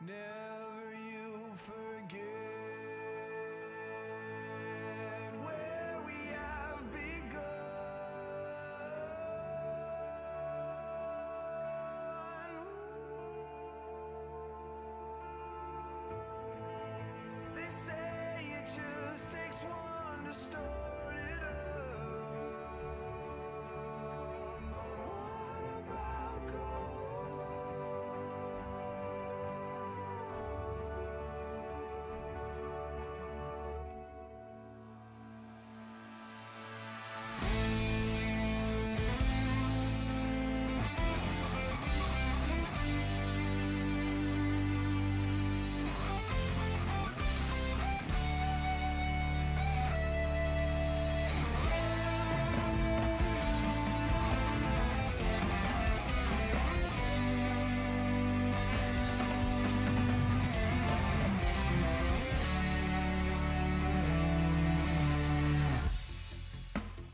Never you forget where we have begun. They say it just takes one to start it up. But what about gold?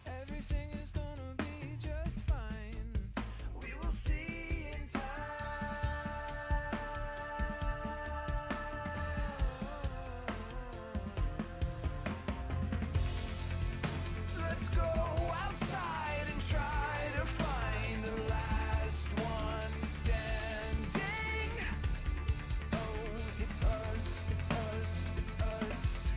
Everything is gonna be just fine. We will see in time. Let's go outside and try to find the last one standing. Oh, it's us, it's us, it's us.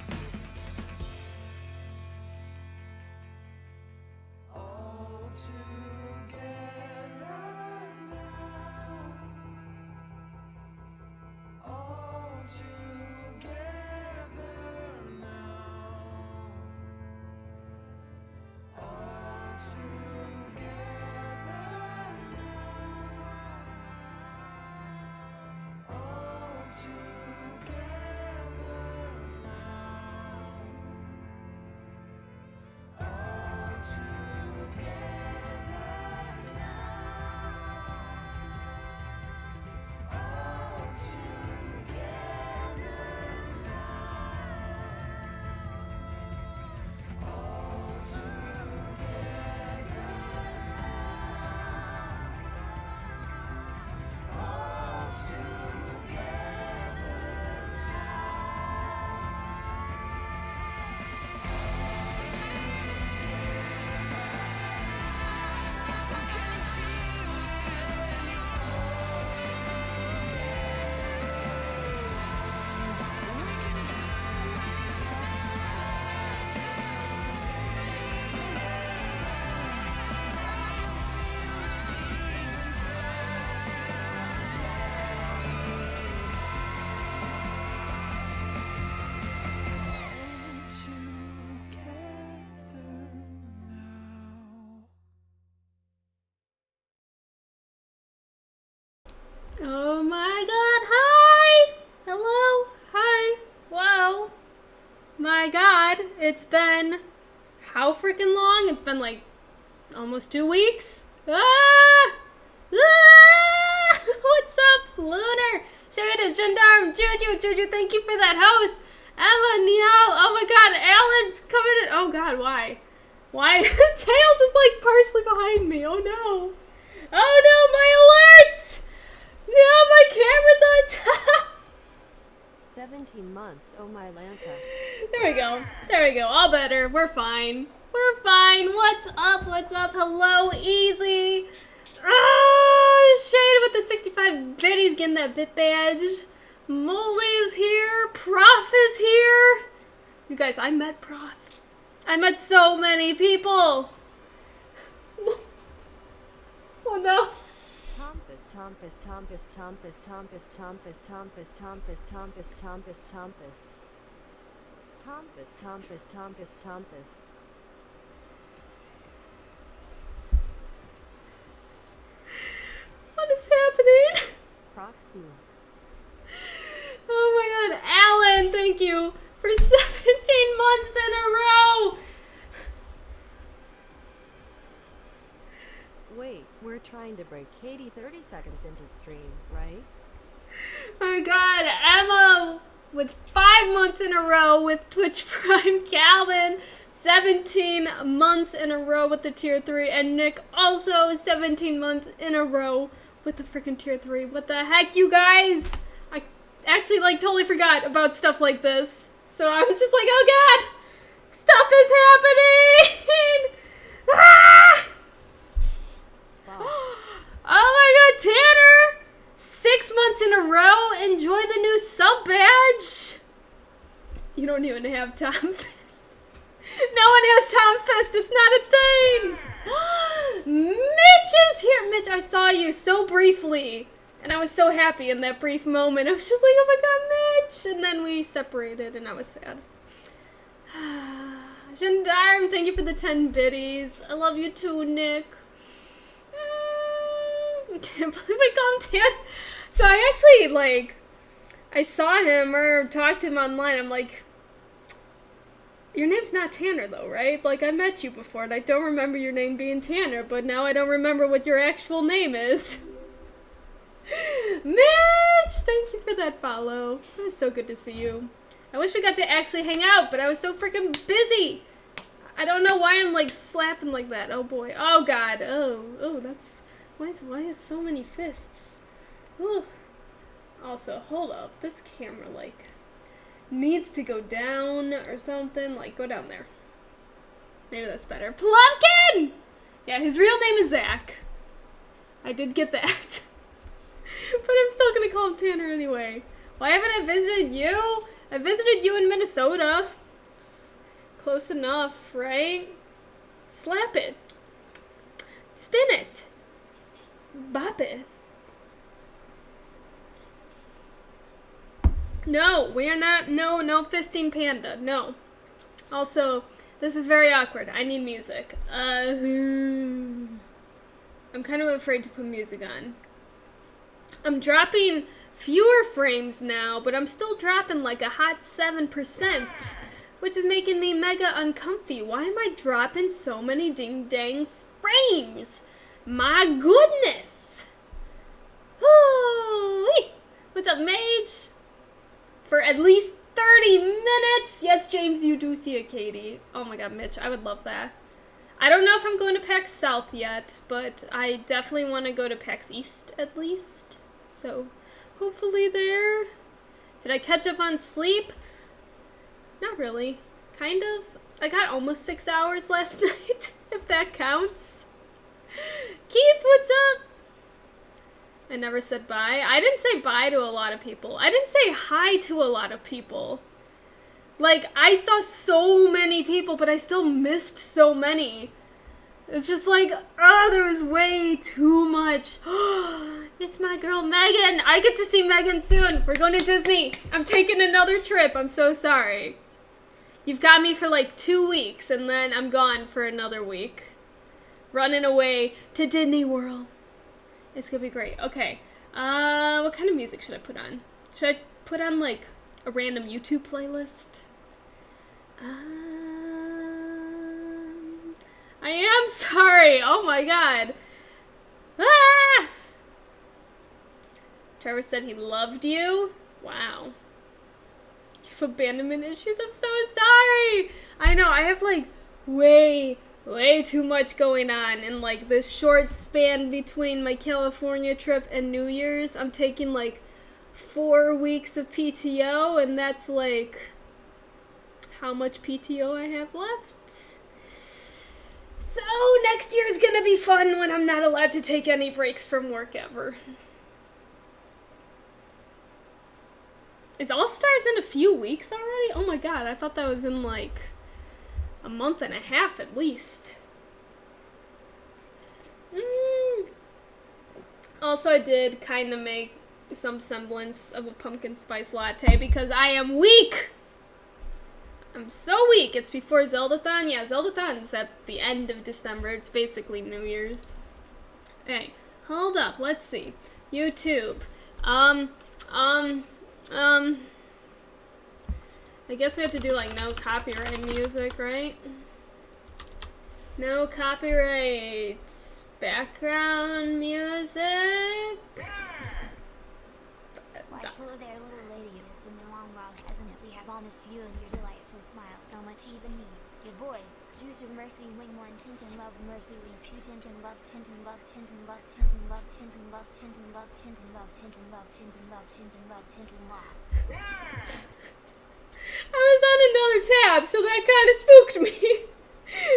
All together now. All together now. All together now. All together now. All together now. All together now. All together now. All Oh my god, hi! Hello, hi, wow. My god, it's been how freaking long? It's been like almost 2 weeks. Ah! What's up, Lunar? Shada, Gendarme, Juju, thank you for that host. Emma, Neo, oh my god, Alan's coming in. Oh god, why? Why? Tails is like partially behind me, oh no. Oh no, my alerts! No, my camera's on top! 17 months, oh my Lanta. There we go, all better, we're fine. We're fine, what's up, hello, easy. Shade with the 65 biddies getting that bit badge. Molly is here, Prof is here. You guys, I met Prof. I met so many people. Oh no. Tompus. What is happening? Proxima. Oh my god, Alan, thank you for 17 months in a row. Wait, we're trying to break Katie 30 seconds into stream, right? Oh my god, Emma with 5 months in a row with Twitch Prime, Calvin 17 months in a row with the tier 3, and Nick also 17 months in a row with the freaking tier 3. What the heck, you guys? actually like totally forgot about stuff like this. So I was just like, oh god, stuff is happening. Ah! Wow. Oh my god, Tanner! 6 months in a row. Enjoy the new sub badge. You don't even have Tom Fist. No one has Tom Fist. It's not a thing. Mitch is here. Mitch, I saw you so briefly. And I was so happy in that brief moment. I was just like, oh my god, Mitch. And then we separated and I was sad. Gendarme, thank you for the 10 biddies. I love you too, Nick. I can't believe I called him Tan. So I actually, like, I saw him or talked to him online. I'm like, your name's not Tanner, though, right? Like, I met you before, and I don't remember your name being Tanner, but now I don't remember what your actual name is. Mitch, thank you for that follow. It was so good to see you. I wish we got to actually hang out, but I was so freaking busy. I don't know why I'm, like, slapping like that. Oh, boy. Oh, God. Oh, that's... Why is so many fists? Ooh. Also, hold up. This camera, like, needs to go down or something. Like, go down there. Maybe that's better. Plumpkin! Yeah, his real name is Zach. I did get that. But I'm still gonna call him Tanner anyway. Why haven't I visited you? I visited you in Minnesota. Close enough, right? Slap it. Spin it. Bop it. No, we are not. No fisting panda. No. Also, this is very awkward. I need music. I'm kind of afraid to put music on. I'm dropping fewer frames now, but I'm still dropping like a hot 7%, which is making me mega uncomfy. Why am I dropping so many ding-dang frames? My goodness! Ooh-wee. What's up, Mage? For at least 30 minutes! Yes, James, you do see a Katie. Oh my god, Mitch, I would love that. I don't know if I'm going to PAX South yet, but I definitely want to go to PAX East at least. So, hopefully there. Did I catch up on sleep? Not really. Kind of. I got almost 6 hours last night, if that counts. Keith, what's up? I never said bye. I didn't say bye to a lot of people. I didn't say hi to a lot of people. Like, I saw so many people, but I still missed so many. It's just like, oh, there was way too much. It's my girl, Megan. I get to see Megan soon. We're going to Disney. I'm taking another trip. I'm so sorry. You've got me for like 2 weeks, and then I'm gone for another week. Running away to Disney World. It's gonna be great. Okay. What kind of music should I put on? Should I put on like a random YouTube playlist? I am sorry. Oh my god. Ah! Trevor said he loved you. Wow. You have abandonment issues? I'm so sorry. I know. I have like way too much going on in like this short span between my California trip and New Year's. I'm taking like 4 weeks of PTO, and that's like how much PTO I have left. So next year is gonna be fun when I'm not allowed to take any breaks from work ever. Is All Stars in a few weeks already? Oh my god, I thought that was in like a month and a half at least. Also, I did kind of make some semblance of a pumpkin spice latte because I am weak! I'm so weak. It's before Zeldathon. Yeah, Zeldathon's at the end of December. It's basically New Year's. Okay, hold up. Let's see. YouTube. I guess we have to do like no copyright music, right? No copyrights. Background music. Why, hello there, little lady. It has been a long while, hasn't it? We have all missed you and your delightful smile so much, even me, your boy. Juice of Mercy Wing 1 Tintin Love Mercy Wing 2 Tintin Love Tintin Love Tintin Love Tintin Love Tintin Love Tintin Love Tintin Love Tintin Love Tintin Love Tintin Love Tintin Love. I was on another tab, so that kind of spooked me.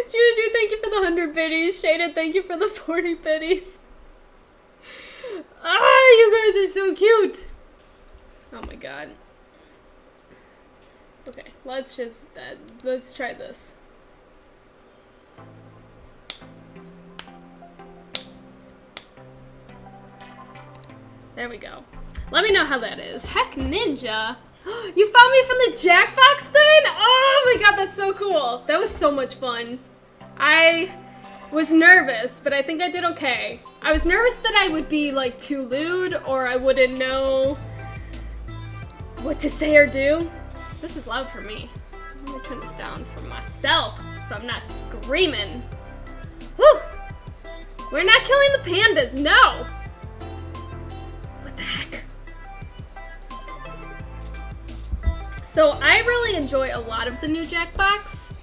Juju, thank you for the 100 biddies. Shaded, thank you for the 40 biddies. Ah, you guys are so cute. Oh my god. Okay, let's try this. There we go. Let me know how that is. Heck Ninja. You found me from the Jackbox thing? Oh my god, that's so cool. That was so much fun. I was nervous, but I think I did okay. I was nervous that I would be like too lewd or I wouldn't know what to say or do. This is loud for me. I'm gonna turn this down for myself so I'm not screaming. Woo! We're not killing the pandas, no! What the heck? So I really enjoy a lot of the new Jackbox.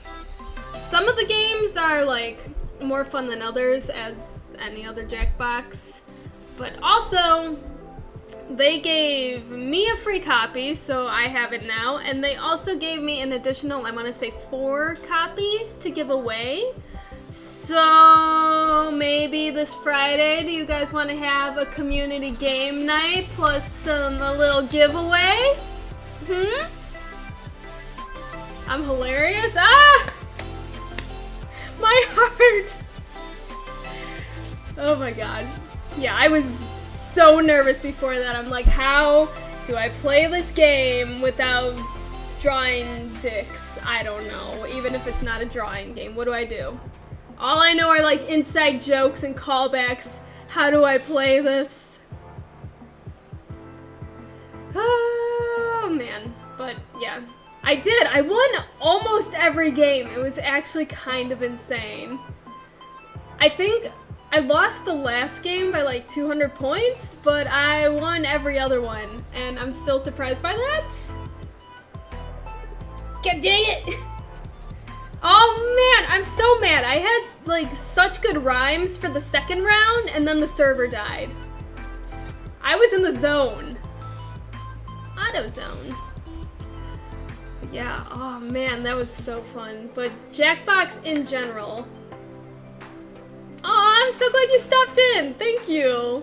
Some of the games are like more fun than others, as any other Jackbox. But also, they gave me a free copy, so I have it now. And they also gave me an additional, I want to say 4 copies to give away. So maybe this Friday, do you guys want to have a community game night plus a little giveaway? I'm hilarious. Ah! My heart! Oh my god. Yeah, I was so nervous before that. I'm like, how do I play this game without drawing dicks? I don't know. Even if it's not a drawing game, what do I do? All I know are like inside jokes and callbacks. How do I play this? Oh man. But yeah. I did. I won almost every game. It was actually kind of insane. I think I lost the last game by like 200 points, but I won every other one, and I'm still surprised by that. God dang it! Oh man, I'm so mad. I had like such good rhymes for the second round, and then the server died. I was in the zone. Auto zone. Yeah, oh man, that was so fun. But Jackbox in general. Oh, I'm so glad you stopped in. Thank you.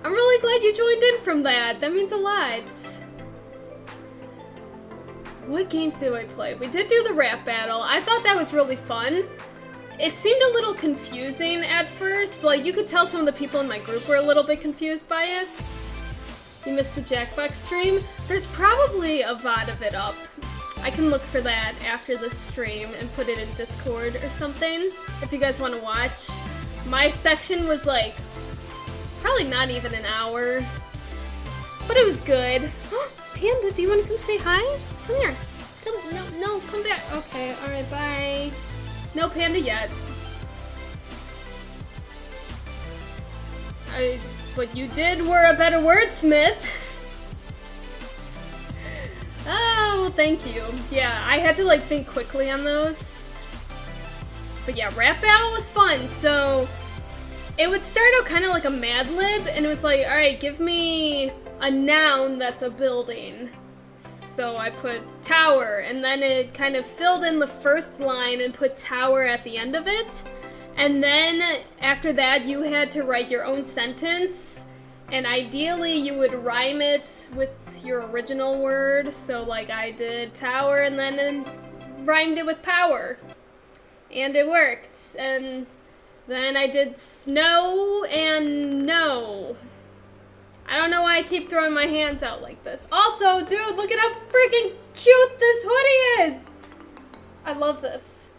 I'm really glad you joined in from that. That means a lot. What games do I play? We did do the rap battle. I thought that was really fun. It seemed a little confusing at first. Like, you could tell some of the people in my group were a little bit confused by it. You missed the Jackbox stream? There's probably a VOD of it up. I can look for that after this stream and put it in Discord or something, if you guys want to watch. My section was like, probably not even an hour, but it was good. Panda, do you want to come say hi? Come here. Come, no, come back. Okay, alright, bye. No Panda yet. But you were a better wordsmith. Oh, well, thank you. Yeah, I had to like think quickly on those. But yeah, rap battle was fun. So it would start out kind of like a Mad Lib, and it was like, all right, give me a noun that's a building. So I put tower, and then it kind of filled in the first line and put tower at the end of it. And then after that, you had to write your own sentence, and ideally you would rhyme it with your original word. So like I did tower and then rhymed it with power, and it worked. And then I did snow and no. I don't know why I keep throwing my hands out like this. Also, dude, look at how freaking cute this hoodie is! I love this.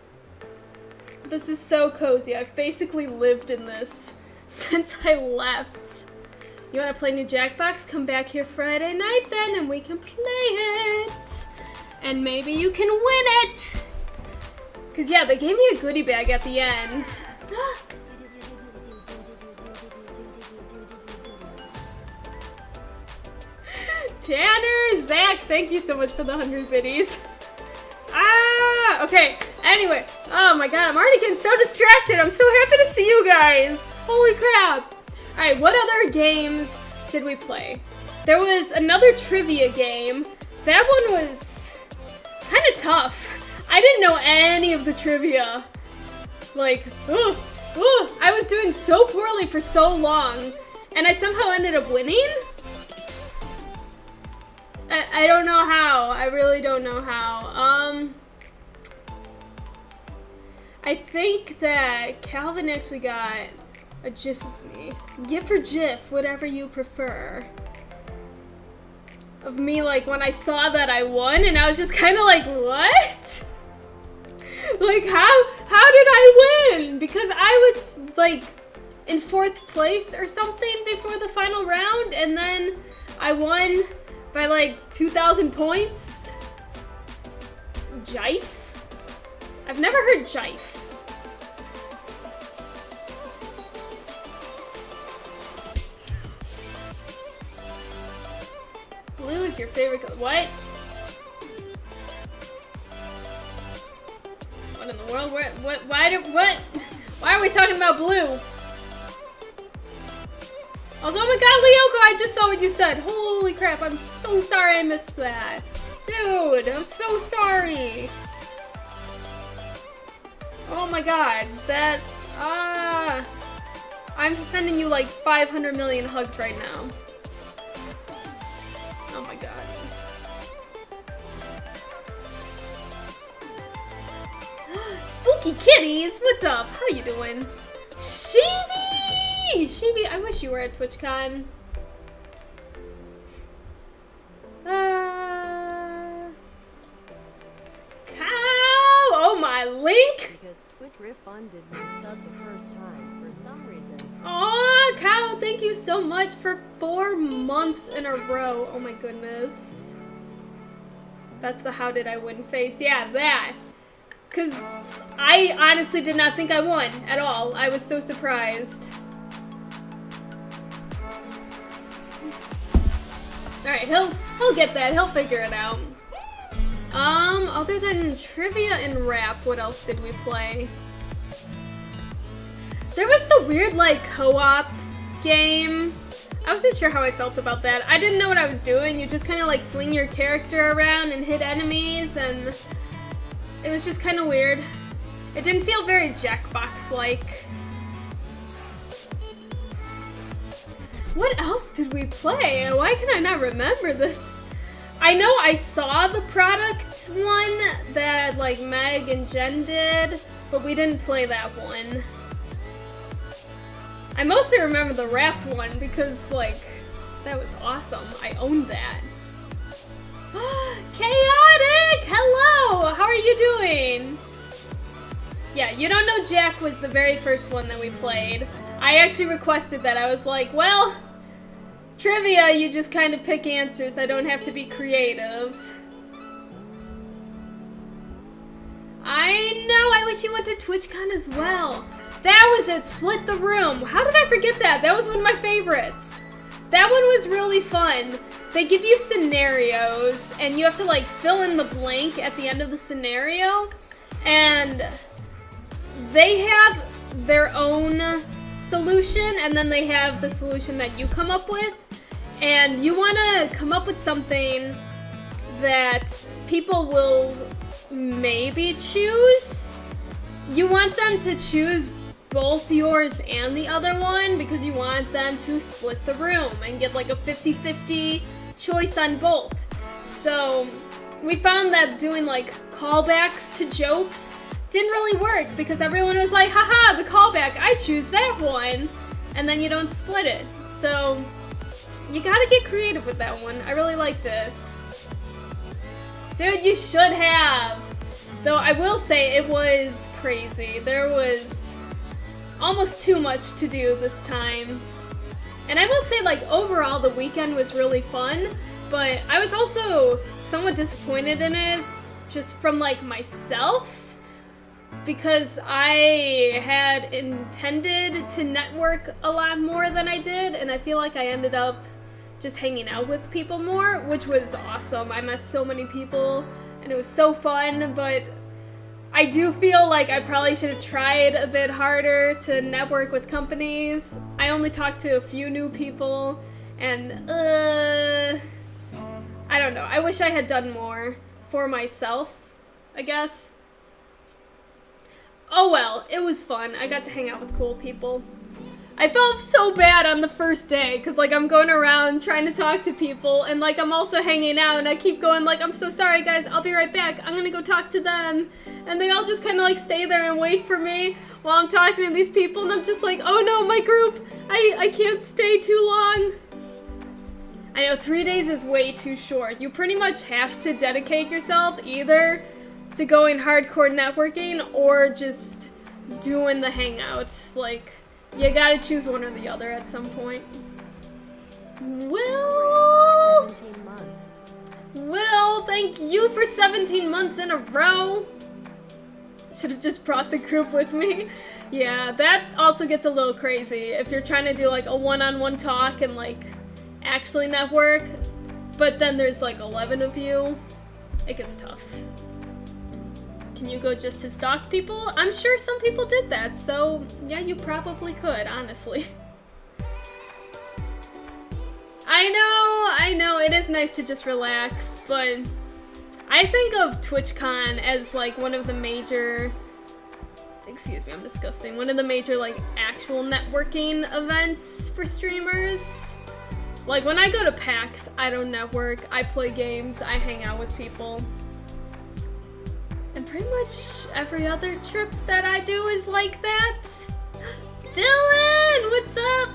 This is so cozy. I've basically lived in this since I left. You wanna play new Jackbox? Come back here Friday night then and we can play it. And maybe you can win it! Cause yeah, they gave me a goodie bag at the end. Tanner, Zach, thank you so much for the 100 biddies. Ah, okay, anyway. Oh my god, I'm already getting so distracted. I'm so happy to see you guys. Holy crap. Alright, what other games did we play? There was another trivia game. That one was kind of tough. I didn't know any of the trivia. Like, I was doing so poorly for so long, and I somehow ended up winning? I don't know how. I really don't know how. I think that Calvin actually got a GIF of me. GIF or GIF, whatever you prefer. Of me, like, when I saw that I won, and I was just kind of like, what? Like, how did I win? Because I was, like, in 4th place or something before the final round, and then I won by, like, 2,000 points? Jife? I've never heard jife. Blue is your favorite color. What? What in the world? Why are we talking about blue? Also, oh my god, Lyoko, I just saw what you said. Holy crap, I'm so sorry I missed that. Dude, I'm so sorry. Oh my god, that, I'm sending you like 500 million hugs right now. Oh my god. Spooky kitties, what's up? How you doing? Sheeby! Sheeby, I wish you were at TwitchCon. Cow! Oh my link! Because Twitch refunded my sub the first time for some reason. Oh, Cow, thank you so much for 4 months in a row. Oh my goodness. That's the how did I win face. Yeah, that. Because I honestly did not think I won at all. I was so surprised. Alright, he'll get that. He'll figure it out. Other than trivia and rap, what else did we play? There was the weird, like, co-op game. I wasn't sure how I felt about that. I didn't know what I was doing. You just kind of, like, fling your character around and hit enemies, and it was just kind of weird. It didn't feel very Jackbox-like. What else did we play? Why can I not remember this? I know I saw the product one that, like, Meg and Jen did, but we didn't play that one. I mostly remember the rap one because, like, that was awesome. I owned that. Chaotic! Hello! How are you doing? Yeah, you don't know Jack was the very first one that we played. I actually requested that. I was like, well, trivia, you just kind of pick answers. I don't have to be creative. I know, I wish you went to TwitchCon as well. That was it, Split the Room. How did I forget that? That was one of my favorites. That one was really fun. They give you scenarios, and you have to, like, fill in the blank at the end of the scenario. And they have their own solution, and then they have the solution that you come up with. And you want to come up with something that people will maybe choose. You want them to choose both yours and the other one because you want them to split the room and get like a 50-50 choice on both. So we found that doing like callbacks to jokes didn't really work because everyone was like, haha, the callback, I choose that one. And then you don't split it. So you gotta get creative with that one. I really liked it. Dude, you should have. Though I will say it was crazy. There was almost too much to do this time. And I will say, like, overall the weekend was really fun, but I was also somewhat disappointed in it just from, like, myself because I had intended to network a lot more than I did, and I feel like I ended up just hanging out with people more, which was awesome. I met so many people, and it was so fun, but I do feel like I probably should have tried a bit harder to network with companies. I only talked to a few new people, and I don't know. I wish I had done more for myself, I guess. Oh well, it was fun. I got to hang out with cool people. I felt so bad on the first day, because, like, I'm going around trying to talk to people, and, like, I'm also hanging out, and I keep going, like, I'm so sorry, guys, I'll be right back. I'm gonna go talk to them. And they all just kind of, like, stay there and wait for me while I'm talking to these people, and I'm just like, oh no, my group, I can't stay too long. I know 3 days is way too short. You pretty much have to dedicate yourself either to going hardcore networking or just doing the hangouts. Like, you gotta choose one or the other at some point. Will, 17 months. Will, thank you for 17 months in a row. Should have just brought the group with me. Yeah, that also gets a little crazy if you're trying to do like a one-on-one talk and like actually network, but then there's like 11 of you. It gets tough. Can you go just to stalk people? I'm sure some people did that, so yeah, you probably could, honestly. I know, it is nice to just relax, but I think of TwitchCon as like one of the major, excuse me, I'm disgusting, one of the major like actual networking events for streamers. Like when I go to PAX, I don't network, I play games, I hang out with people. And pretty much every other trip that I do is like that. Dylan, what's up?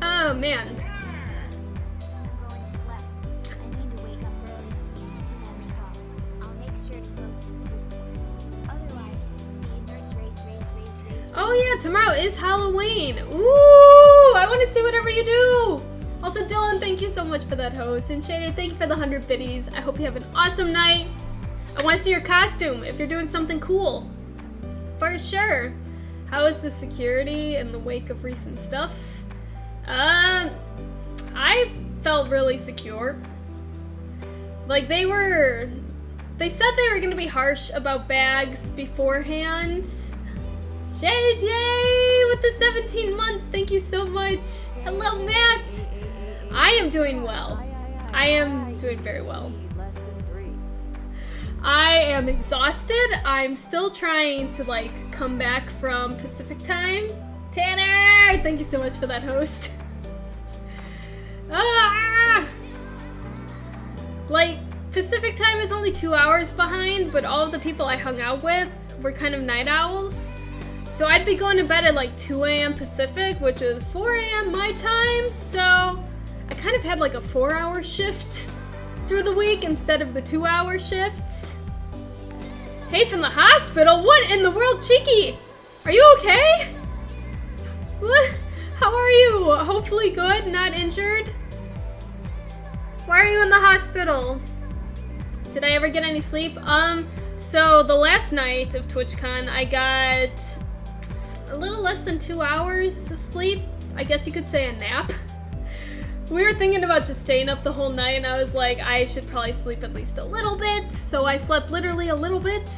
Oh man. I'm going to sleep. I need to wake up early to my makeup. I'll make sure to post in the Discord. Otherwise, see you nerds race. Oh yeah, tomorrow is Halloween. Ooh, I want to see whatever you do. Also, Dylan, thank you so much for that host. And Shade, thank you for the 100 biddies. I hope you have an awesome night. I want to see your costume if you're doing something cool. For sure. How is the security in the wake of recent stuff? I felt really secure. Like they said they were gonna be harsh about bags beforehand. JJ with the 17 months, thank you so much. Hello, Matt. I am doing well. I am doing very well. Less than 3. I am exhausted. I'm still trying to like come back from Pacific time. Tanner, thank you so much for that host. Like, Pacific time is only 2 hours behind, but all of the people I hung out with were kind of night owls. So I'd be going to bed at like 2 a.m. Pacific, which is 4 a.m. my time, so I kind of had like a 4-hour shift through the week instead of the 2-hour shifts. Hey, from the hospital? What in the world, Cheeky? Are you okay? What? How are you? Hopefully good, not injured? Why are you in the hospital? Did I ever get any sleep? So the last night of TwitchCon, I got a little less than 2 hours of sleep. I guess you could say a nap. We were thinking about just staying up the whole night, and I was like, I should probably sleep at least a little bit. So I slept literally a little bit.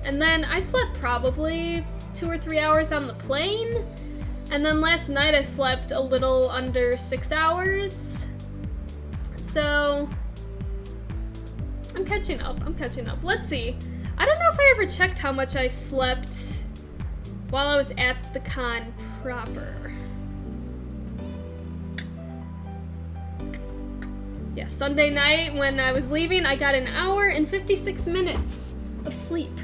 And then I slept probably 2 or 3 hours on the plane. And then last night I slept a little under 6 hours. So I'm catching up. Let's see. I don't know if I ever checked how much I slept while I was at the con proper. Yeah, Sunday night when I was leaving, I got 1 hour and 56 minutes of sleep.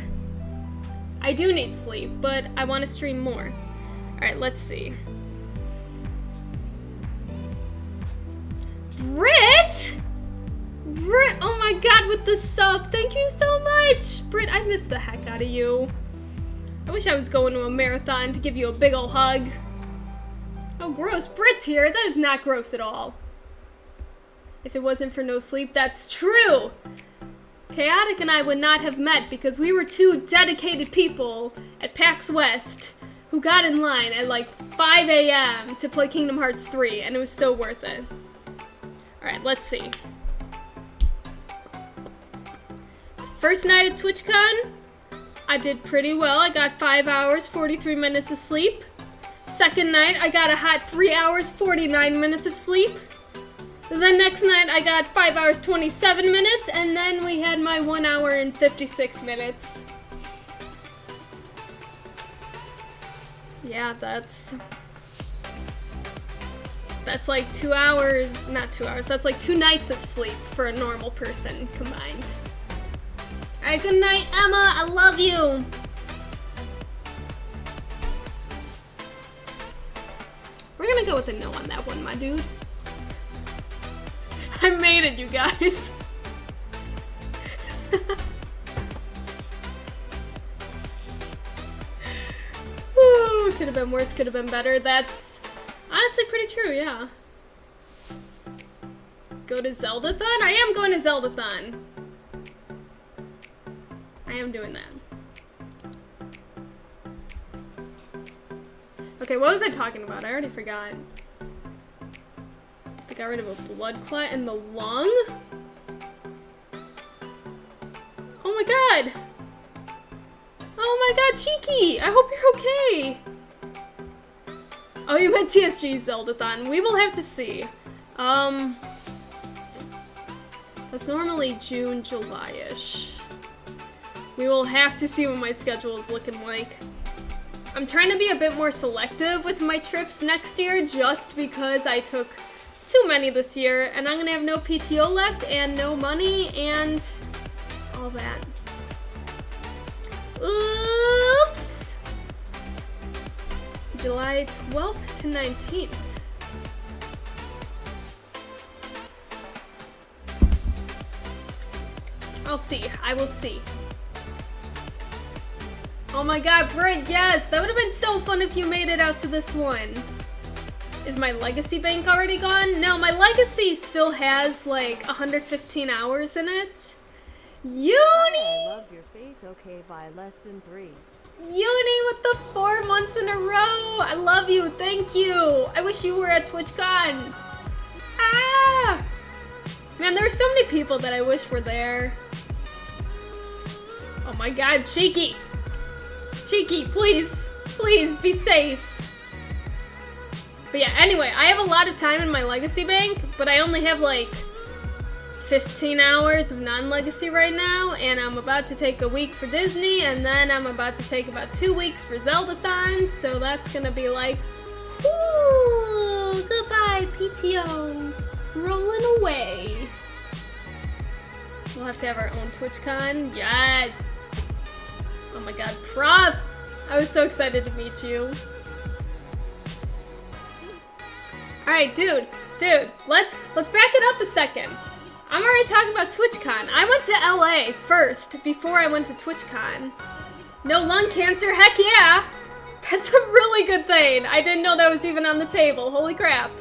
I do need sleep, but I want to stream more. Alright, let's see. Britt, oh my god, with the sub. Thank you so much. Britt, I miss the heck out of you. I wish I was going to a marathon to give you a big ol' hug. Oh, gross. Britt's here. That is not gross at all. If it wasn't for no sleep, that's true. Chaotic and I would not have met because we were two dedicated people at PAX West who got in line at like 5 a.m. to play Kingdom Hearts 3, and it was so worth it. Alright, let's see. First night at TwitchCon, I did pretty well. I got 5 hours, 43 minutes of sleep. Second night, I got a hot 3 hours, 49 minutes of sleep. The next night, I got 5 hours, 27 minutes, and then we had my 1 hour and 56 minutes. Yeah, that's like 2 hours, not 2 hours, that's like 2 nights of sleep for a normal person combined. Alright, good night, Emma, I love you! We're gonna go with a no on that one, my dude. I made it, you guys. Ooh, could have been worse, could have been better. That's honestly pretty true, yeah. Go to Zeldathon? I am going to Zeldathon. I am doing that. Okay, what was I talking about? I already forgot. I got rid of a blood clot in the lung? Oh my god! Oh my god, Cheeky! I hope you're okay! Oh, you meant TSG Zeldathon. We will have to see. That's normally June, July-ish. We will have to see what my schedule is looking like. I'm trying to be a bit more selective with my trips next year just because I took too many this year and I'm gonna have no PTO left and no money and all that. Oops! July 12th to 19th. I'll see. I will see. Oh my god, Britt, yes! That would have been so fun if you made it out to this one. Is my legacy bank already gone? No, my legacy still has like 115 hours in it. Uni! I love your face, okay, by less than 3. Uni with the 4 months in a row! I love you, thank you! I wish you were at TwitchCon! Ah! Man, there were so many people that I wish were there. Oh my god, Cheeky! Cheeky, please! Please, be safe! But yeah, anyway, I have a lot of time in my legacy bank, but I only have like 15 hours of non-legacy right now, and I'm about to take a week for Disney, and then I'm about to take about 2 weeks for Zeldathon, so that's gonna be like, ooh, goodbye PTO, rolling away. We'll have to have our own TwitchCon, yes! Oh my god, Prof! I was so excited to meet you. Alright, dude, let's back it up a second. I'm already talking about TwitchCon. I went to LA first before I went to TwitchCon. No lung cancer, heck yeah! That's a really good thing. I didn't know that was even on the table, holy crap.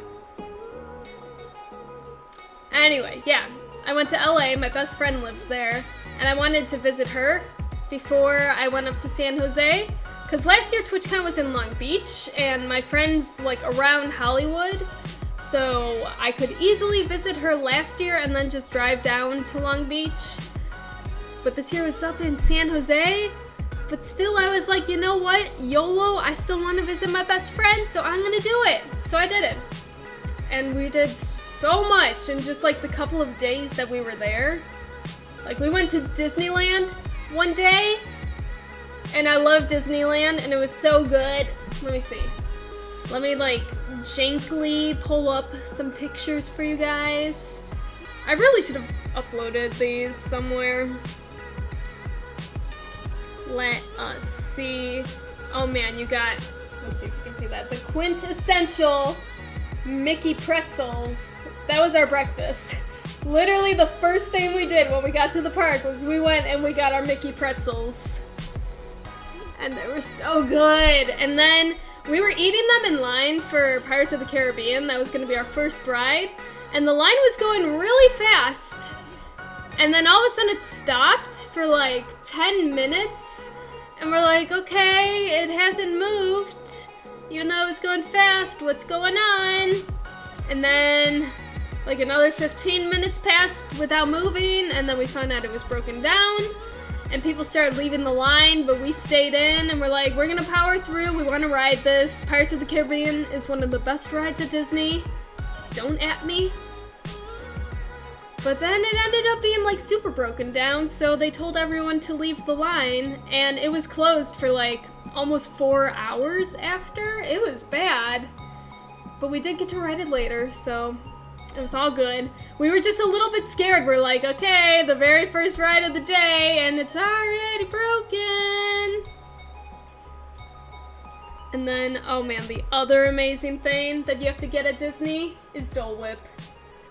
Anyway, yeah, I went to LA, my best friend lives there, and I wanted to visit her before I went up to San Jose. Because last year TwitchCon was in Long Beach, and my friend's like around Hollywood, so I could easily visit her last year and then just drive down to Long Beach. But this year was up in San Jose, but still I was like, you know what, YOLO, I still want to visit my best friend, so I'm gonna do it. So I did it. And we did so much in just like the couple of days that we were there. Like we went to Disneyland one day, and I love Disneyland, and it was so good. Let me see. Let me like jankily pull up some pictures for you guys. I really should have uploaded these somewhere. Let us see. Oh man, you got, let's see if you can see that. The quintessential Mickey pretzels. That was our breakfast. Literally the first thing we did when we got to the park was we went and we got our Mickey pretzels. And they were so good. And then we were eating them in line for Pirates of the Caribbean. That was going to be our first ride. And the line was going really fast. And then all of a sudden it stopped for like 10 minutes. And we're like, okay, it hasn't moved. Even though it was going fast, what's going on? And then like another 15 minutes passed without moving, and then we found out it was broken down. And people started leaving the line, but we stayed in and we're like, we're gonna power through, we wanna ride this. Pirates of the Caribbean is one of the best rides at Disney. Don't at me. But then it ended up being like super broken down, so they told everyone to leave the line, and it was closed for like almost 4 hours after. It was bad. But we did get to ride it later, so it was all good. We were just a little bit scared. We're like, okay, the very first ride of the day, and it's already broken. And then, oh man, the other amazing thing that you have to get at Disney is Dole Whip.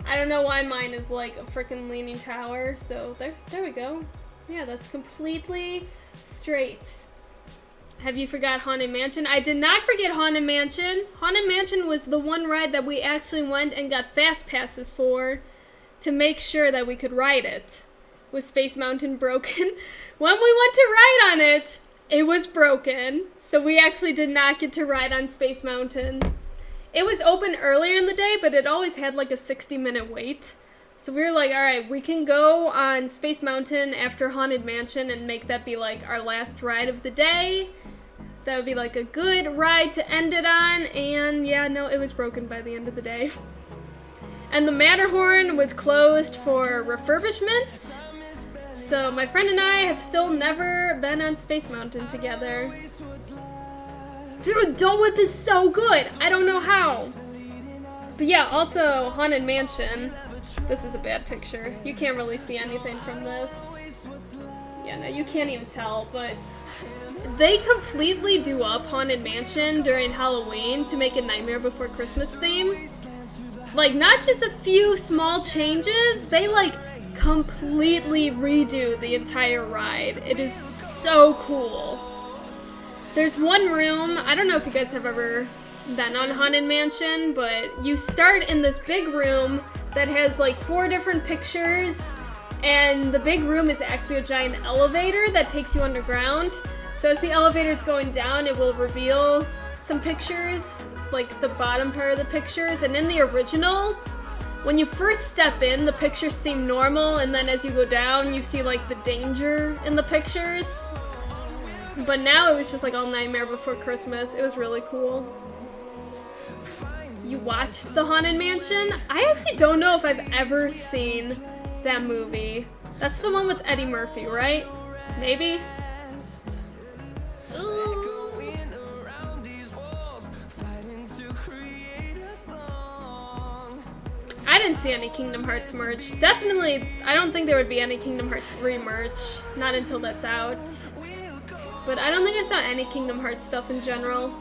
I don't know why mine is like a freaking leaning tower, so there we go. Yeah, that's completely straight. Have you forgot Haunted Mansion? I did not forget Haunted Mansion. Haunted Mansion was the one ride that we actually went and got fast passes for to make sure that we could ride it. Was Space Mountain broken? When we went to ride on it, it was broken. So we actually did not get to ride on Space Mountain. It was open earlier in the day, but it always had like a 60-minute wait. So we were like, alright, we can go on Space Mountain after Haunted Mansion and make that be like our last ride of the day. That would be like a good ride to end it on, and yeah, no, it was broken by the end of the day. And the Matterhorn was closed for refurbishment, so my friend and I have still never been on Space Mountain together. Dude, Dole Whip is so good! I don't know how. But yeah, also Haunted Mansion. This is a bad picture. You can't really see anything from this. Yeah, no, you can't even tell, but they completely do up Haunted Mansion during Halloween to make a Nightmare Before Christmas theme. Like, not just a few small changes, they like completely redo the entire ride. It is so cool. There's one room, I don't know if you guys have ever been on Haunted Mansion, but you start in this big room that has like 4 different pictures, and the big room is actually a giant elevator that takes you underground. So as the elevator is going down, it will reveal some pictures, like the bottom part of the pictures. And in the original, when you first step in, the pictures seem normal, and then as you go down, you see like the danger in the pictures. But now it was just like all Nightmare Before Christmas. It was really cool. You watched The Haunted Mansion? I actually don't know if I've ever seen that movie. That's the one with Eddie Murphy, right? Maybe? I didn't see any Kingdom Hearts merch. Definitely, I don't think there would be any Kingdom Hearts 3 merch. Not until that's out. But I don't think I saw any Kingdom Hearts stuff in general.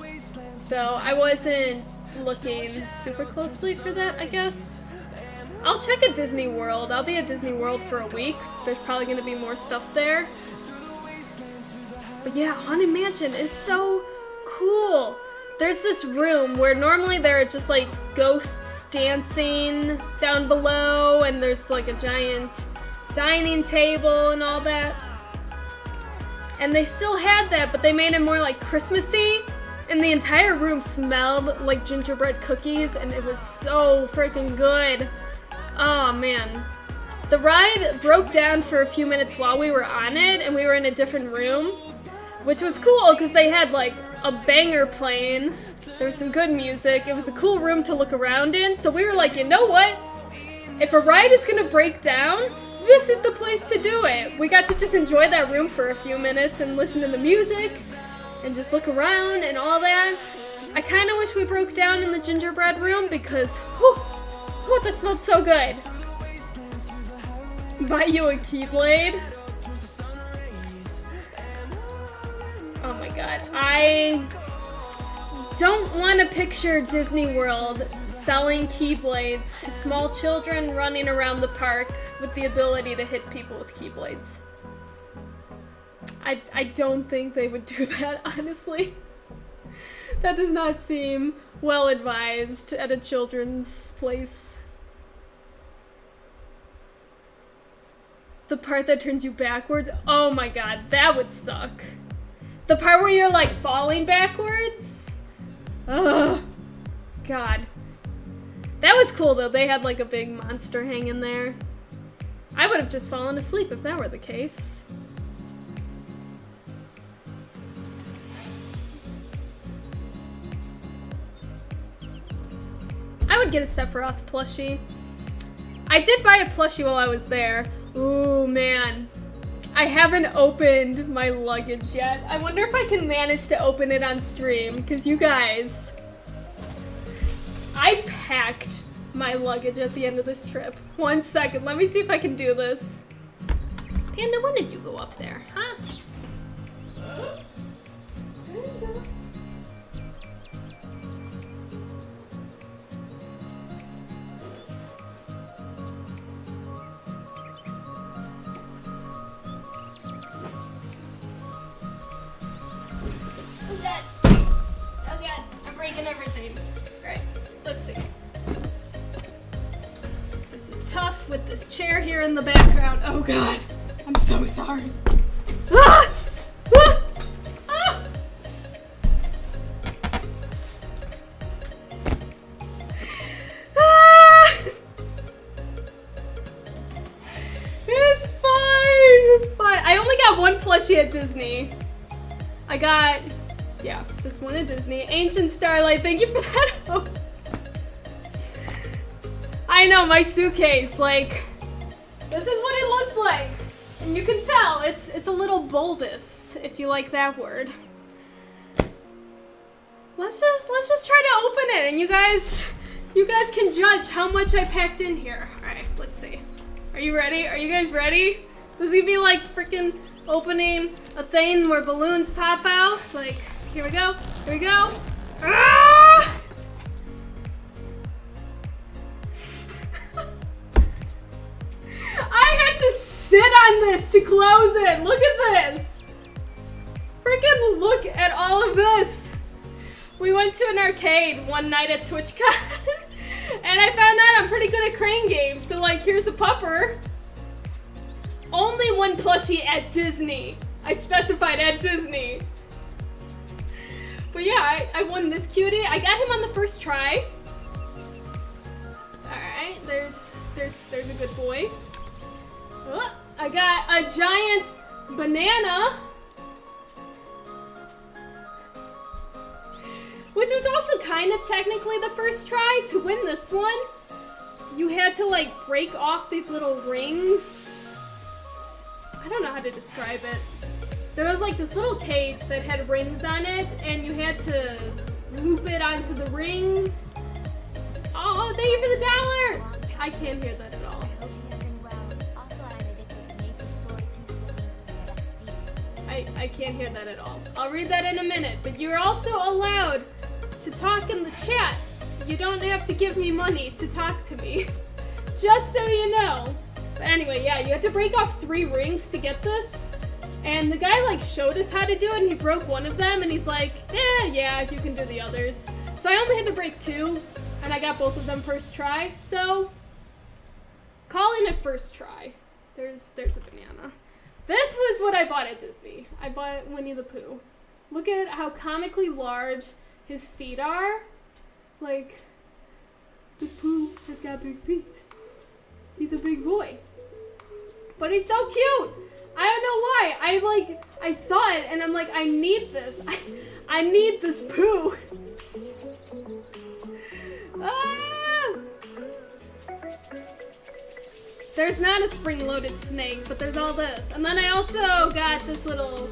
So I wasn't looking super closely for that, I guess. I'll check at Disney World. I'll be at Disney World for a week. There's probably going to be more stuff there. But yeah, Haunted Mansion is so cool. There's this room where normally there are just like ghosts dancing down below, and there's like a giant dining table and all that. And they still had that, but they made it more like Christmassy, and the entire room smelled like gingerbread cookies, and it was so freaking good. Oh man. The ride broke down for a few minutes while we were on it, and we were in a different room, which was cool because they had like a banger playing. There was some good music. It was a cool room to look around in, so we were like, you know what? If a ride is gonna break down, this is the place to do it. We got to just enjoy that room for a few minutes and listen to the music and just look around and all that. I kind of wish we broke down in the gingerbread room because, whew, that smelled so good. Buy you a Keyblade. Oh my god. I don't want to picture Disney World selling Keyblades to small children running around the park with the ability to hit people with Keyblades. I don't think they would do that, honestly. That does not seem well advised at a children's place. The part that turns you backwards? Oh my god, that would suck. The part where you're like falling backwards? Ugh. God. That was cool though. They had like a big monster hanging there. I would have just fallen asleep if that were the case. I would get a Sephiroth plushie. I did buy a plushie while I was there. Ooh, man. I haven't opened my luggage yet. I wonder if I can manage to open it on stream, because you guys, I packed my luggage at the end of this trip. 1 second, let me see if I can do this. Panda, when did you go up there, huh? Oh god, I'm breaking everything. Alright, let's see. This is tough with this chair here in the background. Oh god, I'm so sorry. Ah! Ah! Ah! Ah! It's fine, it's fine. I only got one plushie at Disney. I got, yeah, just one at Disney. Ancient Starlight, thank you for that. Oh. I know, my suitcase, like, this is what it looks like. And you can tell, it's a little bulbous, if you like that word. Let's just try to open it, and you guys can judge how much I packed in here. Alright, let's see. Are you ready? Are you guys ready? This is gonna be like freaking opening a thing where balloons pop out. Like, here we go. Here we go. Ah! I had to sit on this to close it. Look at this. Freaking look at all of this. We went to an arcade one night at TwitchCon and I found out I'm pretty good at crane games. So like, here's a pupper. Only one plushie at Disney. I specified at Disney. But yeah, I won this cutie. I got him on the first try. Alright, there's a good boy. Oh, I got a giant banana. Which was also kind of technically the first try. To win this one, you had to like break off these little rings. I don't know how to describe it. There was like this little cage that had rings on it, and you had to loop it onto the rings. Oh, thank you for the dollar! I can't hear that at all. I hope you're doing well. Also, I'm addicted to Maple Story 2 siblings with XD. I can't hear that at all. I'll read that in a minute, but you're also allowed to talk in the chat. You don't have to give me money to talk to me. Just so you know. But anyway, yeah, you had to break off 3 rings to get this. And the guy like showed us how to do it, and he broke one of them, and he's like, yeah, you can do the others. So I only had to break 2, and I got both of them first try. So, calling it first try. There's a banana. This was what I bought at Disney. I bought Winnie the Pooh. Look at how comically large his feet are. Like, this Pooh has got big feet. He's a big boy. But he's so cute. I don't know why. I saw it and I'm like, I need this. I need this Pooh. Ah! There's not a spring-loaded snake, but there's all this. And then I also got this little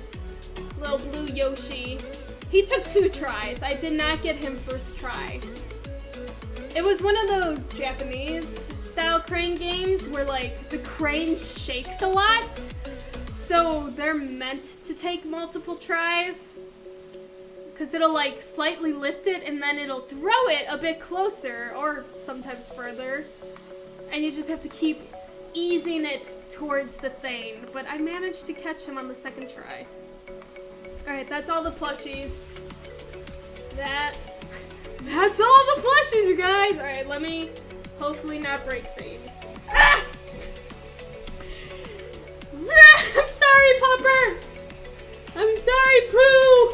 blue Yoshi. He took 2 tries. I did not get him first try. It was one of those Japanese style crane games where like the crane shakes a lot. So they're meant to take multiple tries. Because it'll like slightly lift it and then it'll throw it a bit closer or sometimes further. And you just have to keep easing it towards the thing. But I managed to catch him on the second try. Alright, that's all the plushies. That's all the plushies, you guys! Alright, let me hopefully not break things. Ah! I'm sorry, Pupper! I'm sorry, Pooh!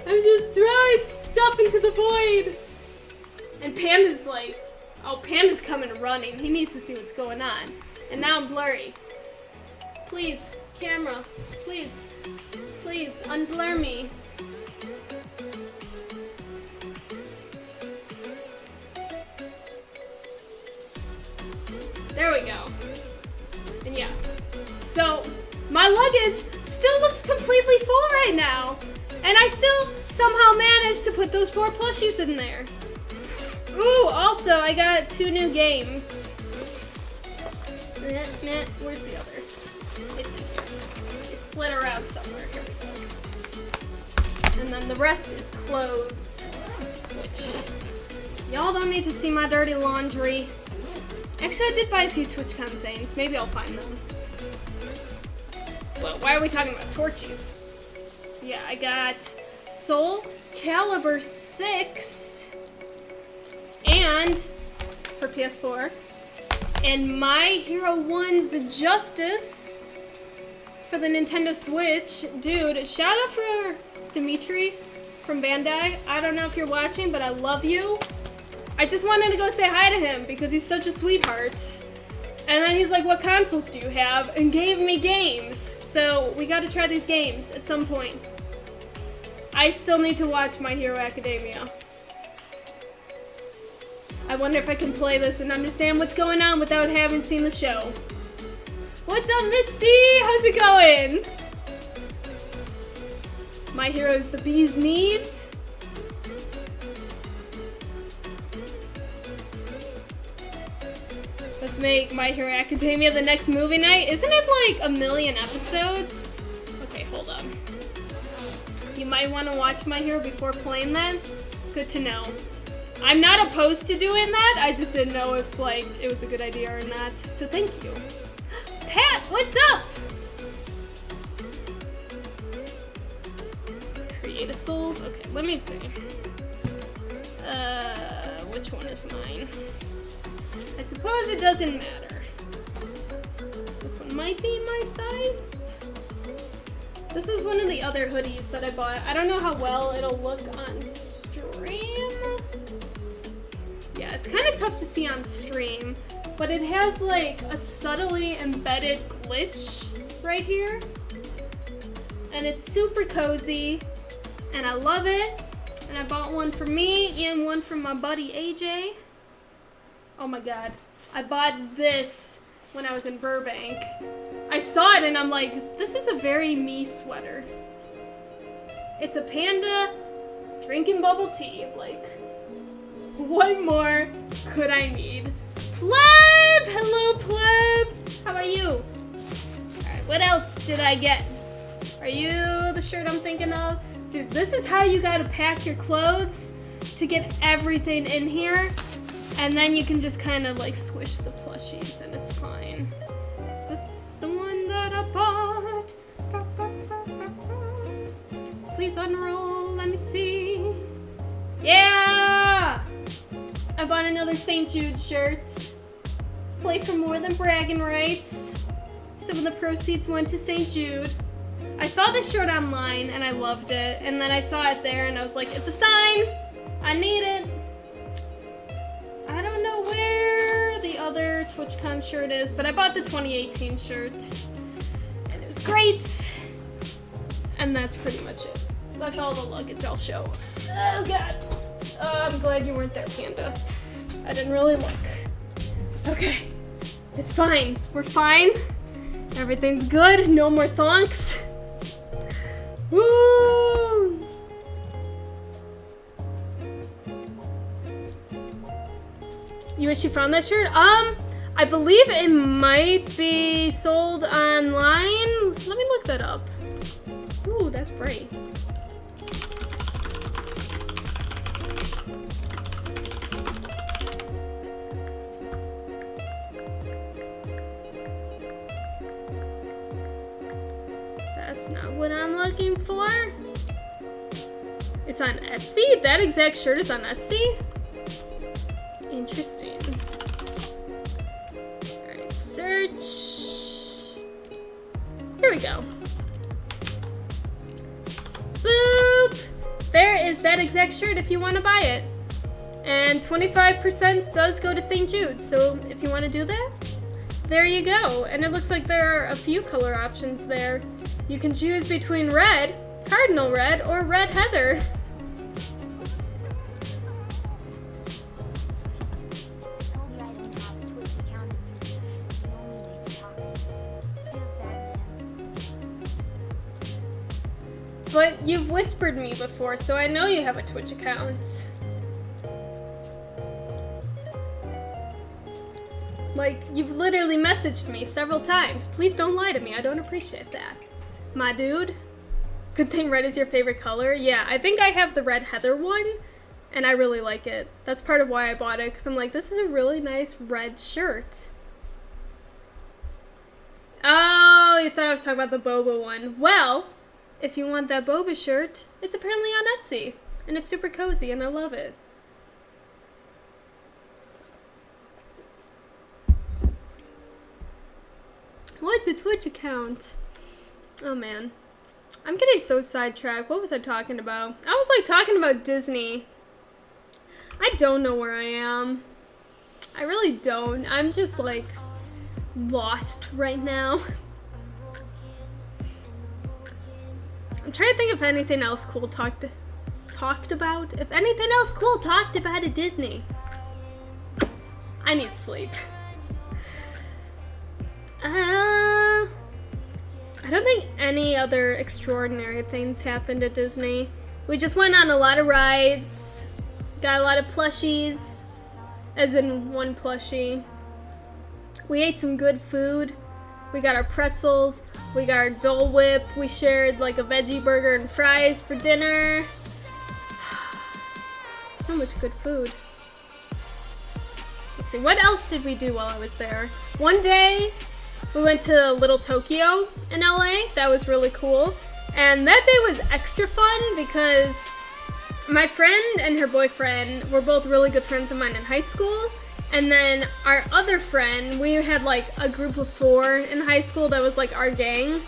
I'm just throwing stuff into the void. And Panda's like, oh, Panda's coming running. He needs to see what's going on. And now I'm blurry. Please, camera, please, please, unblur me. There we go. And yeah. So, my luggage still looks completely full right now. And I still somehow managed to put those 4 plushies in there. Ooh, also, I got 2 new games. Where's the other? It's in here. It's slid around somewhere. Here we go. And then the rest is clothes. Which, y'all don't need to see my dirty laundry. Actually, I did buy a few TwitchCon things. Maybe I'll find them. Well, why are we talking about Torchies? Yeah, I got Soul Calibur 6 and for PS4 and My Hero 1's Justice for the Nintendo Switch. Dude, shout out for Dimitri from Bandai. I don't know if you're watching, but I love you. I just wanted to go say hi to him because he's such a sweetheart. And then he's like, what consoles do you have? And gave me games. So we gotta try these games at some point. I still need to watch My Hero Academia. I wonder if I can play this and understand what's going on without having seen the show. What's up, Misty? How's it going? My Hero's the bee's knees. Let's make My Hero Academia the next movie night. Isn't it like 1 million episodes? Okay, hold on. You might want to watch My Hero before playing that. Good to know. I'm not opposed to doing that. I just didn't know if like it was a good idea or not. So thank you. Pat, what's up? Create a Souls. Okay, let me see. Which one is mine? I suppose it doesn't matter. This one might be my size. This was one of the other hoodies that I bought. I don't know how well it'll look on stream. Yeah, it's kind of tough to see on stream, but it has like a subtly embedded glitch right here. And it's super cozy, and I love it. And I bought one for me and one for my buddy AJ. Oh my god. I bought this when I was in Burbank. I saw it and I'm like, this is a very me sweater. It's a panda drinking bubble tea. Like, what more could I need? Pleb! Hello, Pleb! How are you? Alright, what else did I get? Are you the shirt I'm thinking of? Dude, this is how you gotta pack your clothes to get everything in here. And then you can just kind of like squish the plushies and it's fine. Is this the one that I bought? Please unroll, let me see. Yeah! I bought another St. Jude shirt. Play for more than bragging rights. Some of the proceeds went to St. Jude. I saw this shirt online and I loved it. And then I saw it there and I was like, it's a sign. I need it. I don't know where the other TwitchCon shirt is, but I bought the 2018 shirt. And it was great. And that's pretty much it. That's all the luggage I'll show. Oh god. I'm glad you weren't there, Panda. I didn't really look. Okay. It's fine. We're fine. Everything's good. No more thonks. Woo! You wish you found that shirt? I believe it might be sold online. Let me look that up. Ooh, that's bright. That's not what I'm looking for. It's on Etsy? That exact shirt is on Etsy? Interesting. Alright, search. Here we go. that exact shirt if you want to buy it. And 25% does go to St. Jude, so if you want to do that, there you go. And it looks like there are a few color options there. You can choose between red, cardinal red, or red heather. I told you I didn't have a Twitch account to use, so this is the only way to talk to me. Feels bad, man. But you've whispered me before, so I know you have a Twitch account. Like, you've literally messaged me several times. Please don't lie to me. I don't appreciate that. My dude. Good thing red is your favorite color. Yeah, I think I have the red heather one, and I really like it. That's part of why I bought it, because I'm like, this is a really nice red shirt. Oh, you thought I was talking about the boba one. Well, if you want that boba shirt, it's apparently on Etsy, and it's super cozy, and I love it. What's a Twitch account? Oh man. I'm getting so sidetracked. What was I talking about? I was like talking about Disney. I don't know where I am. I really don't. I'm just like lost right now. I'm trying to think if anything else cool talked about. If anything else cool talked about at Disney. I need sleep. I don't think any other extraordinary things happened at Disney. We just went on a lot of rides, got a lot of plushies, as in one plushie. We ate some good food. We got our pretzels, we got our Dole Whip, we shared like a veggie burger and fries for dinner. So much good food. Let's see, what else did we do while I was there? One day, we went to Little Tokyo in LA. That was really cool. And that day was extra fun because my friend and her boyfriend were both really good friends of mine in high school. And then our other friend, we had like a group of 4 in high school that was like our gang.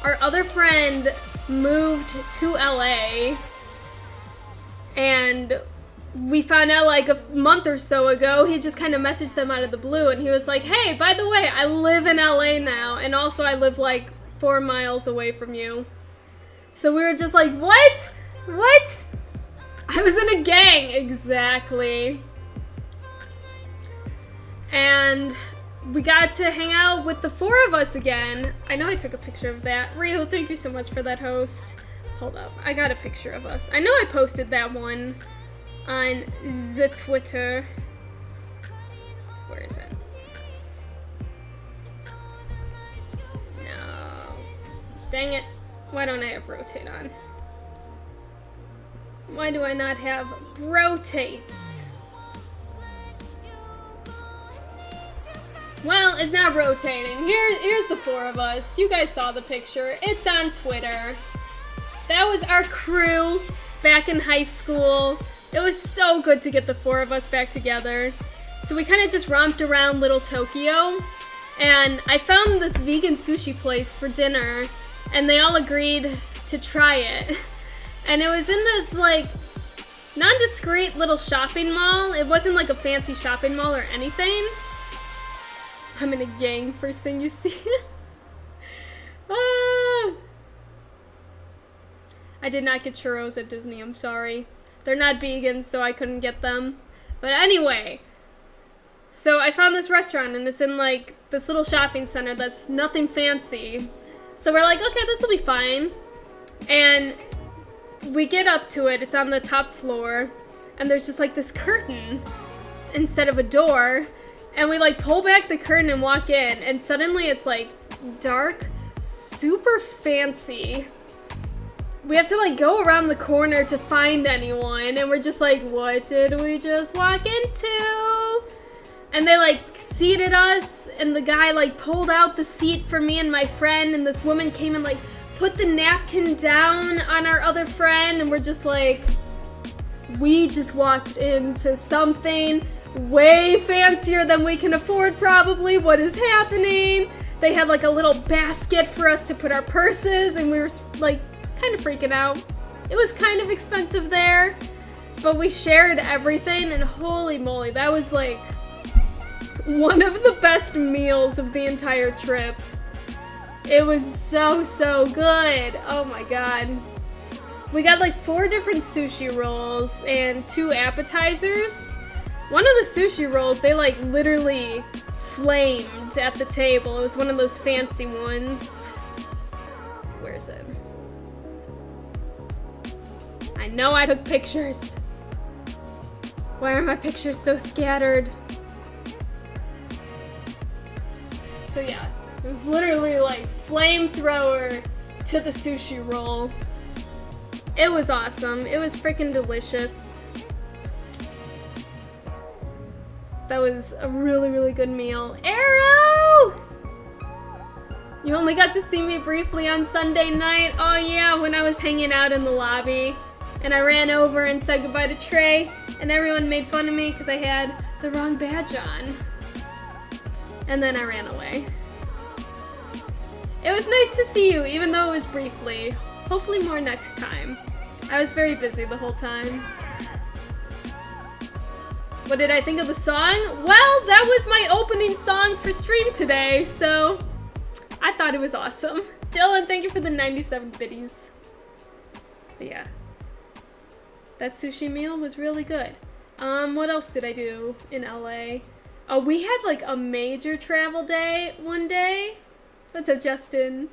Our other friend moved to LA and we found out like a month or so ago. He just kind of messaged them out of the blue and he was like, hey, by the way, I live in LA now and also I live like 4 miles away from you. So we were just like, what? What? I was in a gang. Exactly. And we got to hang out with the 4 of us again. I know I took a picture of that. Rio, thank you so much for that host. Hold up, I got a picture of us. I know I posted that one on the Twitter. Where is it? No. Dang it. Why don't I have rotate on? Why do I not have rotates? Well, it's not rotating. Here's the 4 of us. You guys saw the picture. It's on Twitter. That was our crew back in high school. It was so good to get the 4 of us back together. So we kind of just romped around Little Tokyo. And I found this vegan sushi place for dinner. And they all agreed to try it. And it was in this like nondescript little shopping mall. It wasn't like a fancy shopping mall or anything. I'm in a gang, first thing you see. Ah. I did not get churros at Disney, I'm sorry. They're not vegan, so I couldn't get them. But anyway, so I found this restaurant, and it's in, like, this little shopping center that's nothing fancy. So we're like, okay, this will be fine. And we get up to it. It's on the top floor. And there's just, like, this curtain instead of a door. And we, like, pull back the curtain and walk in. And suddenly it's, like, dark, super fancy. We have to like go around the corner to find anyone and we're just like, what did we just walk into? And they like seated us and the guy like pulled out the seat for me and my friend and this woman came and like put the napkin down on our other friend and we're just like, we just walked into something way fancier than we can afford probably. What is happening? They had like a little basket for us to put our purses and we were like kind of freaking out. It was kind of expensive there, but we shared everything, and holy moly, that was like one of the best meals of the entire trip. It was so, so good. Oh my god. We got like 4 different sushi rolls and 2 appetizers. One of the sushi rolls, they like literally flamed at the table. It was one of those fancy ones. Where is it? I know I took pictures. Why are my pictures so scattered? So yeah, it was literally like flamethrower to the sushi roll. It was awesome. It was freaking delicious. That was a really, really good meal. Arrow! You only got to see me briefly on Sunday night. Oh yeah, when I was hanging out in the lobby. And I ran over and said goodbye to Trey. And everyone made fun of me because I had the wrong badge on. And then I ran away. It was nice to see you, even though it was briefly. Hopefully more next time. I was very busy the whole time. What did I think of the song? Well, that was my opening song for stream today, so I thought it was awesome. Dylan, thank you for the 97 biddies. But yeah. That sushi meal was really good. What else did I do in LA? Oh, we had like a major travel day one day. What's up, Justin?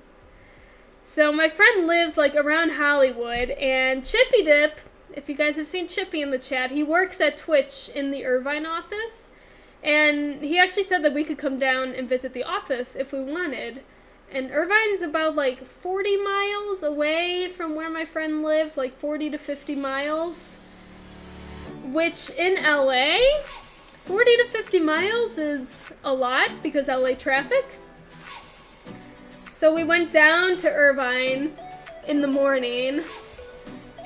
So my friend lives like around Hollywood, and Chippy Dip, if you guys have seen Chippy in the chat, he works at Twitch in the Irvine office, and he actually said that we could come down and visit the office if we wanted. And Irvine's about like 40 miles away from where my friend lives, like 40 to 50 miles, which in LA, 40 to 50 miles is a lot because LA traffic. So we went down to Irvine in the morning,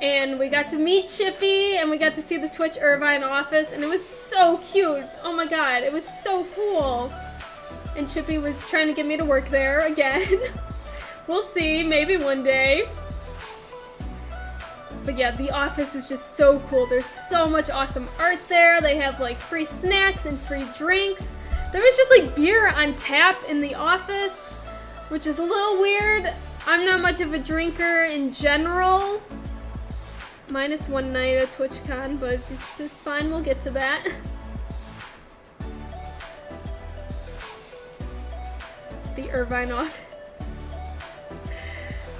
and we got to meet Chippy, and we got to see the Twitch Irvine office, and it was so cute. Oh my god, it was so cool. And Chippy was trying to get me to work there again. We'll see, maybe one day. But yeah, the office is just so cool. There's so much awesome art there. They have like free snacks and free drinks. There was just like beer on tap in the office, which is a little weird. I'm not much of a drinker in general. Minus one night at TwitchCon, but it's fine, we'll get to that. The Irvine office.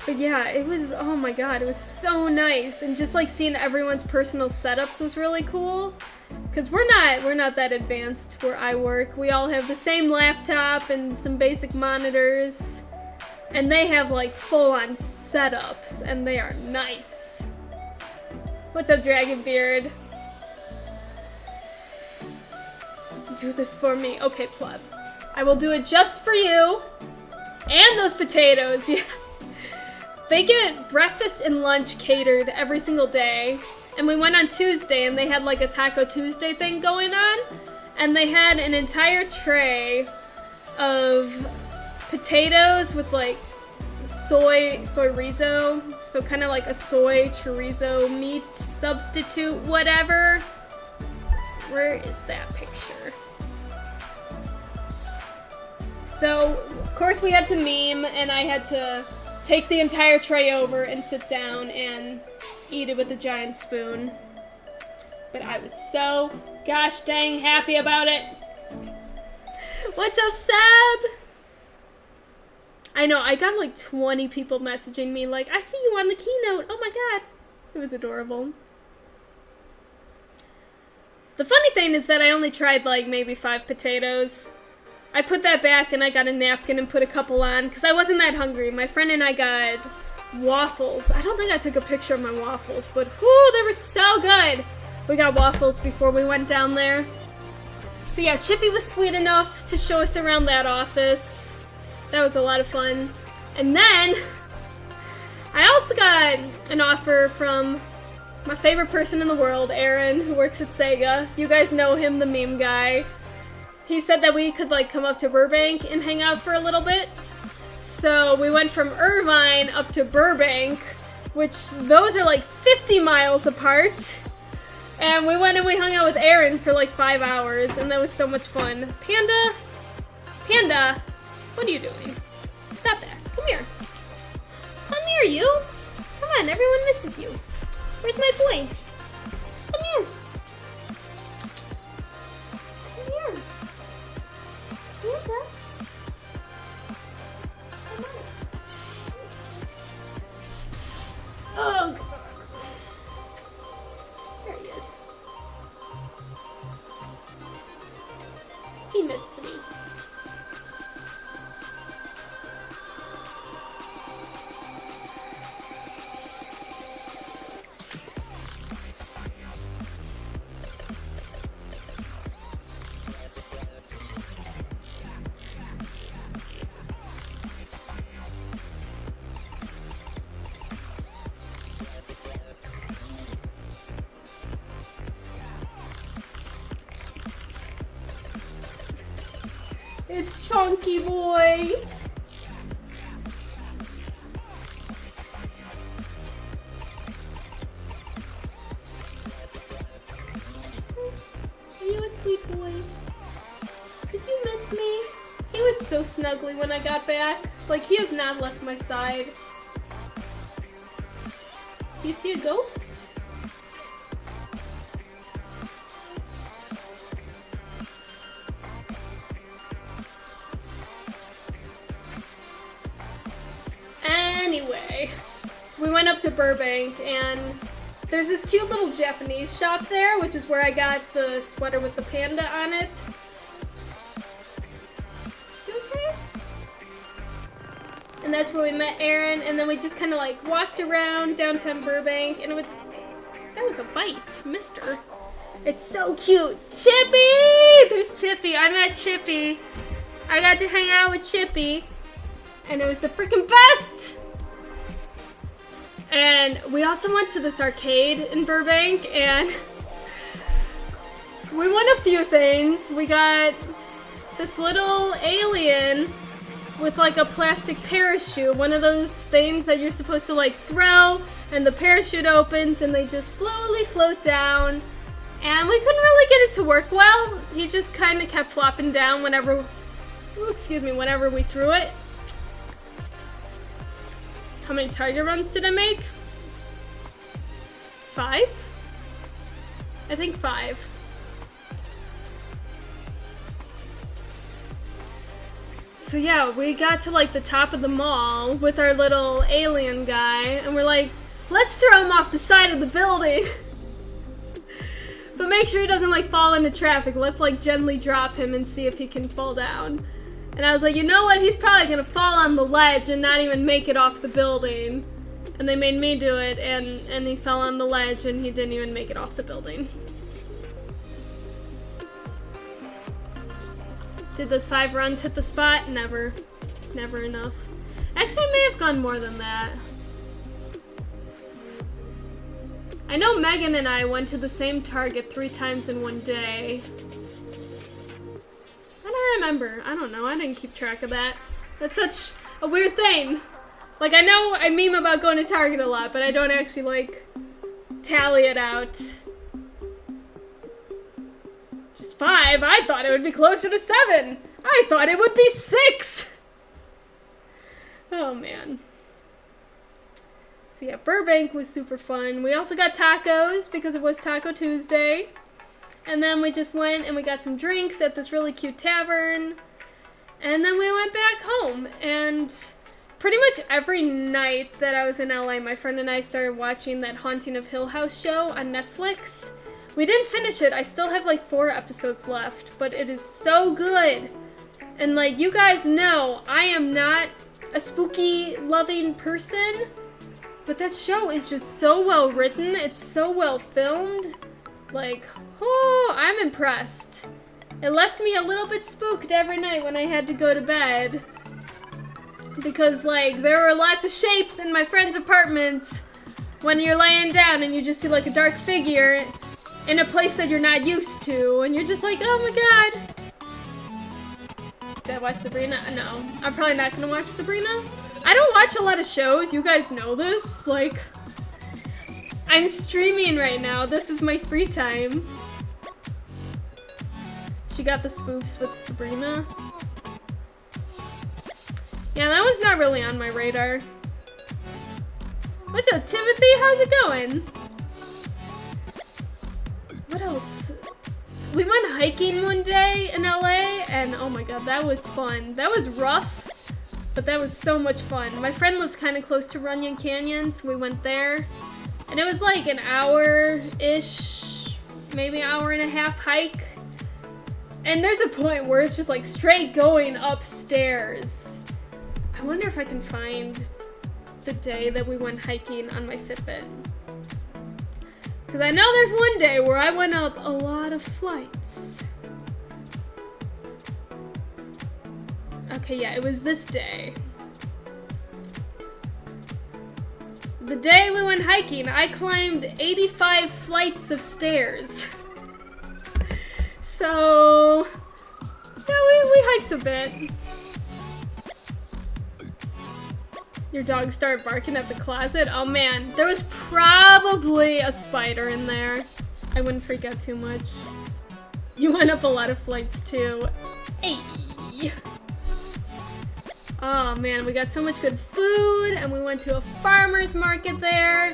But yeah, it was, oh my god, it was so nice. And just like seeing everyone's personal setups was really cool. Because we're not that advanced where I work. We all have the same laptop and some basic monitors. And they have like full-on setups, and they are nice. What's up, Dragonbeard? Do this for me. Okay, Pleb. I will do it just for you. And those potatoes, yeah. They get breakfast and lunch catered every single day. And we went on Tuesday, and they had like a Taco Tuesday thing going on. And they had an entire tray of potatoes with like soy chorizo. So kind of like a soy chorizo meat substitute, whatever. Where is that picture? So, of course we had to meme, and I had to take the entire tray over and sit down and eat it with a giant spoon. But I was so gosh dang happy about it. What's up, Seb? I know, I got like 20 people messaging me like, I see you on the keynote. Oh my god. It was adorable. The funny thing is that I only tried like maybe 5 potatoes. I put that back and I got a napkin and put a couple on because I wasn't that hungry. My friend and I got waffles. I don't think I took a picture of my waffles, but whoo, they were so good. We got waffles before we went down there. So yeah, Chippy was sweet enough to show us around that office. That was a lot of fun. And then I also got an offer from my favorite person in the world, Aaron, who works at Sega. You guys know him, the meme guy. He said that we could like come up to Burbank and hang out for a little bit. So we went from Irvine up to Burbank which those are like 50 miles apart. And we went and we hung out with Aaron for like 5 hours, and that was so much fun. Panda? Panda, what are you doing? Stop that. Come here. Come here, you. Come on, everyone misses you. Where's my boy? Come here. Come here. Here, bud. Come on. Oh, God. There he is. He missed me. It's Chunky Boy. Are you a sweet boy? Did you miss me? He was so snuggly when I got back. Like, he has not left my side. Do you see a ghost? Anyway, we went up to Burbank, and there's this cute little Japanese shop there, which is where I got the sweater with the panda on it. You okay? And that's where we met Aaron, and then we just kind of like walked around downtown Burbank, and that was a bite, mister. It's so cute. Chippy! There's Chippy. I met Chippy. I got to hang out with Chippy. And it was the freaking best! And we also went to this arcade in Burbank, and we won a few things. We got this little alien with like a plastic parachute, one of those things that you're supposed to like throw, and the parachute opens and they just slowly float down. And we couldn't really get it to work well. He just kind of kept flopping down whenever we threw it. How many target runs did I make? 5? I think 5. So yeah, we got to like the top of the mall with our little alien guy, and we're like, let's throw him off the side of the building. But make sure he doesn't like fall into traffic. Let's like gently drop him and see if he can fall down. And I was like, you know what? He's probably gonna fall on the ledge and not even make it off the building. And they made me do it, and he fell on the ledge and he didn't even make it off the building. Did those 5 runs hit the spot? Never. Never enough. Actually, I may have gone more than that. I know Megan and I went to the same target 3 times in one day. I don't remember. I don't know. I didn't keep track of that. That's such a weird thing. Like, I know I meme about going to Target a lot, but I don't actually, like, tally it out. Just 5? I thought it would be closer to 7. I thought it would be 6. Oh, man. So, yeah, Burbank was super fun. We also got tacos because it was Taco Tuesday. And then we just went and we got some drinks at this really cute tavern. And then we went back home. And pretty much every night that I was in LA, my friend and I started watching that Haunting of Hill House show on Netflix. We didn't finish it. I still have like 4 episodes left, but it is so good. And like you guys know, I am not a spooky loving person, but that show is just so well written. It's so well filmed. Like, oh, I'm impressed. It left me a little bit spooked every night when I had to go to bed. Because, like, there were lots of shapes in my friend's apartment when you're laying down and you just see, like, a dark figure in a place that you're not used to. And you're just like, oh my god. Did I watch Sabrina? No. I'm probably not gonna watch Sabrina. I don't watch a lot of shows. You guys know this. Like, I'm streaming right now. This is my free time. She got the spoofs with Sabrina. Yeah, that one's not really on my radar. What's up, Timothy? How's it going? What else? We went hiking one day in LA, and oh my god, that was fun. That was rough, but that was so much fun. My friend lives kind of close to Runyon Canyon, so we went there. And it was like an hour-ish, maybe an hour and a half hike. And there's a point where it's just like straight going upstairs. I wonder if I can find the day that we went hiking on my Fitbit. Because I know there's one day where I went up a lot of flights. Okay, yeah, it was this day. The day we went hiking, I climbed 85 flights of stairs. So, yeah, we hiked a bit. Your dog started barking at the closet? Oh man, there was probably a spider in there. I wouldn't freak out too much. You went up a lot of flights too. Hey. Oh man, we got so much good food, and we went to a farmer's market there.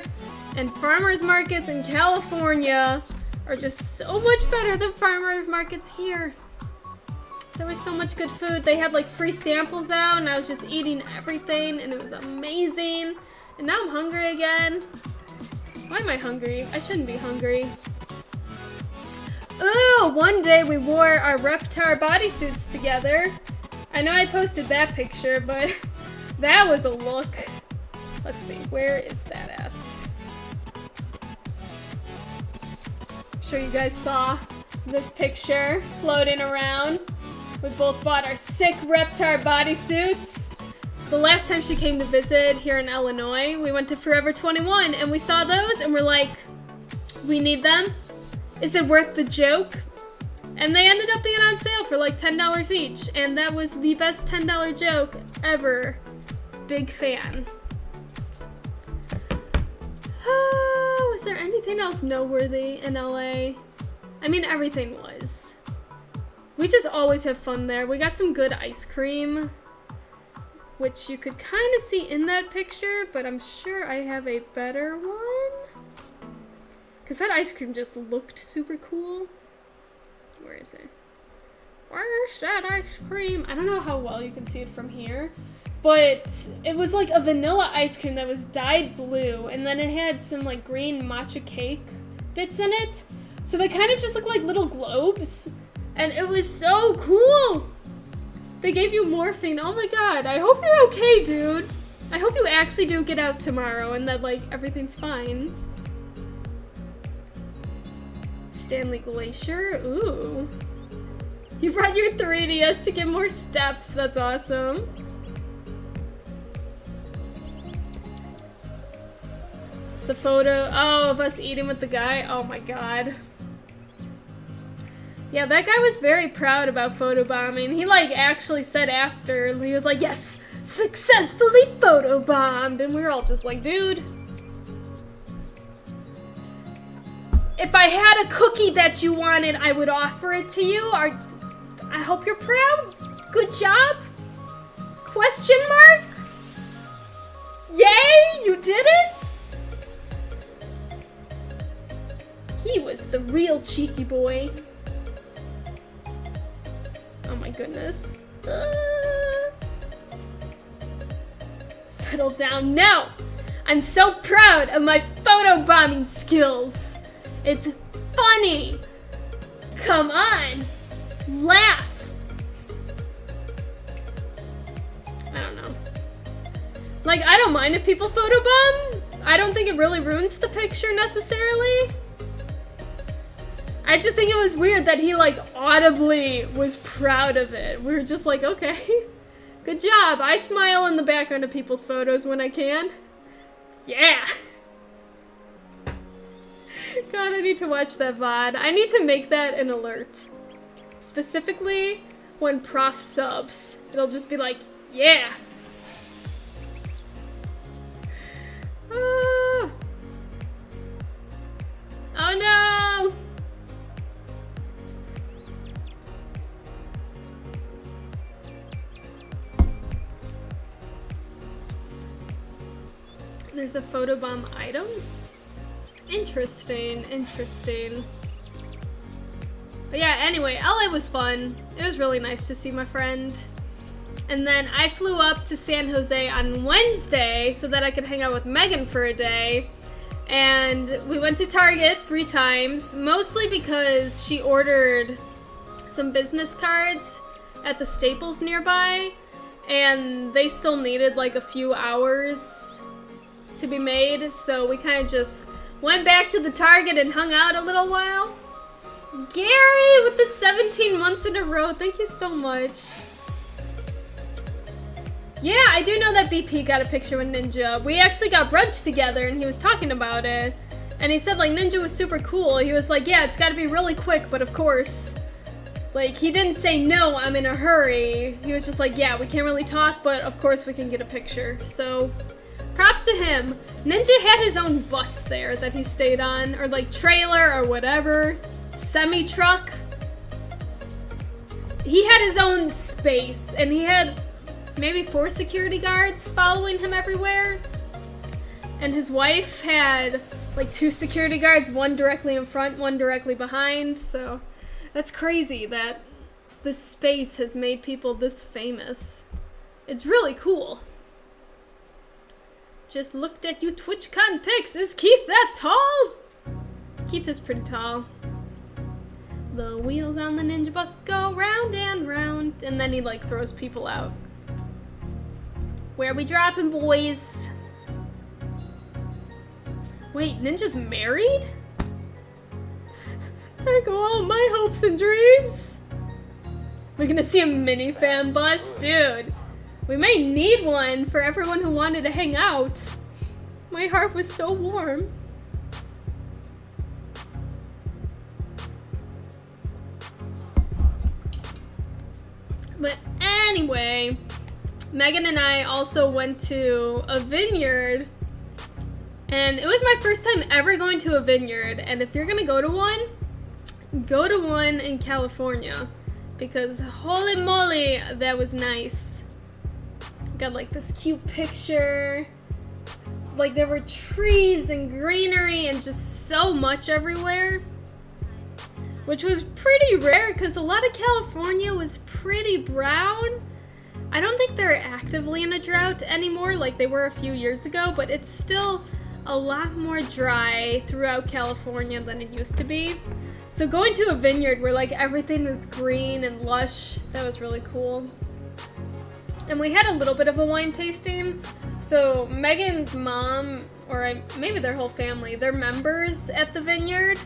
And farmer's markets in California are just so much better than farmer's markets here. There was so much good food. They had like free samples out, and I was just eating everything, and it was amazing. And now I'm hungry again. Why am I hungry? I shouldn't be hungry. Oh, one day we wore our Reptar bodysuits together. I know I posted that picture, but that was a look. Let's see, where is that at? I'm sure you guys saw this picture floating around. We both bought our sick Reptar bodysuits. The last time she came to visit here in Illinois, we went to Forever 21 and we saw those and we're like, we need them. Is it worth the joke? And they ended up being on sale for like $10 each, and that was the best $10 joke ever. Big fan. Was there anything else noteworthy in LA? I mean, everything was. We just always have fun there. We got some good ice cream, which you could kind of see in that picture, but I'm sure I have a better one. Because that ice cream just looked super cool. Where is it? Where's that ice cream? I don't know how well you can see it from here, but it was like a vanilla ice cream that was dyed blue, and then it had some like green matcha cake bits in it. So they kind of just look like little globes, and it was so cool. They gave you morphine. Oh my god, I hope you're okay, dude. I hope you actually do get out tomorrow and that like everything's fine. Stanley Glacier, ooh. You brought your 3DS to get more steps, that's awesome. The photo, oh, of us eating with the guy, oh my god. Yeah, that guy was very proud about photobombing. He like actually said after, he was like, yes, successfully photobombed, and we were all just like, dude. If I had a cookie that you wanted, I would offer it to you. I hope you're proud. Good job? Question mark? Yay, you did it? He was the real cheeky boy. Oh my goodness. Settle down. No! I'm so proud of my photobombing skills. It's funny. Come on. Laugh. I don't know. Like, I don't mind if people photobomb. I don't think it really ruins the picture necessarily. I just think it was weird that he like audibly was proud of it. We were just like, okay, good job. I smile in the background of people's photos when I can. Yeah. God, I need to watch that VOD. I need to make that an alert. Specifically, when Prof subs. It'll just be like, yeah. Oh no! There's a photobomb item? Interesting, interesting. But yeah, anyway, LA was fun. It was really nice to see my friend. And then I flew up to San Jose on Wednesday so that I could hang out with Megan for a day. And we went to Target 3 times, mostly because she ordered some business cards at the Staples nearby, and they still needed like a few hours to be made, so we kind of just went back to the Target and hung out a little while. Gary with the 17 months in a row, thank you so much. Yeah, I do know that BP got a picture with Ninja. We actually got brunch together and he was talking about it. And he said like Ninja was super cool. He was like, yeah, it's gotta be really quick, but of course. Like, he didn't say, no, I'm in a hurry. He was just like, yeah, we can't really talk, but of course we can get a picture. So, props to him. Ninja had his own bus there that he stayed on, or like trailer or whatever. Semi-truck. He had his own space, and he had maybe 4 security guards following him everywhere. And his wife had like 2 security guards, one directly in front, one directly behind. So that's crazy that this space has made people this famous. It's really cool. Just looked at you TwitchCon pics. Is Keith that tall? Keith is pretty tall. The wheels on the ninja bus go round and round. And then he like throws people out. Where we dropping, boys? Wait, Ninja's married? There go all my hopes and dreams. We're gonna see a mini fan bus? Dude, we may need one for everyone who wanted to hang out. My heart was so warm. But anyway, Megan and I also went to a vineyard, and it was my first time ever going to a vineyard. And if you're gonna go to one in California, because holy moly, that was nice. Got like this cute picture. Like there were trees and greenery and just so much everywhere, which was pretty rare because a lot of California was pretty brown. I don't think they're actively in a drought anymore like they were a few years ago, but it's still a lot more dry throughout California than it used to be. So going to a vineyard where like everything was green and lush, that was really cool. And we had a little bit of a wine tasting. So Megan's mom, or maybe their whole family, they're members at the vineyard.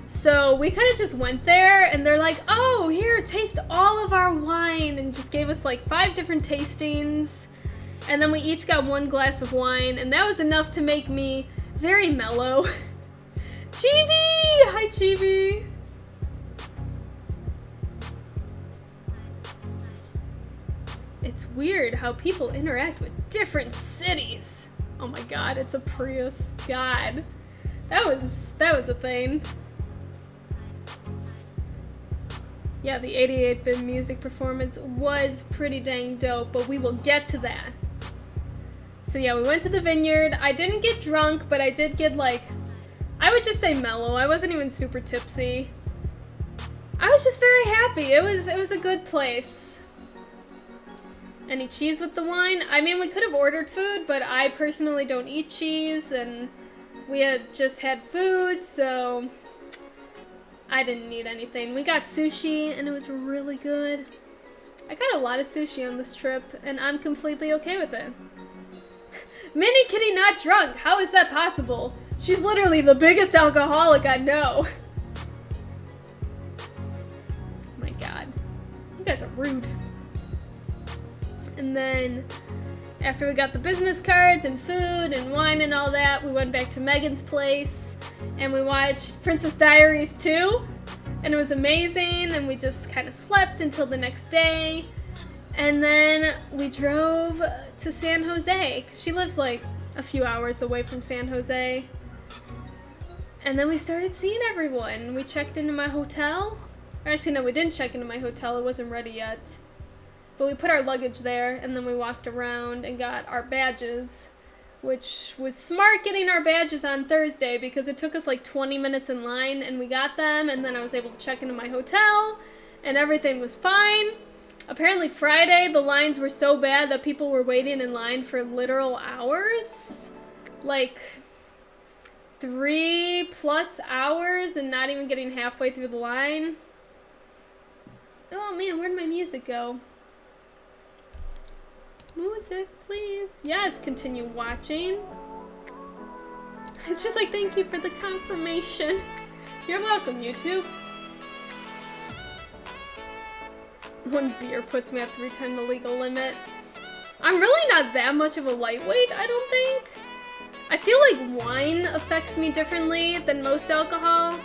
So we kind of just went there and they're like, oh, here, taste all of our wine, and just gave us like 5 different tastings. And then we each got 1 glass of wine, and that was enough to make me very mellow. Chibi! Hi, Chibi! It's weird how people interact with different cities. Oh my god, it's a Prius. God. That was a thing. Yeah, the 88-bit music performance was pretty dang dope, but we will get to that. So yeah, we went to the vineyard. I didn't get drunk, but I did get like, I would just say mellow. I wasn't even super tipsy. I was just very happy. It was a good place. Any cheese with the wine? I mean, we could have ordered food, but I personally don't eat cheese, and we had just had food, so I didn't need anything. We got sushi, and it was really good. I got a lot of sushi on this trip, and I'm completely okay with it. MiniKitty not drunk. How is that possible? She's literally the biggest alcoholic I know. Oh my god. You guys are rude. And then, after we got the business cards and food and wine and all that, we went back to Megan's place and we watched Princess Diaries 2, and it was amazing, and we just kind of slept until the next day, and then we drove to San Jose. She lived like a few hours away from San Jose. And then we started seeing everyone. We checked into my hotel. Or actually, no, we didn't check into my hotel. It wasn't ready yet. But we put our luggage there, and then we walked around and got our badges, which was smart getting our badges on Thursday because it took us like 20 minutes in line, and we got them, and then I was able to check into my hotel, and everything was fine. Apparently Friday, the lines were so bad that people were waiting in line for literal hours. Like 3+ hours and not even getting halfway through the line. Oh man, where'd my music go? Music, please. Yes, continue watching. It's just like, thank you for the confirmation. You're welcome, YouTube. 1 beer puts me at 3 times the legal limit. I'm really not that much of a lightweight, I don't think. I feel like wine affects me differently than most alcohol.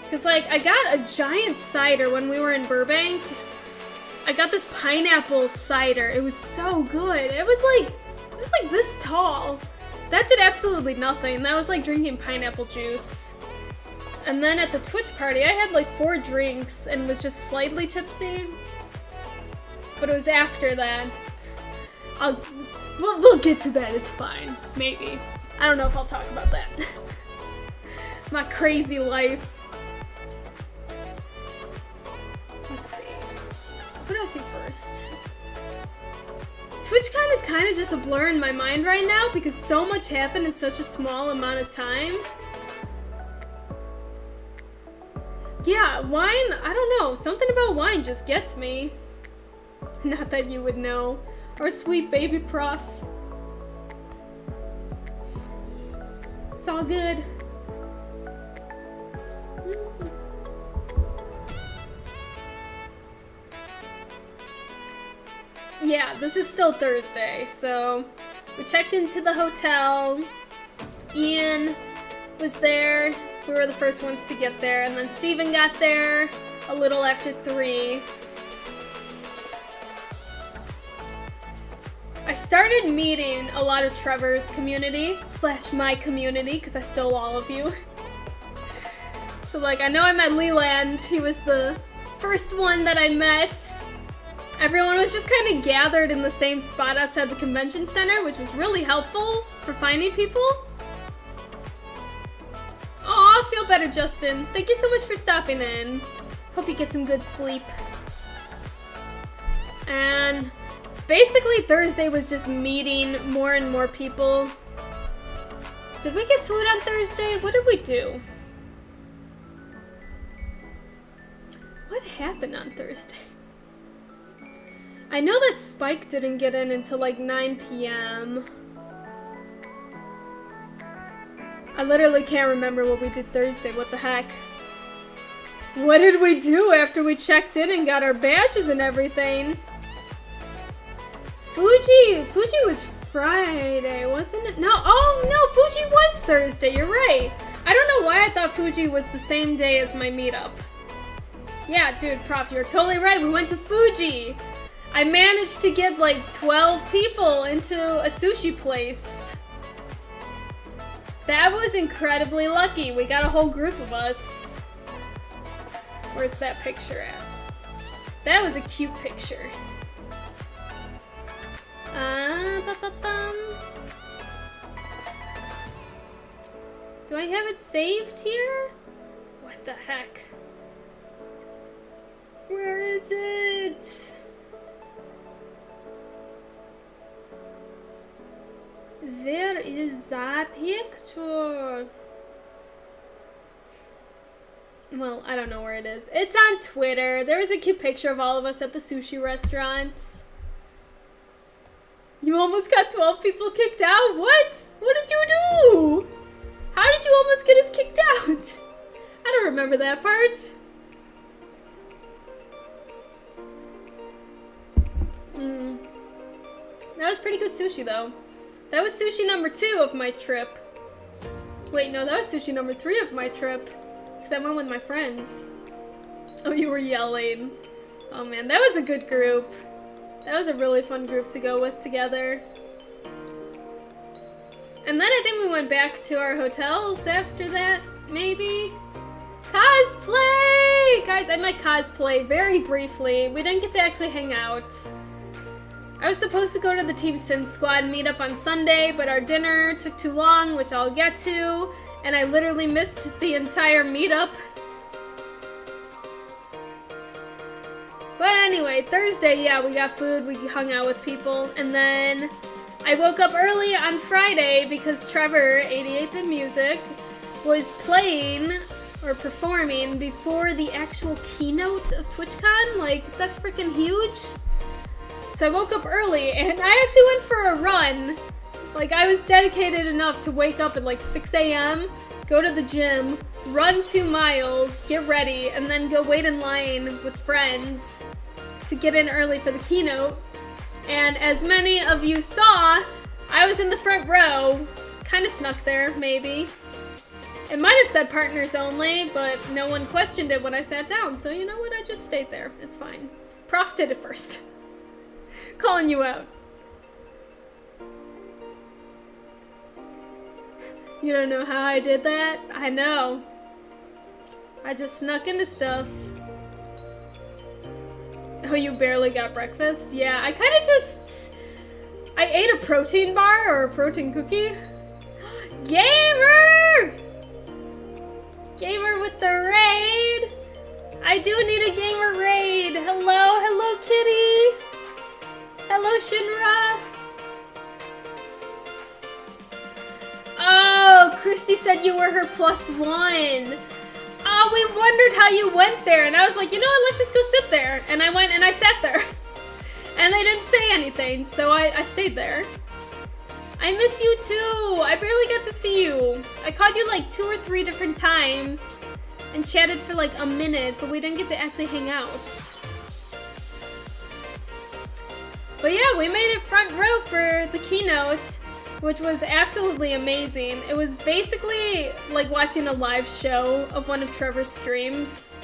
Because, like, I got a giant cider when we were in Burbank. I got this pineapple cider. It was so good. It was like this tall. That did absolutely nothing. That was like drinking pineapple juice. And then at the Twitch party, I had like 4 drinks and was just slightly tipsy. But it was after that. We'll get to that. It's fine. Maybe. I don't know if I'll talk about that. My crazy life. Let's see. What do I see first? TwitchCon is kind of just a blur in my mind right now because so much happened in such a small amount of time. Yeah, wine, I don't know. Something about wine just gets me. Not that you would know. Or sweet baby prof. It's all good. Yeah, this is still Thursday, so we checked into the hotel. Ian was there. We were the first ones to get there, and then Steven got there a little after 3. I started meeting a lot of Trevor's community, / my community, because I stole all of you. So, like, I know I met Leland. He was the first one that I met. Everyone was just kind of gathered in the same spot outside the convention center, which was really helpful for finding people. Aw, feel better, Justin. Thank you so much for stopping in. Hope you get some good sleep. And basically Thursday was just meeting more and more people. Did we get food on Thursday? What did we do? What happened on Thursday? I know that Spike didn't get in until like 9 p.m. I literally can't remember what we did Thursday. What the heck? What did we do after we checked in and got our badges and everything? Fuji was Friday, wasn't it? No, oh no, Fuji was Thursday, you're right. I don't know why I thought Fuji was the same day as my meetup. Yeah, dude, Prof, you're totally right. We went to Fuji. I managed to get like 12 people into a sushi place. That was incredibly lucky. We got a whole group of us. Where's that picture at? That was a cute picture. Do I have it saved here? What the heck? Where is it? Where is that picture? Well, I don't know where it is. It's on Twitter. There was a cute picture of all of us at the sushi restaurant. You almost got 12 people kicked out? What? What did you do? How did you almost get us kicked out? I don't remember that part. That was pretty good sushi, though. That was sushi number 2 of my trip. Wait, no, that was sushi number 3 of my trip. Because I went with my friends. Oh, you were yelling. Oh man, that was a good group. That was a really fun group to go with together. And then I think we went back to our hotels after that. maybe? Cosplay! Guys, I might cosplay very briefly. We didn't get to actually hang out. I was supposed to go to the Team Sin Squad meetup on Sunday, but our dinner took too long, which I'll get to, and I literally missed the entire meetup. But anyway, Thursday, yeah, we got food, we hung out with people, and then I woke up early on Friday because Trevor, 88-Bit Music, was playing or performing before the actual keynote of TwitchCon. Like, that's freaking huge. So I woke up early and I actually went for a run. Like, I was dedicated enough to wake up at like 6 a.m., go to the gym, run 2 miles, get ready, and then go wait in line with friends to get in early for the keynote. And as many of you saw, I was in the front row, kind of snuck there, maybe. It might have said partners only, but no one questioned it when I sat down, so you know what, I just stayed there. It's fine. Prof did it first. Calling you out. You don't know how I did that? I know. I just snuck into stuff. Oh, you barely got breakfast? Yeah, I kind of just... I ate a protein bar or a protein cookie. Gamer! Gamer with the raid! I do need a gamer raid! Hello Kitty! Hello Shinra! Oh, Christy said you were her +1. Oh, we wondered how you went there, and I was like, you know what, let's just go sit there. And I went and I sat there. And they didn't say anything, so I stayed there. I miss you too. I barely got to see you. I called you like 2 or 3 different times and chatted for like a minute, but we didn't get to actually hang out. But yeah, we made it front row for the keynote, which was absolutely amazing. It was basically like watching a live show of one of Trevor's streams.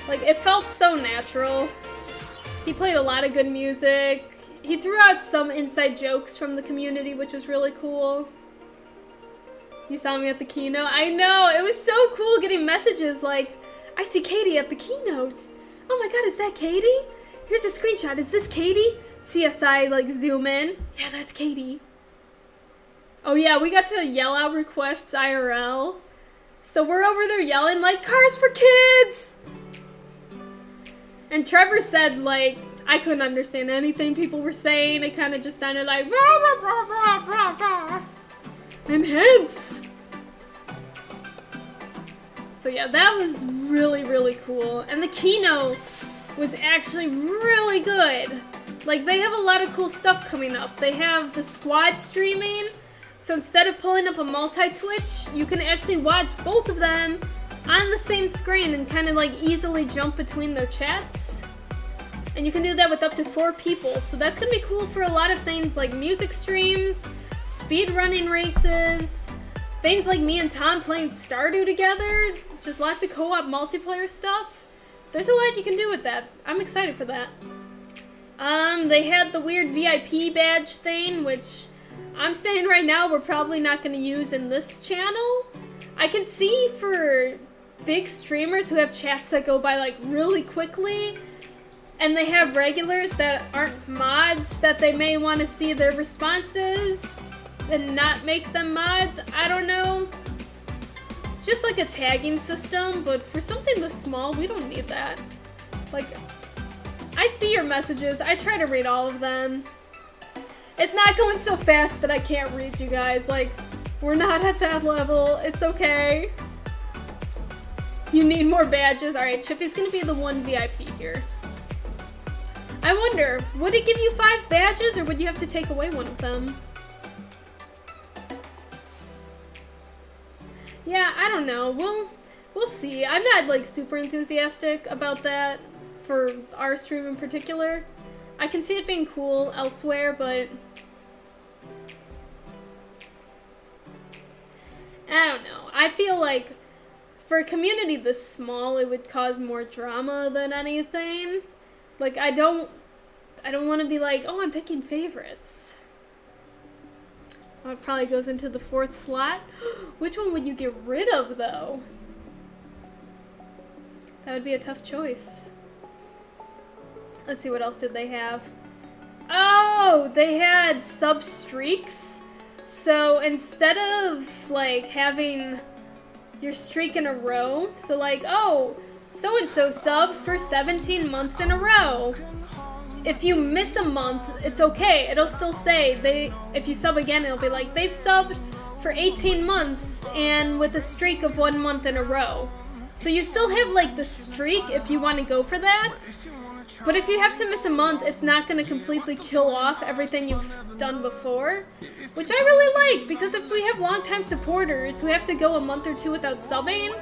Like, it felt so natural. He played a lot of good music. He threw out some inside jokes from the community, which was really cool. You saw me at the keynote? I know, it was so cool getting messages like, I see Katie at the keynote. Oh my god, is that Katie? Here's a screenshot, is this Katie? CSI, like, zoom in. Yeah, that's Katie. Oh yeah, we got to yell out requests IRL. So we're over there yelling like, cars for kids! And Trevor said, like, I couldn't understand anything people were saying. It kind of just sounded like, rah, rah, rah, rah, rah, rah. And heads. So yeah, that was really, really cool. And the keynote was actually really good. Like, they have a lot of cool stuff coming up. They have the squad streaming. So instead of pulling up a multi-Twitch, you can actually watch both of them on the same screen and kind of like easily jump between their chats. And you can do that with up to 4 people. So that's going to be cool for a lot of things like music streams, speedrunning races, things like me and Tom playing Stardew together, just lots of co-op multiplayer stuff. There's a lot you can do with that. I'm excited for that. They had the weird VIP badge thing, which I'm saying right now we're probably not going to use in this channel. I can see for big streamers who have chats that go by like really quickly, and they have regulars that aren't mods that they may want to see their responses and not make them mods. I don't know. It's just like a tagging system, but for something this small, we don't need that. Like, I see your messages. I try to read all of them. It's not going so fast that I can't read you guys. Like, we're not at that level. It's okay. You need more badges. Alright, Chippy's gonna be the one VIP here. I wonder, would it give you 5 badges or would you have to take away one of them? Yeah, I don't know. We'll see. I'm not like super enthusiastic about that for our stream in particular. I can see it being cool elsewhere, but I don't know. I feel like for a community this small, it would cause more drama than anything. Like, I don't want to be like, oh, I'm picking favorites. Oh, it probably goes into the 4th slot. Which one would you get rid of, though? That would be a tough choice. Let's see, what else did they have? Oh, they had sub streaks. So instead of like having your streak in a row, so like, oh, so-and-so subbed for 17 months in a row. If you miss a month, it's okay. It'll still say if you sub again, it'll be like they've subbed for 18 months and with a streak of 1 month in a row. So you still have like the streak if you want to go for that. But if you have to miss a month, it's not going to completely kill off everything you've done before. Which I really like, because if we have longtime supporters who have to go a month or two without subbing,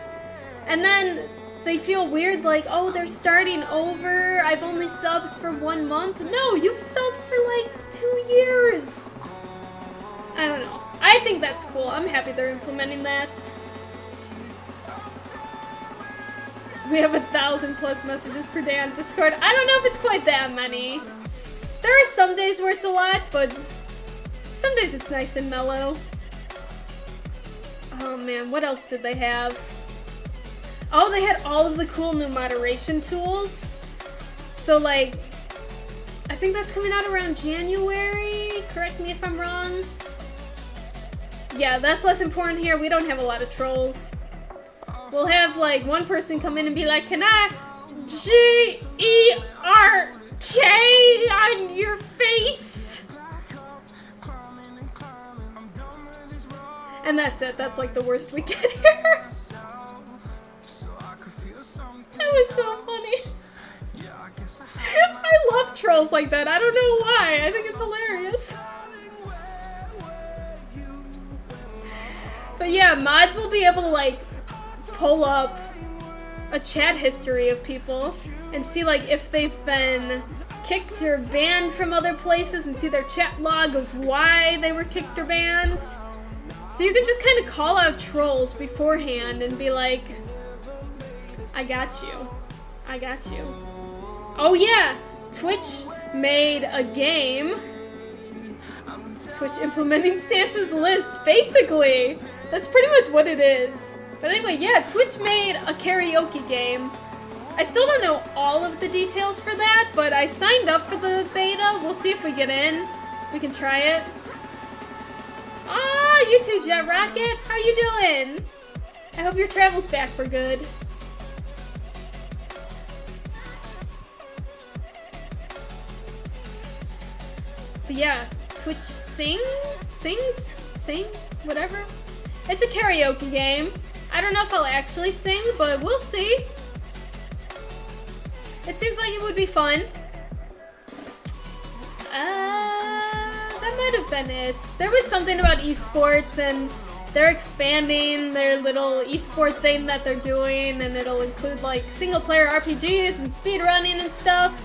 and then they feel weird like, oh, they're starting over, I've only subbed for 1 month. No, you've subbed for like 2 years. I don't know. I think that's cool. I'm happy they're implementing that. We have 1,000+ messages per day on Discord. I don't know if it's quite that many. There are some days where it's a lot, but some days it's nice and mellow. Oh man, what else did they have? Oh, they had all of the cool new moderation tools. So like, I think that's coming out around January. Correct me if I'm wrong. Yeah, that's less important here. We don't have a lot of trolls. We'll have like one person come in and be like, can I G-E-R-K on your face? And that's it. That's like the worst we get here. That was so funny. I love trolls like that. I don't know why. I think it's hilarious. But yeah, mods will be able to like pull up a chat history of people and see like if they've been kicked or banned from other places and see their chat log of why they were kicked or banned. So you can just kind of call out trolls beforehand and be like, I got you. I got you. Oh yeah, Twitch made a game. Twitch implementing Santa's list, basically. That's pretty much what it is. But anyway, yeah, Twitch made a karaoke game. I still don't know all of the details for that, but I signed up for the beta. We'll see if we get in. We can try it. Ah, you too, Jet Rocket. How you doing? I hope your travel's back for good. But yeah, Twitch sing, whatever. It's a karaoke game. I don't know if I'll actually sing, but we'll see. It seems like it would be fun. That might have been it. There was something about esports, and they're expanding their little esport thing that they're doing, and it'll include like single-player RPGs and speedrunning and stuff.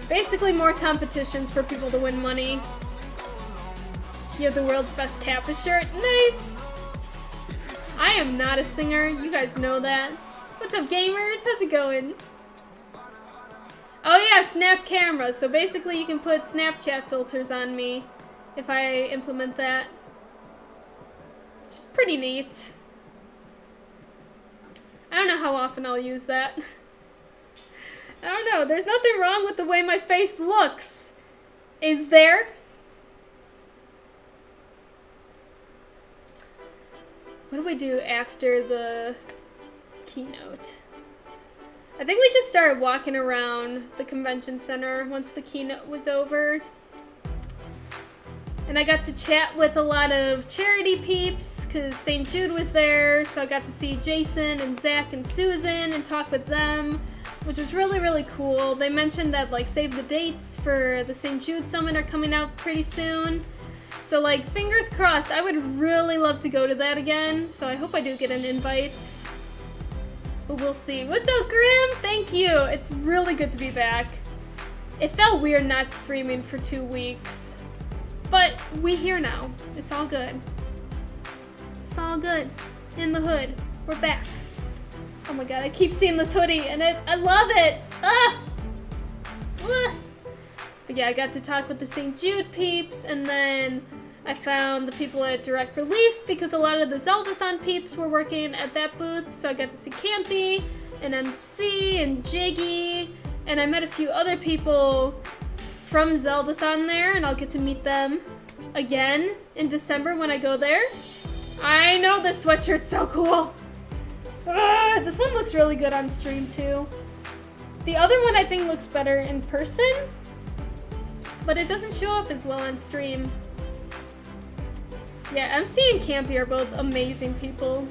Basically more competitions for people to win money. You have the world's best Kappa shirt. Nice! I am not a singer. You guys know that. What's up, gamers? How's it going? Oh yeah, snap camera. So basically you can put Snapchat filters on me if I implement that. Which is pretty neat. I don't know how often I'll use that. I don't know. There's nothing wrong with the way my face looks. Is there? What do we do after the keynote? I think we just started walking around the convention center once the keynote was over. And I got to chat with a lot of charity peeps because St. Jude was there. So I got to see Jason and Zach and Susan and talk with them, which was really, really cool. They mentioned that like save the dates for the St. Jude Summit are coming out pretty soon. So like fingers crossed, I would really love to go to that again. So I hope I do get an invite. But we'll see. What's up, Grim? Thank you. It's really good to be back. It felt weird not streaming for 2 weeks. But we here now. It's all good. It's all good. In the hood. We're back. Oh my god, I keep seeing this hoodie and I love it! Ah! Ah! But yeah, I got to talk with the St. Jude peeps, and then I found the people at Direct Relief because a lot of the Zeldathon peeps were working at that booth, so I got to see Campy and MC and Jiggy, and I met a few other people from Zeldathon there, and I'll get to meet them again in December when I go there. I know this sweatshirt's so cool. This one looks really good on stream too. The other one I think looks better in person, but it doesn't show up as well on stream. Yeah, MC and Campy are both amazing people.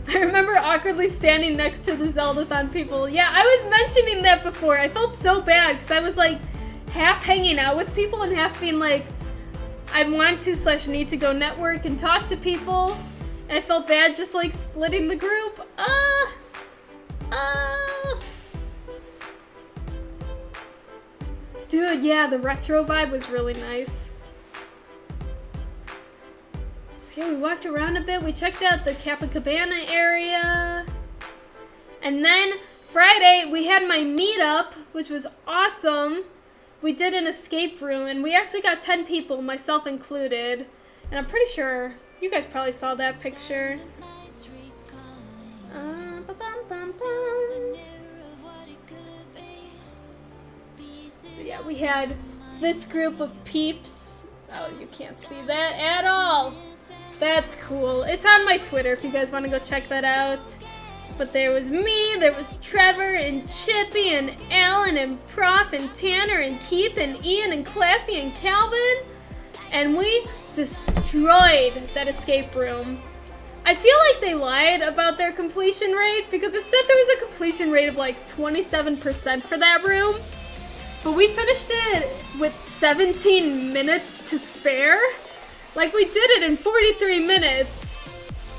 I remember awkwardly standing next to the Zeldathon people. Yeah, I was mentioning that before. I felt so bad because I was like half hanging out with people and half being like, I want to / need to go network and talk to people. And I felt bad just like splitting the group. Dude, yeah, the retro vibe was really nice. So yeah, we walked around a bit. We checked out the Capacabana area. And then Friday, we had my meetup, which was awesome. We did an escape room, and we actually got 10 people, myself included. And I'm pretty sure you guys probably saw that picture. So yeah, we had this group of peeps. Oh, you can't see that at all. That's cool. It's on my Twitter if you guys want to go check that out. But there was me, there was Trevor and Chippy and Alan and Prof and Tanner and Keith and Ian and Classy and Calvin. And we destroyed that escape room. I feel like they lied about their completion rate because it said there was a completion rate of like 27% for that room. But we finished it with 17 minutes to spare. Like we did it in 43 minutes.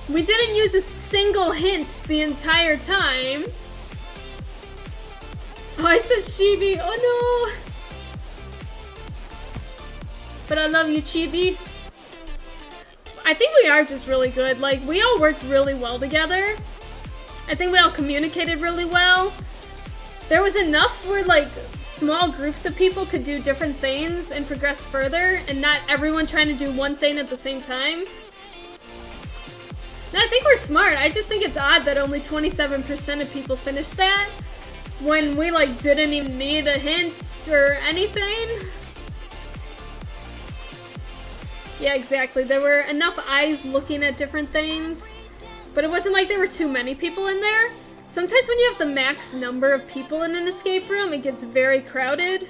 We didn't use a single hint the entire time. Oh, I said Chibi. Oh no. But I love you, Chibi. I think we are just really good. Like, we all worked really well together. I think we all communicated really well. There was enough where, like, small groups of people could do different things and progress further, and not everyone trying to do one thing at the same time. And I think we're smart. I just think it's odd that only 27% of people finished that when we, like, didn't even need a hint or anything. Yeah, exactly. There were enough eyes looking at different things, but it wasn't like there were too many people in there. Sometimes when you have the max number of people in an escape room, it gets very crowded.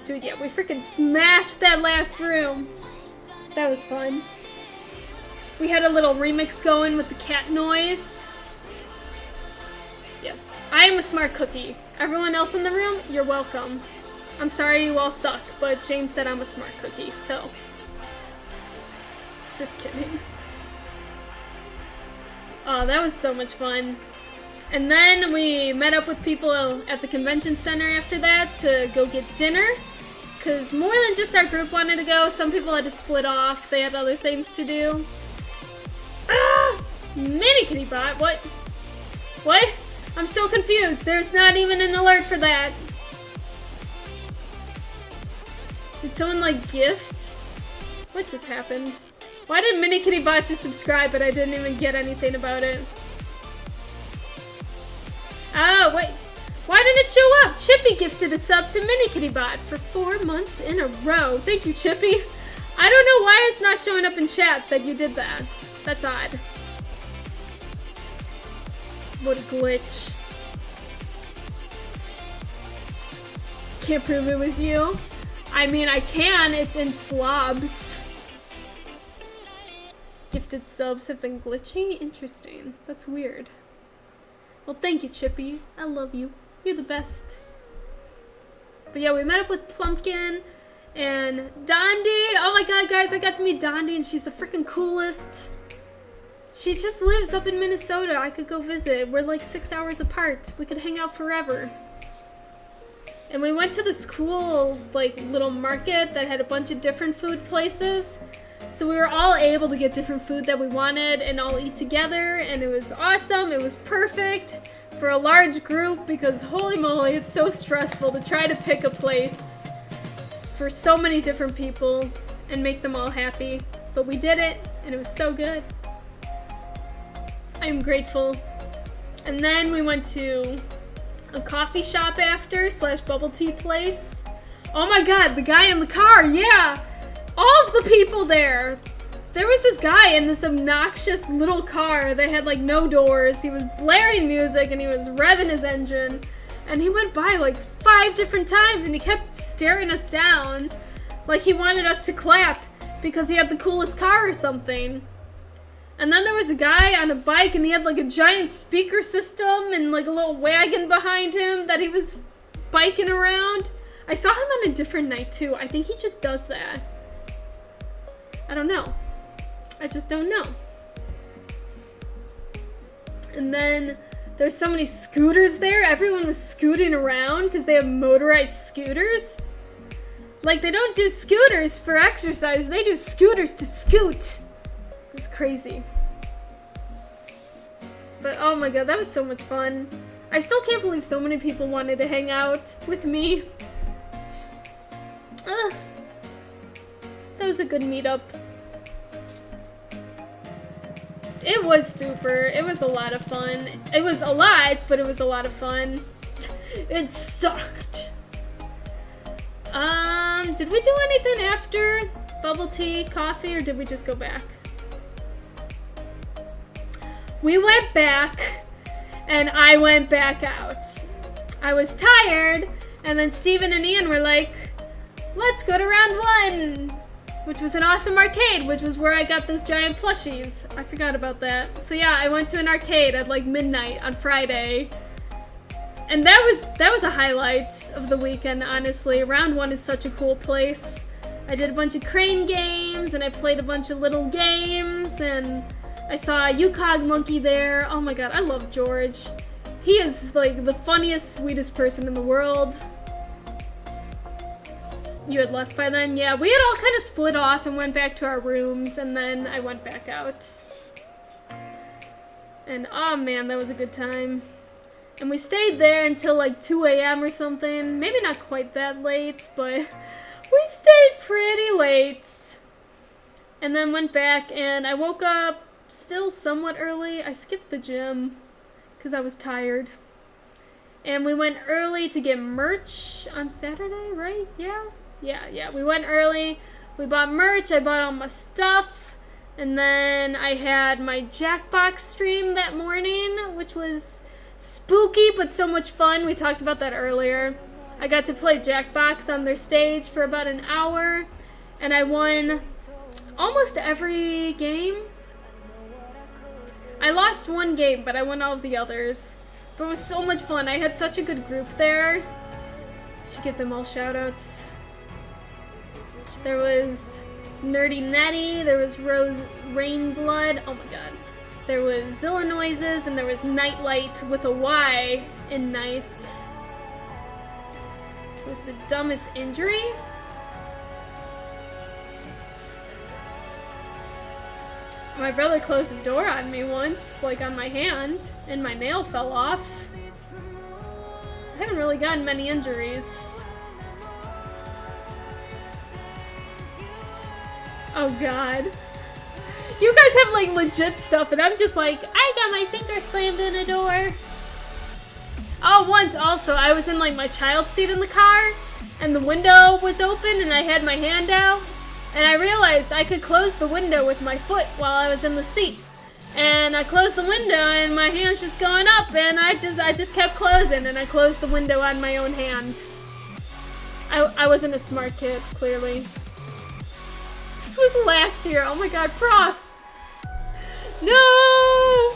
Dude, yeah, we freaking smashed that last room. That was fun. We had a little remix going with the cat noise. Yes, I am a smart cookie. Everyone else in the room, you're welcome. I'm sorry you all suck, but James said I'm a smart cookie, so... Just kidding. Oh, that was so much fun. And then we met up with people at the convention center after that to go get dinner. Because more than just our group wanted to go, some people had to split off. They had other things to do. Ah! MiniKitty bot? What? What? I'm so confused. There's not even an alert for that. Did someone, like, gift? What just happened? Why did MiniKitty bot just subscribe, but I didn't even get anything about it? Oh, wait. Why did it show up? Chippy gifted a sub to MiniKitty bot for 4 months in a row. Thank you, Chippy. I don't know why it's not showing up in chat that you did that. That's odd. What a glitch. Can't prove it was you. I mean, I can. It's in slobs. Gifted subs have been glitchy? Interesting. That's weird. Well, thank you, Chippy. I love you. You're the best. But yeah, we met up with Plumpkin and Dondi. Oh my god, guys, I got to meet Dondi and she's the freaking coolest. She just lives up in Minnesota. I could go visit. We're like 6 hours apart. We could hang out forever. And we went to this cool, like, little market that had a bunch of different food places. So we were all able to get different food that we wanted and all eat together, and it was awesome. It was perfect for a large group because holy moly, it's so stressful to try to pick a place for so many different people and make them all happy. But we did it, and it was so good. I'm grateful. And then we went to a coffee shop after / bubble tea place. Oh my god, the guy in the car, yeah! All of the people there. There was this guy in this obnoxious little car that had like no doors. He was blaring music and he was revving his engine. And he went by like 5 different times and he kept staring us down like he wanted us to clap because he had the coolest car or something. And then there was a guy on a bike and he had like a giant speaker system and like a little wagon behind him that he was biking around. I saw him on a different night too. I think he just does that. I don't know. I just don't know. And then there's so many scooters there. Everyone was scooting around because they have motorized scooters. Like, they don't do scooters for exercise. They do scooters to scoot. It was crazy. But oh my god, that was so much fun. I still can't believe so many people wanted to hang out with me. Ugh. That was a good meetup. It was super. It was a lot of fun. It was a lot, but it was a lot of fun. It sucked. Did we do anything after bubble tea, coffee, or did we just go back? We went back, and I went back out. I was tired, and then Steven and Ian were like, let's go to round 1. Which was an awesome arcade, which was where I got those giant plushies. I forgot about that. So yeah, I went to an arcade at like midnight on Friday. And that was a highlight of the weekend, honestly. Round 1 is such a cool place. I did a bunch of crane games, and I played a bunch of little games, and I saw a Yukog monkey there. Oh my god, I love George. He is like the funniest, sweetest person in the world. You had left by then? Yeah, we had all kind of split off and went back to our rooms, and then I went back out. And oh man, that was a good time. And we stayed there until like 2 a.m. or something. Maybe not quite that late, but we stayed pretty late. And then went back, and I woke up still somewhat early. I skipped the gym because I was tired. And we went early to get merch on Saturday, right? Yeah. Yeah, we went early, we bought merch, I bought all my stuff, and then I had my Jackbox stream that morning, which was spooky but so much fun. We talked about that earlier. I got to play Jackbox on their stage for about an hour, and I won almost every game. I lost 1 game, but I won all of the others. But it was so much fun. I had such a good group there. Should give them all shout-outs. There was Nerdy Netty, there was Rose Rainblood, oh my god. There was Zilla Noises, and there was Nightlight with a Y in night. It was the dumbest injury. My brother closed the door on me once, like on my hand, and my nail fell off. I haven't really gotten many injuries. Oh god. You guys have like legit stuff and I'm just like, I got my finger slammed in a door. Oh, once also, I was in like my child seat in the car and the window was open and I had my hand out and I realized I could close the window with my foot while I was in the seat. And I closed the window and my hand's just going up and I just kept closing and I closed the window on my own hand. I wasn't a smart kid, clearly. This was last year. Oh my god, Prof! No!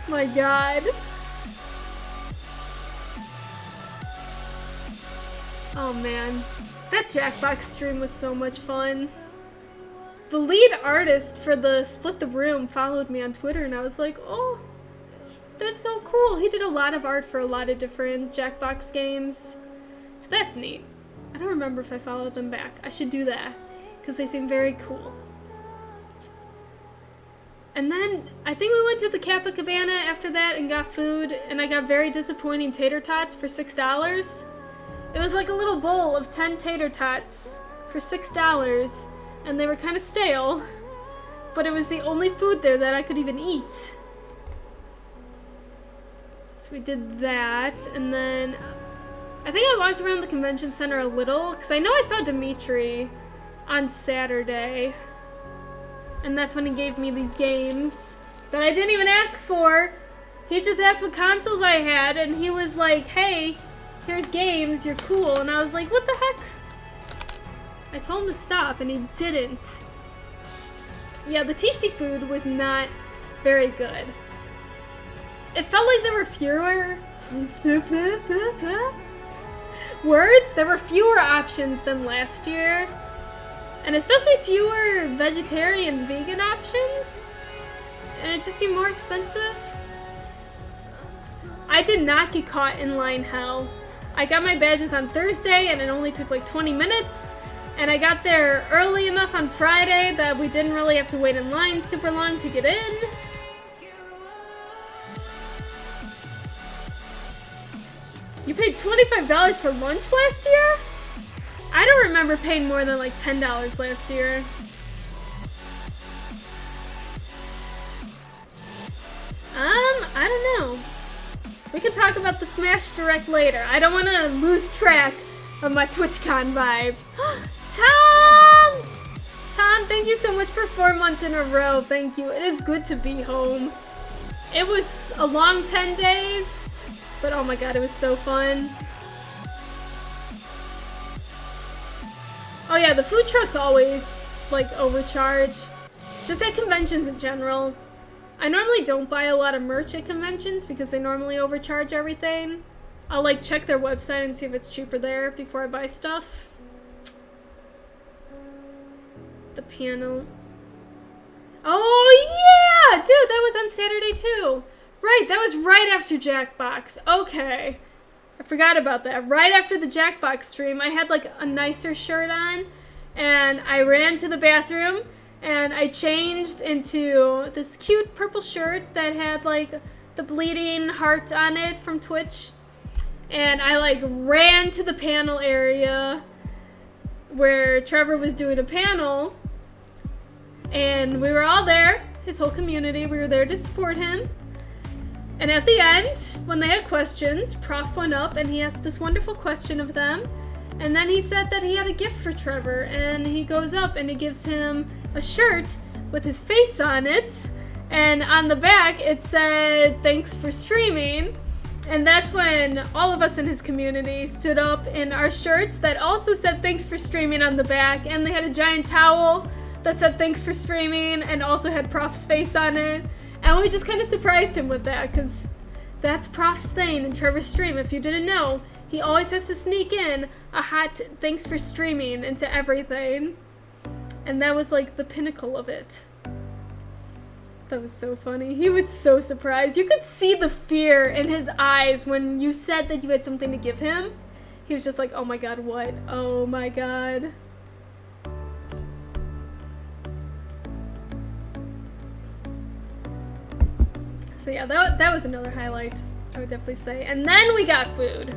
My god. Oh man. That Jackbox stream was so much fun. The lead artist for the Split the Room followed me on Twitter and I was like, oh, that's so cool. He did a lot of art for a lot of different Jackbox games. So that's neat. I don't remember if I followed them back. I should do that because they seem very cool. And then I think we went to the Kappa Cabana after that and got food and I got very disappointing tater tots for $6. It was like a little bowl of 10 tater tots for $6 and they were kind of stale. but it was the only food there that I could even eat. So we did that, and then I think I walked around the convention center a little, because I know I saw Dimitri on Saturday, and that's when he gave me these games that I didn't even ask for. He just asked what consoles I had, and he was like, hey, here's games, you're cool. And I was like, what the heck? I told him to stop, and he didn't. Yeah, the TC food was not very good. It felt like there were fewer words. There were fewer options than last year. And especially fewer vegetarian, vegan options. And it just seemed more expensive. I did not get caught in line hell. I got my badges on Thursday and it only took like 20 minutes. And I got there early enough on Friday that we didn't really have to wait in line super long to get in. You paid $25 for lunch last year? I don't remember paying more than like $10 last year. I don't know. We can talk about the Smash Direct later. I don't want to lose track of my TwitchCon vibe. Tom! Tom, thank you so much for 4 months in a row. Thank you. It is good to be home. It was a long 10 days, but oh my god, it was so fun. Oh yeah, the food trucks always, like, overcharge. Just at conventions in general. I normally don't buy a lot of merch at conventions because they normally overcharge everything. I'll, like, check their website and see if it's cheaper there before I buy stuff. The piano. Oh yeah! Dude, that was on Saturday too. Right, that was right after Jackbox. Okay. I forgot about that. Right after the Jackbox stream, I had like a nicer shirt on, and I ran to the bathroom, and I changed into this cute purple shirt that had like the bleeding heart on it from Twitch, and I like ran to the panel area where Trevor was doing a panel, and we were all there, his whole community. We were there to support him. And at the end, when they had questions, Prof went up and he asked this wonderful question of them. And then he said that he had a gift for Trevor. And he goes up and he gives him a shirt with his face on it. And on the back, it said, "Thanks for streaming." And that's when all of us in his community stood up in our shirts that also said "Thanks for streaming" on the back. And they had a giant towel that said "Thanks for streaming" and also had Prof's face on it. And we just kind of surprised him with that, because that's Prof's thing in Trevor's stream. If you didn't know, he always has to sneak in a hot "thanks for streaming" into everything. And that was like the pinnacle of it. That was so funny. He was so surprised. You could see the fear in his eyes when you said that you had something to give him. He was just like, oh my god, what? Oh my god. So yeah, that was another highlight, I would definitely say. And then we got food.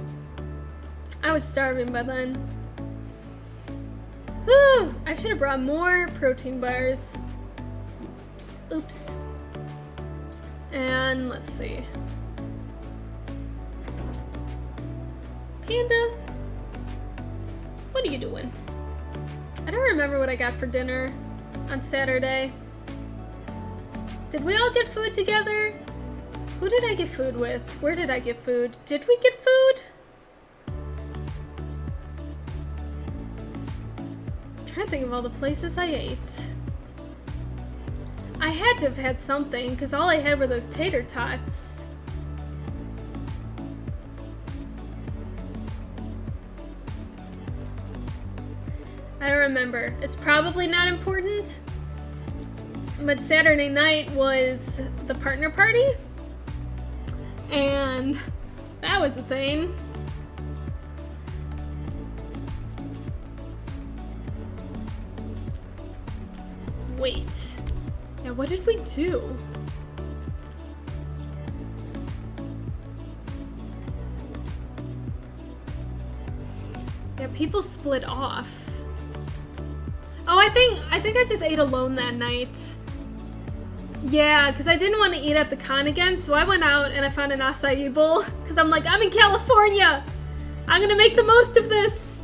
I was starving by then. Whew, I should have brought more protein bars. Oops. And let's see. Panda, what are you doing? I don't remember what I got for dinner on Saturday. Did we all get food together? Who did I get food with? Where did I get food? Did we get food? I'm trying to think of all the places I ate. I had to have had something, because all I had were those tater tots. I don't remember. It's probably not important. But Saturday night was the partner party. And that was a thing. Wait. Yeah, what did we do? Yeah, people split off. Oh, I think I just ate alone that night. Yeah, because I didn't want to eat at the con again, so I went out and I found an acai bowl. Because I'm like, I'm in California! I'm gonna make the most of this!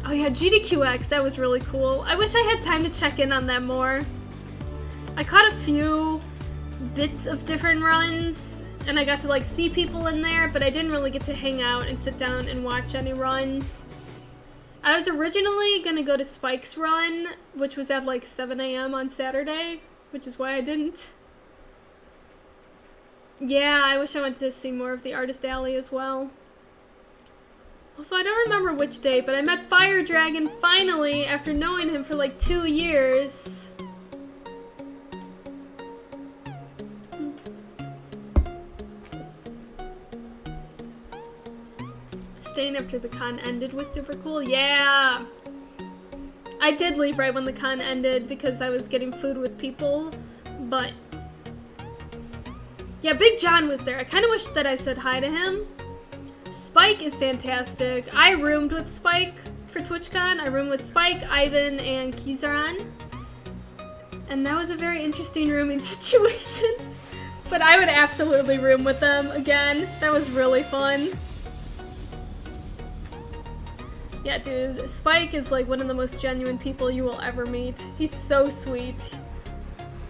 Oh yeah, GDQX, that was really cool. I wish I had time to check in on that more. I caught a few bits of different runs, and I got to like see people in there, but I didn't really get to hang out and sit down and watch any runs. I was originally gonna go to Spike's run, which was at like 7 a.m. on Saturday, which is why I didn't. Yeah, I wish I went to see more of the Artist Alley as well. Also, I don't remember which day, but I met Fire Dragon finally after knowing him for like 2 years. Staying after the con ended was super cool. Yeah! I did leave right when the con ended because I was getting food with people, but yeah, Big John was there. I kind of wish that I said hi to him. Spike is fantastic. I roomed with Spike for TwitchCon. I roomed with Spike, Ivan, and Kizran. And that was a very interesting rooming situation. But I would absolutely room with them again. That was really fun. Yeah, dude, Spike is like one of the most genuine people you will ever meet. He's so sweet.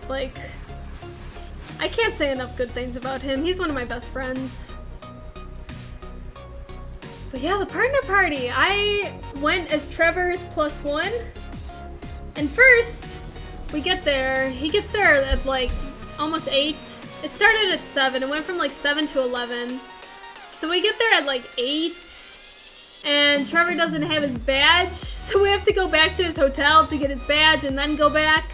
Like, I can't say enough good things about him. He's one of my best friends. But yeah, the partner party. I went as Trevor's +1. And first, we get there. He gets there at like almost 8. It started at 7. It went from like 7 to 11. So we get there at like 8. And Trevor doesn't have his badge, so we have to go back to his hotel to get his badge and then go back.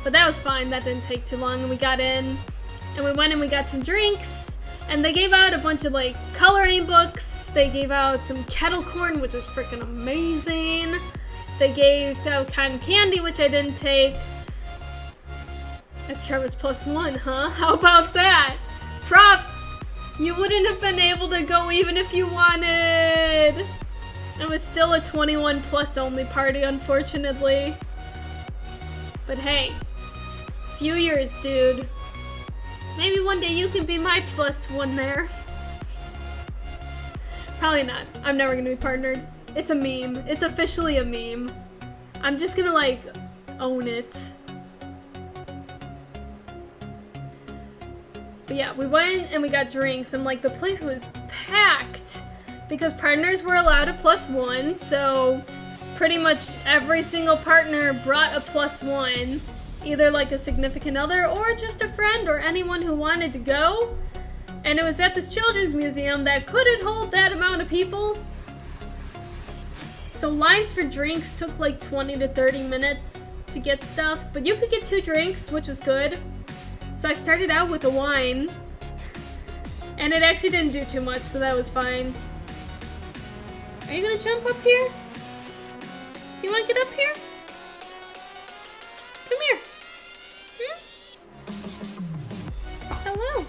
But that was fine, that didn't take too long, and we got in. And we went and we got some drinks, and they gave out a bunch of like coloring books. They gave out some kettle corn, which was freaking amazing. They gave out cotton candy, which I didn't take. That's Trevor's +1, huh? How about that? Prop! You wouldn't have been able to go even if you wanted. It was still a 21 plus only party, unfortunately. But hey, few years, dude. Maybe one day you can be my +1 there. Probably not. I'm never gonna be partnered. It's a meme. It's officially a meme. I'm just gonna like own it. But yeah, we went and we got drinks, and like the place was packed because partners were allowed a +1, so pretty much every single partner brought a +1, either like a significant other or just a friend or anyone who wanted to go. And it was at this children's museum that couldn't hold that amount of people. So lines for drinks took like 20 to 30 minutes to get stuff, but you could get 2 drinks, which was good. So I started out with a wine, and it actually didn't do too much, so that was fine. Are you gonna jump up here? Do you wanna get up here? Come here. Hello.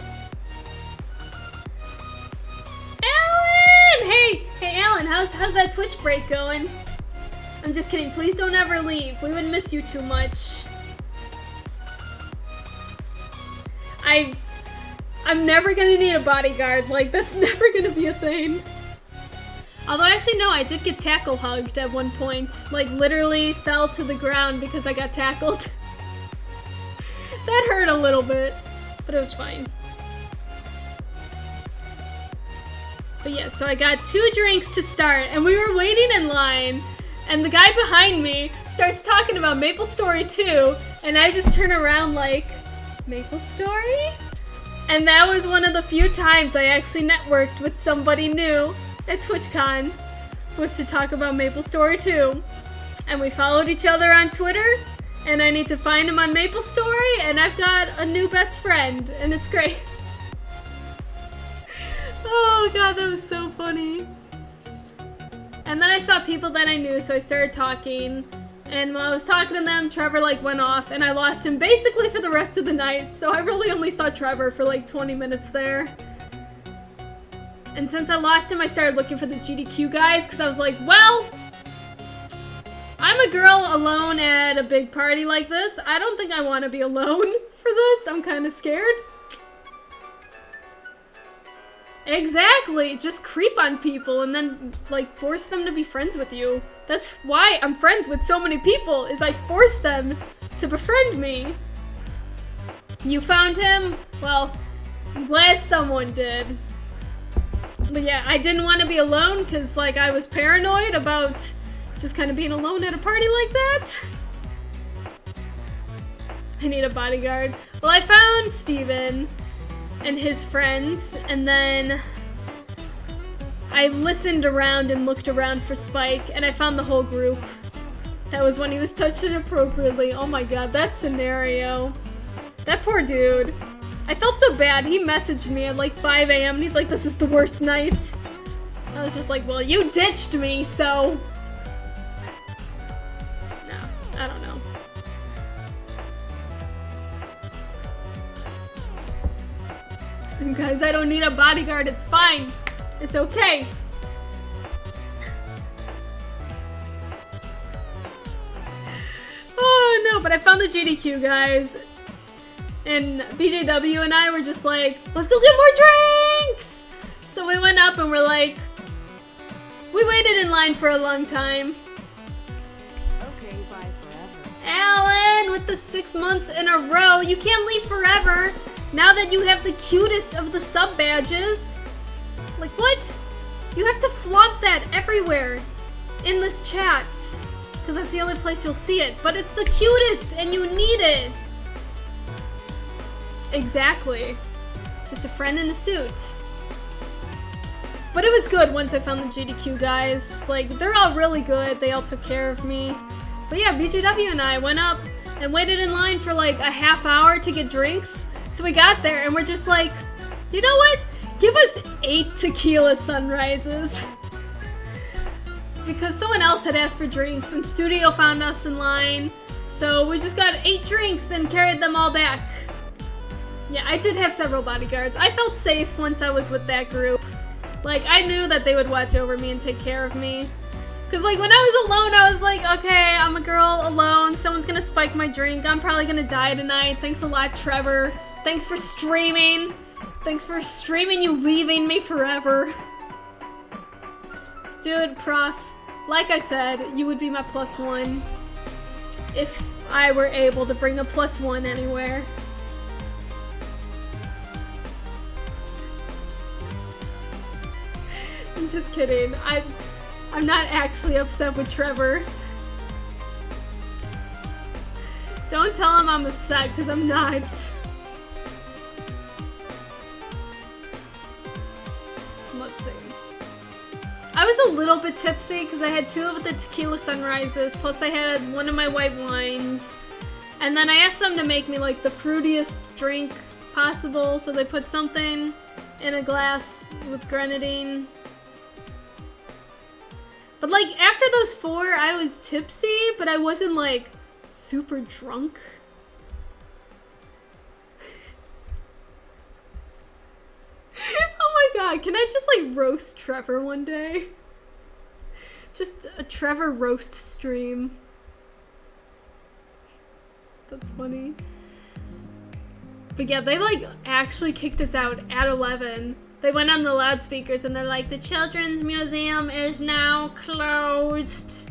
Alan! Hey Alan, how's that Twitch break going? I'm just kidding, please don't ever leave. We would miss you too much. I'm never gonna need a bodyguard, like that's never gonna be a thing. Although actually no, I did get tackle hugged at one point. Like literally fell to the ground because I got tackled. That hurt a little bit, but it was fine. But yeah, so I got 2 drinks to start, and we were waiting in line, and the guy behind me starts talking about Maple Story 2, and I just turn around like, Maple Story? And that was one of the few times I actually networked with somebody new at TwitchCon, was to talk about Maple Story 2. And we followed each other on Twitter, and I need to find him on Maple Story, and I've got a new best friend, and it's great. Oh god, that was so funny. And then I saw people that I knew, so I started talking. And while I was talking to them, Trevor like went off, and I lost him basically for the rest of the night. So I really only saw Trevor for like 20 minutes there. And since I lost him, I started looking for the GDQ guys, because I was like, well, I'm a girl alone at a big party like this. I don't think I want to be alone for this. I'm kind of scared. Exactly. Just creep on people and then, like, force them to be friends with you. That's why I'm friends with so many people, is I force them to befriend me. You found him? Well, I'm glad someone did. But yeah, I didn't want to be alone because, like, I was paranoid about just kind of being alone at a party like that. I need a bodyguard. Well, I found Steven and his friends, and then I listened around and looked around for Spike, and I found the whole group. That was when he was touched inappropriately. Oh my god, that scenario. That poor dude. I felt so bad. He messaged me at like 5 a.m. and he's like, this is the worst night. I was just like, well, you ditched me, so... No, I don't know. And guys, I don't need a bodyguard. It's fine. It's okay. Oh no, but I found the GDQ, guys. And BJW and I were just like, let's go get more drinks! So we went up and we're like, we waited in line for a long time. Okay, bye forever. Alan, with the 6 months in a row, you can't leave forever now that you have the cutest of the sub badges. Like, what? You have to flaunt that everywhere in this chat, because that's the only place you'll see it. But it's the cutest and you need it. Exactly. Just a friend in a suit. But it was good once I found the GDQ guys. Like, they're all really good. They all took care of me. But yeah, BJW and I went up and waited in line for like a half hour to get drinks. So we got there and we're just like, you know what? Give us 8 tequila sunrises. Because someone else had asked for drinks and Studio found us in line. So we just got 8 drinks and carried them all back. Yeah, I did have several bodyguards. I felt safe once I was with that group. Like, I knew that they would watch over me and take care of me. Because, like, when I was alone, I was like, okay, I'm a girl alone. Someone's gonna spike my drink. I'm probably gonna die tonight. Thanks a lot, Trevor. Thanks for streaming. Thanks for streaming you leaving me forever. Dude, Prof, like I said, you would be my +1 if I were able to bring a +1 anywhere. I'm just kidding. I'm not actually upset with Trevor. Don't tell him I'm upset, because I'm not. Let's see. I was a little bit tipsy because I had 2 of the tequila sunrises, plus I had one of my white wines. And then I asked them to make me like the fruitiest drink possible, so they put something in a glass with grenadine. But like after those 4, I was tipsy, but I wasn't like super drunk. Oh my god, can I just like roast Trevor one day? Just a Trevor roast stream. That's funny. But yeah, they like actually kicked us out at 11. They went on the loudspeakers and they're like, the Children's Museum is now closed.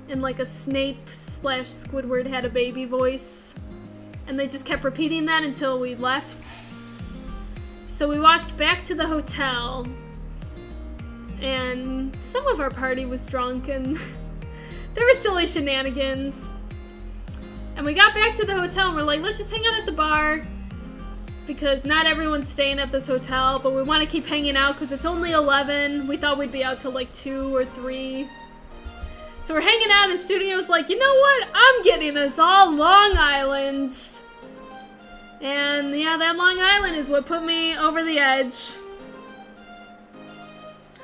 And like a Snape/Squidward had a baby voice. And they just kept repeating that until we left. So we walked back to the hotel. And some of our party was drunk and there were silly shenanigans. And we got back to the hotel and we're like, let's just hang out at the bar. Because not everyone's staying at this hotel, but we want to keep hanging out because it's only 11. We thought we'd be out till like 2 or 3. So we're hanging out and Studio's like, you know what? I'm getting us all Long Islands. And yeah, that Long Island is what put me over the edge.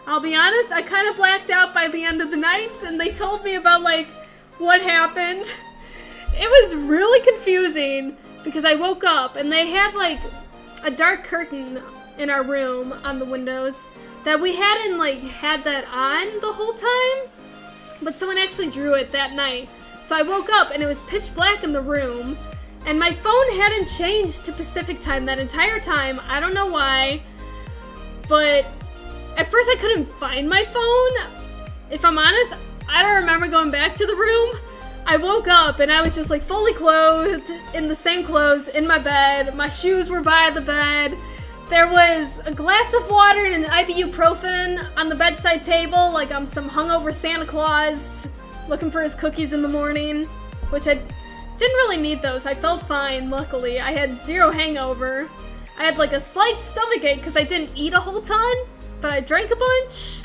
I'll be honest, I kind of blacked out by the end of the night and they told me about like what happened. It was really confusing. Because I woke up and they had like a dark curtain in our room on the windows that we hadn't like had that on the whole time, but someone actually drew it that night. So I woke up and it was pitch black in the room, and my phone hadn't changed to Pacific time that entire time. I don't know why, but at first I couldn't find my phone. If I'm honest, I don't remember going back to the room. I woke up and I was just like fully clothed, in the same clothes, in my bed. My shoes were by the bed. There was a glass of water and an ibuprofen on the bedside table, like I'm some hungover Santa Claus looking for his cookies in the morning, which I didn't really need those. I felt fine, luckily. I had zero hangover. I had like a slight stomach ache because I didn't eat a whole ton, but I drank a bunch.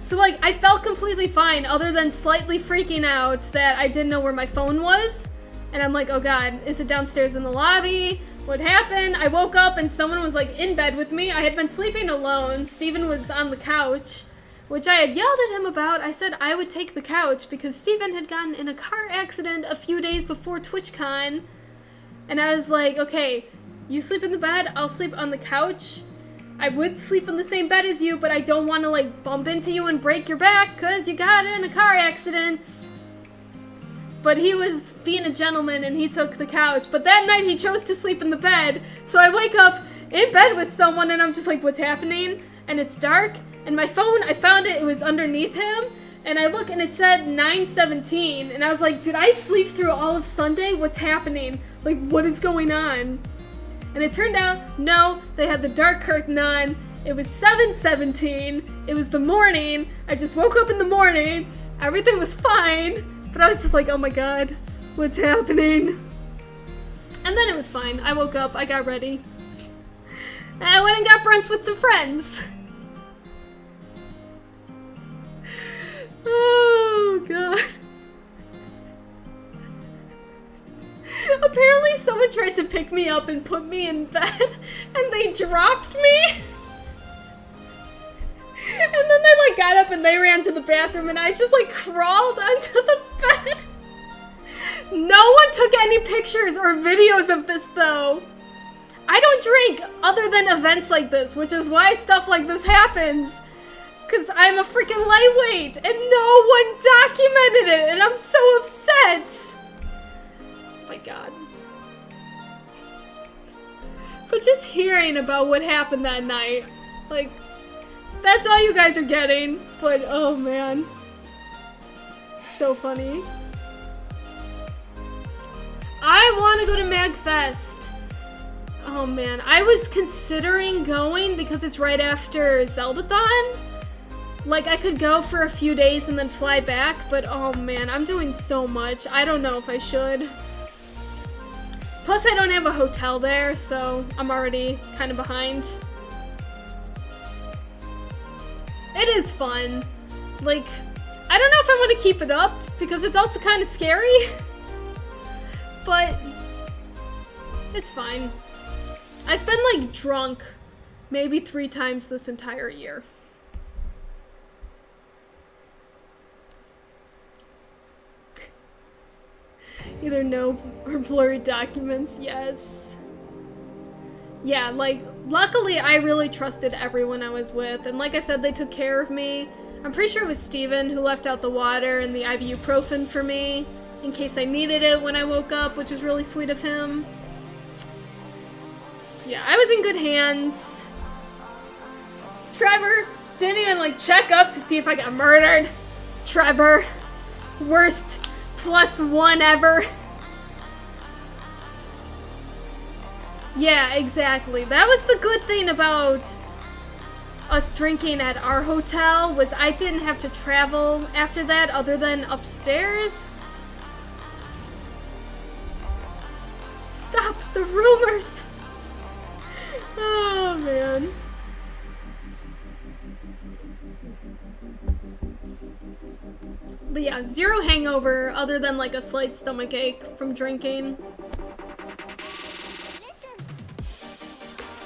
So like, I felt completely fine other than slightly freaking out that I didn't know where my phone was. And I'm like, oh god, is it downstairs in the lobby? What happened? I woke up and someone was like in bed with me. I had been sleeping alone. Steven was on the couch, which I had yelled at him about. I said I would take the couch because Steven had gotten in a car accident a few days before TwitchCon. And I was like, okay, you sleep in the bed, I'll sleep on the couch. I would sleep in the same bed as you, but I don't want to like bump into you and break your back because you got in a car accident. But he was being a gentleman and he took the couch. But that night he chose to sleep in the bed. So I wake up in bed with someone and I'm just like, what's happening? And it's dark. And my phone, I found it was underneath him. And I look and it said 9:17. And I was like, did I sleep through all of Sunday? What's happening? Like, what is going on? And it turned out, no, they had the dark curtain on. It was 7:17. It was the morning. I just woke up in the morning. Everything was fine. But I was just like, oh my god, what's happening? And then it was fine. I woke up, I got ready. And I went and got brunch with some friends. Oh god. Apparently someone tried to pick me up and put me in bed, and they dropped me. And then they like got up and they ran to the bathroom and I just like crawled onto the bed. No one took any pictures or videos of this though. I don't drink other than events like this, which is why stuff like this happens. Cause I'm a freaking lightweight and no one documented it and I'm so upset. Oh my god. But just hearing about what happened that night, like, that's all you guys are getting, but oh man. So funny. I want to go to MagFest. Oh man, I was considering going because it's right after Zeldathon. Like, I could go for a few days and then fly back, but oh man, I'm doing so much. I don't know if I should. Plus, I don't have a hotel there, so I'm already kind of behind. It is fun. Like, I don't know if I want to keep it up because it's also kind of scary. But it's fine. I've been like drunk maybe 3 times this entire year. Either no or blurry documents, yes. Yeah, like, luckily I really trusted everyone I was with, and like I said, they took care of me. I'm pretty sure it was Steven who left out the water and the ibuprofen for me, in case I needed it when I woke up, which was really sweet of him. Yeah, I was in good hands. Trevor didn't even, like, check up to see if I got murdered. Trevor. Worst +1 ever. Yeah, exactly. That was the good thing about us drinking at our hotel, was I didn't have to travel after that other than upstairs. Stop the rumors! Oh, man. But yeah, zero hangover other than like a slight stomach ache from drinking.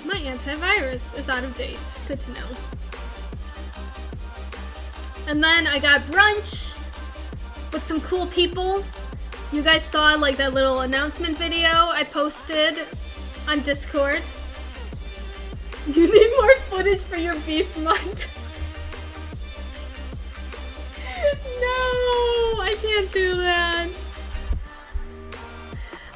My antivirus is out of date. Good to know. And then I got brunch with some cool people. You guys saw like that little announcement video I posted on Discord. You need more footage for your beef month. No, I can't do that.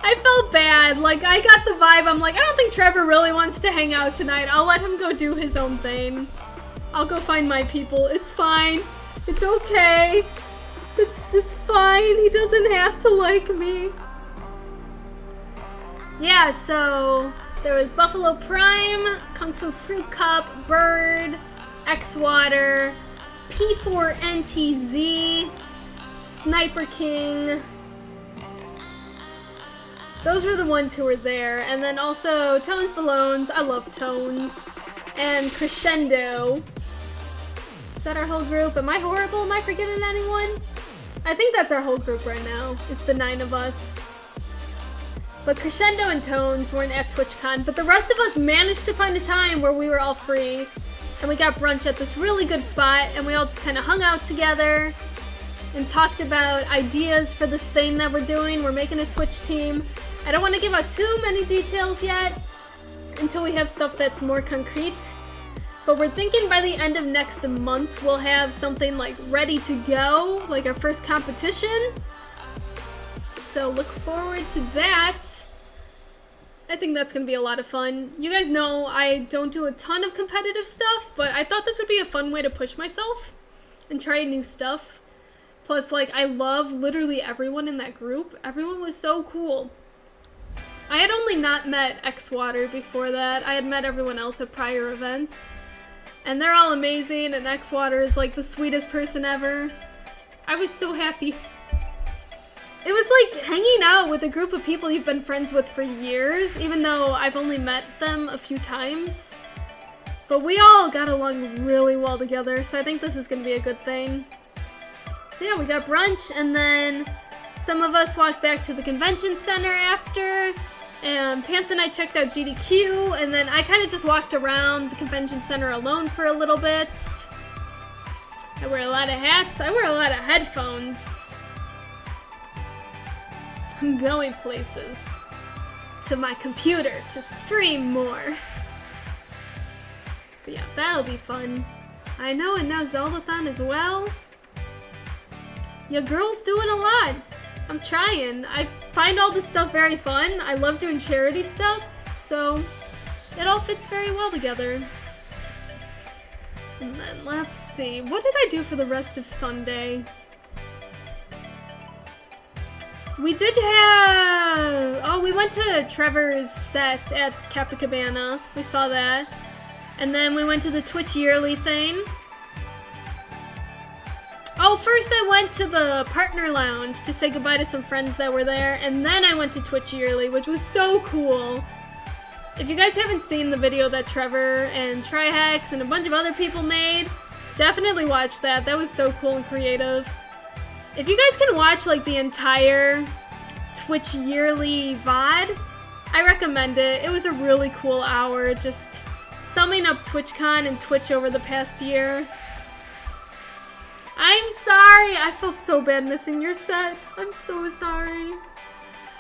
I felt bad. Like, I got the vibe. I'm like, I don't think Trevor really wants to hang out tonight. I'll let him go do his own thing. I'll go find my people. It's fine. It's okay. It's fine. He doesn't have to like me. Yeah, so there was Buffalo Prime, Kung Fu Fruit Cup, Bird, X-Water, P4NTZ, Sniper King. Those were the ones who were there. And then also Tones Ballones. I love Tones. And Crescendo. Is that our whole group? Am I horrible? Am I forgetting anyone? I think that's our whole group right now. It's the 9 of us. But Crescendo and Tones weren't at TwitchCon. But the rest of us managed to find a time where we were all free. And we got brunch at this really good spot. And we all just kind of hung out together. And talked about ideas for this thing that we're doing. We're making a Twitch team. I don't want to give out too many details yet until we have stuff that's more concrete. But we're thinking by the end of next month we'll have something like ready to go, like our first competition. So look forward to that. I think that's going to be a lot of fun. You guys know I don't do a ton of competitive stuff, but I thought this would be a fun way to push myself and try new stuff. Plus, like, I love literally everyone in that group. Everyone was so cool. I had only not met X-Water before that. I had met everyone else at prior events. And they're all amazing, and X-Water is like the sweetest person ever. I was so happy. It was like hanging out with a group of people you've been friends with for years, even though I've only met them a few times. But we all got along really well together, so I think this is going to be a good thing. So yeah, we got brunch, and then some of us walked back to the convention center after. And Pants and I checked out GDQ, and then I kind of just walked around the convention center alone for a little bit. I wear a lot of hats. I wear a lot of headphones. I'm going places. To my computer to stream more. But yeah, that'll be fun. I know, and now Zeldathon as well. Your girl's doing a lot. I'm trying. I find all this stuff very fun. I love doing charity stuff, so it all fits very well together. And then let's see. What did I do for the rest of Sunday? We did have... Oh, we went to Trevor's set at Capacabana. We saw that. And then we went to the Twitch yearly thing. Oh, first I went to the Partner Lounge to say goodbye to some friends that were there, and then I went to Twitch Yearly, which was so cool. If you guys haven't seen the video that Trevor and Trihex and a bunch of other people made, definitely watch that. That was so cool and creative. If you guys can watch like the entire Twitch Yearly VOD, I recommend it. It was a really cool hour, just summing up TwitchCon and Twitch over the past year. I'm sorry! I felt so bad missing your set. I'm so sorry.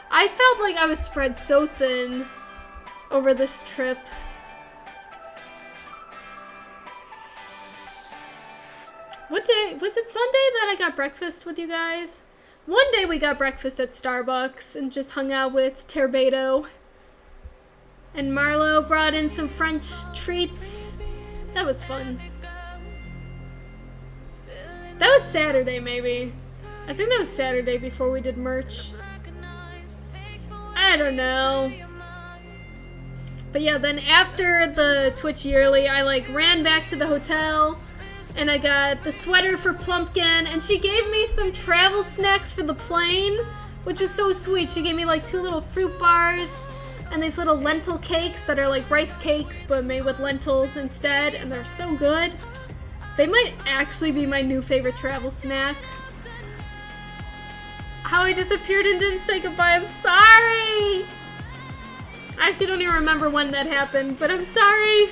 I felt like I was spread so thin over this trip. What day? Was it Sunday that I got breakfast with you guys? One day we got breakfast at Starbucks and just hung out with Terbeto. And Marlo brought in some French treats. That was fun. That was Saturday, maybe. I think that was Saturday before we did merch. I don't know. But yeah, then after the Twitch Yearly, I like ran back to the hotel and I got the sweater for Plumpkin, and she gave me some travel snacks for the plane, which was so sweet. She gave me like 2 little fruit bars and these little lentil cakes that are like rice cakes but made with lentils instead, and they're so good. They might actually be my new favorite travel snack. How I disappeared and didn't say goodbye, I'm sorry! I actually don't even remember when that happened, but I'm sorry.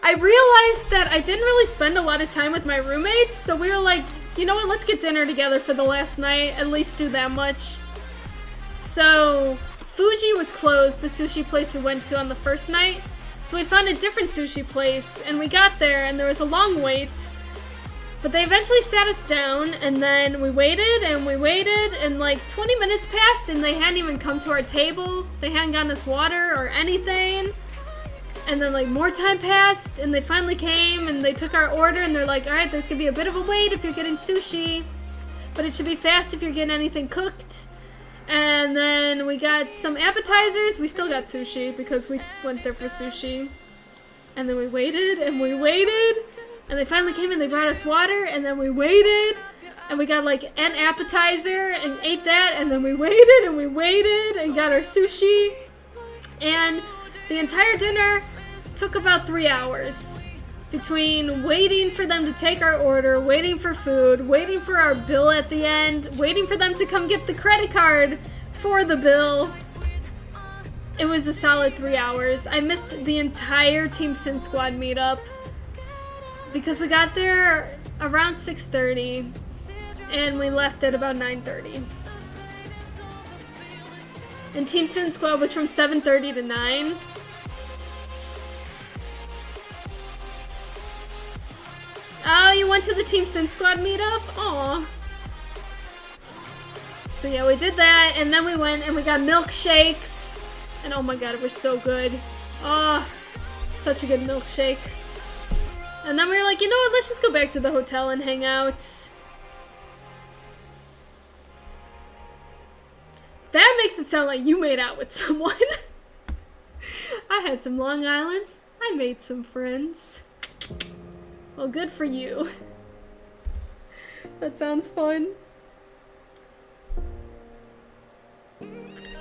I realized that I didn't really spend a lot of time with my roommates, so we were like, you know what, let's get dinner together for the last night, at least do that much. So, Fuji was closed, the sushi place we went to on the first night. So we found a different sushi place, and we got there, and there was a long wait. But they eventually sat us down, and then we waited, and like 20 minutes passed, and they hadn't even come to our table. They hadn't gotten us water or anything. And then like more time passed, and they finally came, and they took our order, and they're like, alright, there's gonna be a bit of a wait if you're getting sushi, but it should be fast if you're getting anything cooked. And then we got some appetizers. We still got sushi, because we went there for sushi. And then we waited, and they finally came and they brought us water, and then we waited, and we got like an appetizer and ate that, and then we waited and got our sushi. And the entire dinner took about 3 hours between waiting for them to take our order, waiting for food, waiting for our bill at the end, waiting for them to come get the credit card for the bill. It was a solid 3 hours. I missed the entire Team Sin Squad meetup because we got there around 6:30 and we left at about 9:30. And Team Sin Squad was from 7:30 to 9. Oh, you went to the Team Sin Squad meetup? Aw. So yeah, we did that, and then we went and we got milkshakes. And oh my god, it was so good. Oh, such a good milkshake. And then we were like, you know what, let's just go back to the hotel and hang out. That makes it sound like you made out with someone. I had some Long Islands. I made some friends. Well, good for you. That sounds fun.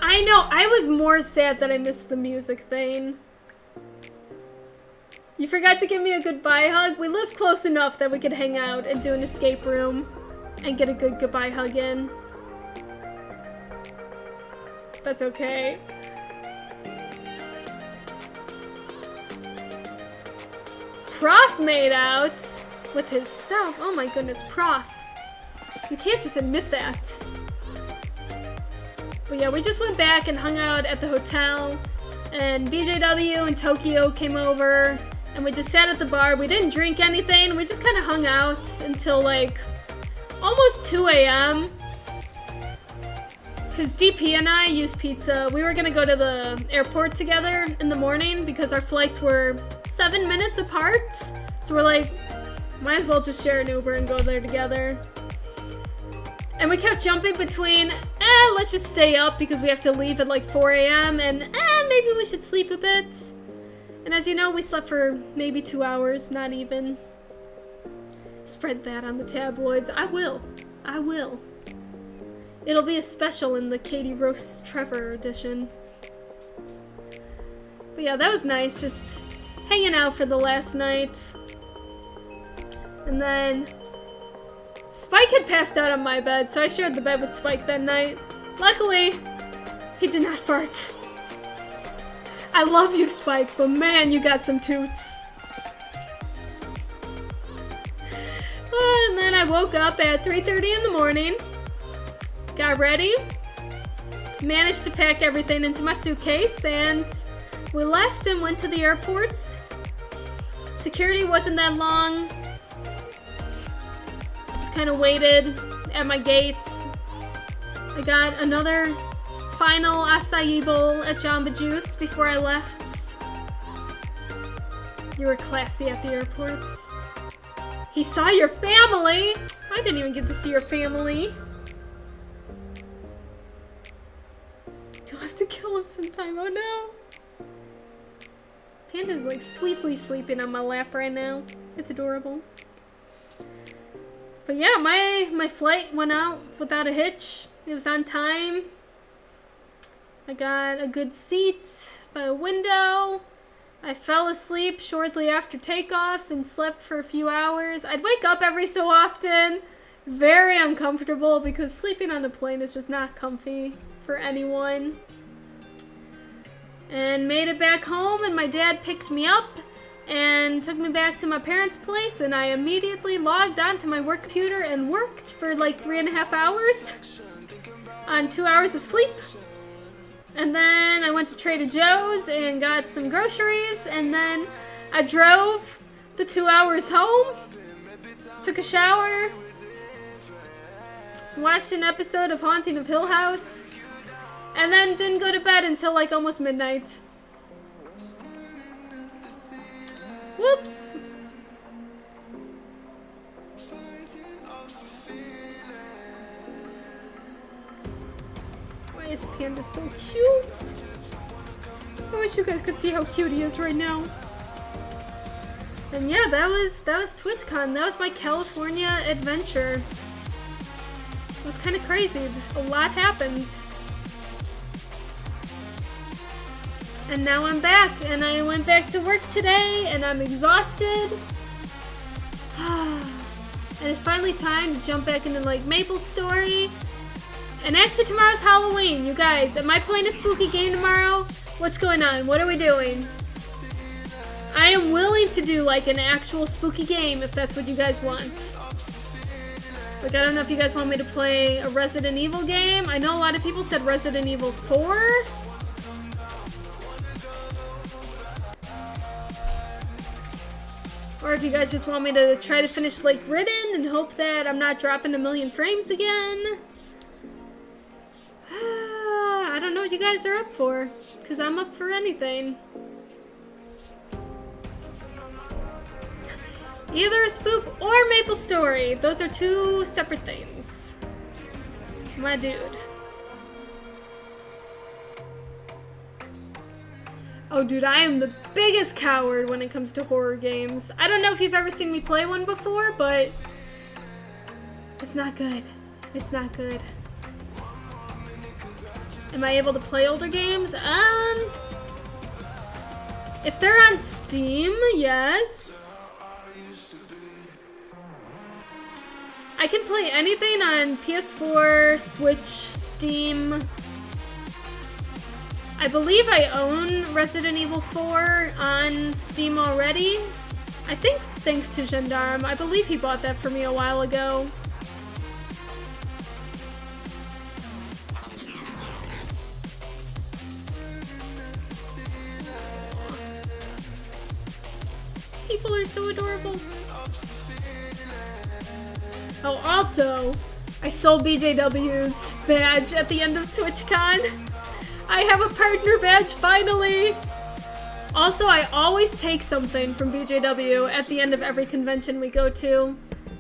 I know, I was more sad that I missed the music thing. You forgot to give me a goodbye hug? We live close enough that we could hang out and do an escape room and get a good goodbye hug in. That's okay. Prof made out with himself. Oh my goodness, Prof. You can't just admit that. But yeah, we just went back and hung out at the hotel, and BJW and Tokyo came over, and we just sat at the bar. We didn't drink anything. We just kind of hung out until like almost 2 a.m. Because DP and I used pizza. We were gonna go to the airport together in the morning because our flights were 7 minutes apart. So we're like, might as well just share an Uber and go there together. And we kept jumping between, let's just stay up because we have to leave at like 4 a.m. and maybe we should sleep a bit. And as you know, we slept for maybe 2 hours, not even. Spread that on the tabloids. I will. It'll be a special in the Katie Roasts Trevor edition. But yeah, that was nice, just hanging out for the last night. And then Spike had passed out on my bed, so I shared the bed with Spike that night. Luckily, he did not fart. I love you, Spike, but man, you got some toots. And then I woke up at 3:30 in the morning, got ready, managed to pack everything into my suitcase, and we left and went to the airport. Security wasn't that long. Just kind of waited at my gates. I got another final acai bowl at Jamba Juice before I left. You were classy at the airport. He saw your family! I didn't even get to see your family. You'll have to kill him sometime, oh no. Panda's like sweetly sleeping on my lap right now. It's adorable. But yeah, my flight went out without a hitch. It was on time. I got a good seat by a window. I fell asleep shortly after takeoff and slept for a few hours. I'd wake up every so often. Very uncomfortable because sleeping on a plane is just not comfy for anyone. And made it back home, and my dad picked me up and took me back to my parents' place, and I immediately logged onto my work computer and worked for like 3.5 hours on 2 hours of sleep. And then I went to Trader Joe's and got some groceries, and then I drove the 2 hours home Took a shower. Watched an episode of Haunting of Hill House. And then didn't go to bed until like almost midnight. Whoops. Why is Panda so cute? I wish you guys could see how cute he is right now. And yeah, that was TwitchCon. That was my California adventure. It was kind of crazy. A lot happened. And now I'm back, and I went back to work today, and I'm exhausted. And it's finally time to jump back into like Maple's story. And actually tomorrow's Halloween, you guys. Am I playing a spooky game tomorrow? What's going on? What are we doing? I am willing to do like an actual spooky game if that's what you guys want. Like, I don't know if you guys want me to play a Resident Evil game. I know a lot of people said Resident Evil 4. Or if you guys just want me to try to finish Lake Ridden and hope that I'm not dropping a million frames again. I don't know what you guys are up for, because I'm up for anything. Either a spoop or Maple Story. Those are two separate things. My dude. Oh, dude, I am the biggest coward when it comes to horror games. I don't know if you've ever seen me play one before, but it's not good. It's not good. Am I able to play older games? If they're on Steam, yes. I can play anything on PS4, Switch, Steam. I believe I own Resident Evil 4 on Steam already. I think thanks to Gendarme. I believe he bought that for me a while ago. People are so adorable. Oh, also, I stole BJW's badge at the end of TwitchCon. I have a partner badge, finally! Also, I always take something from BJW at the end of every convention we go to.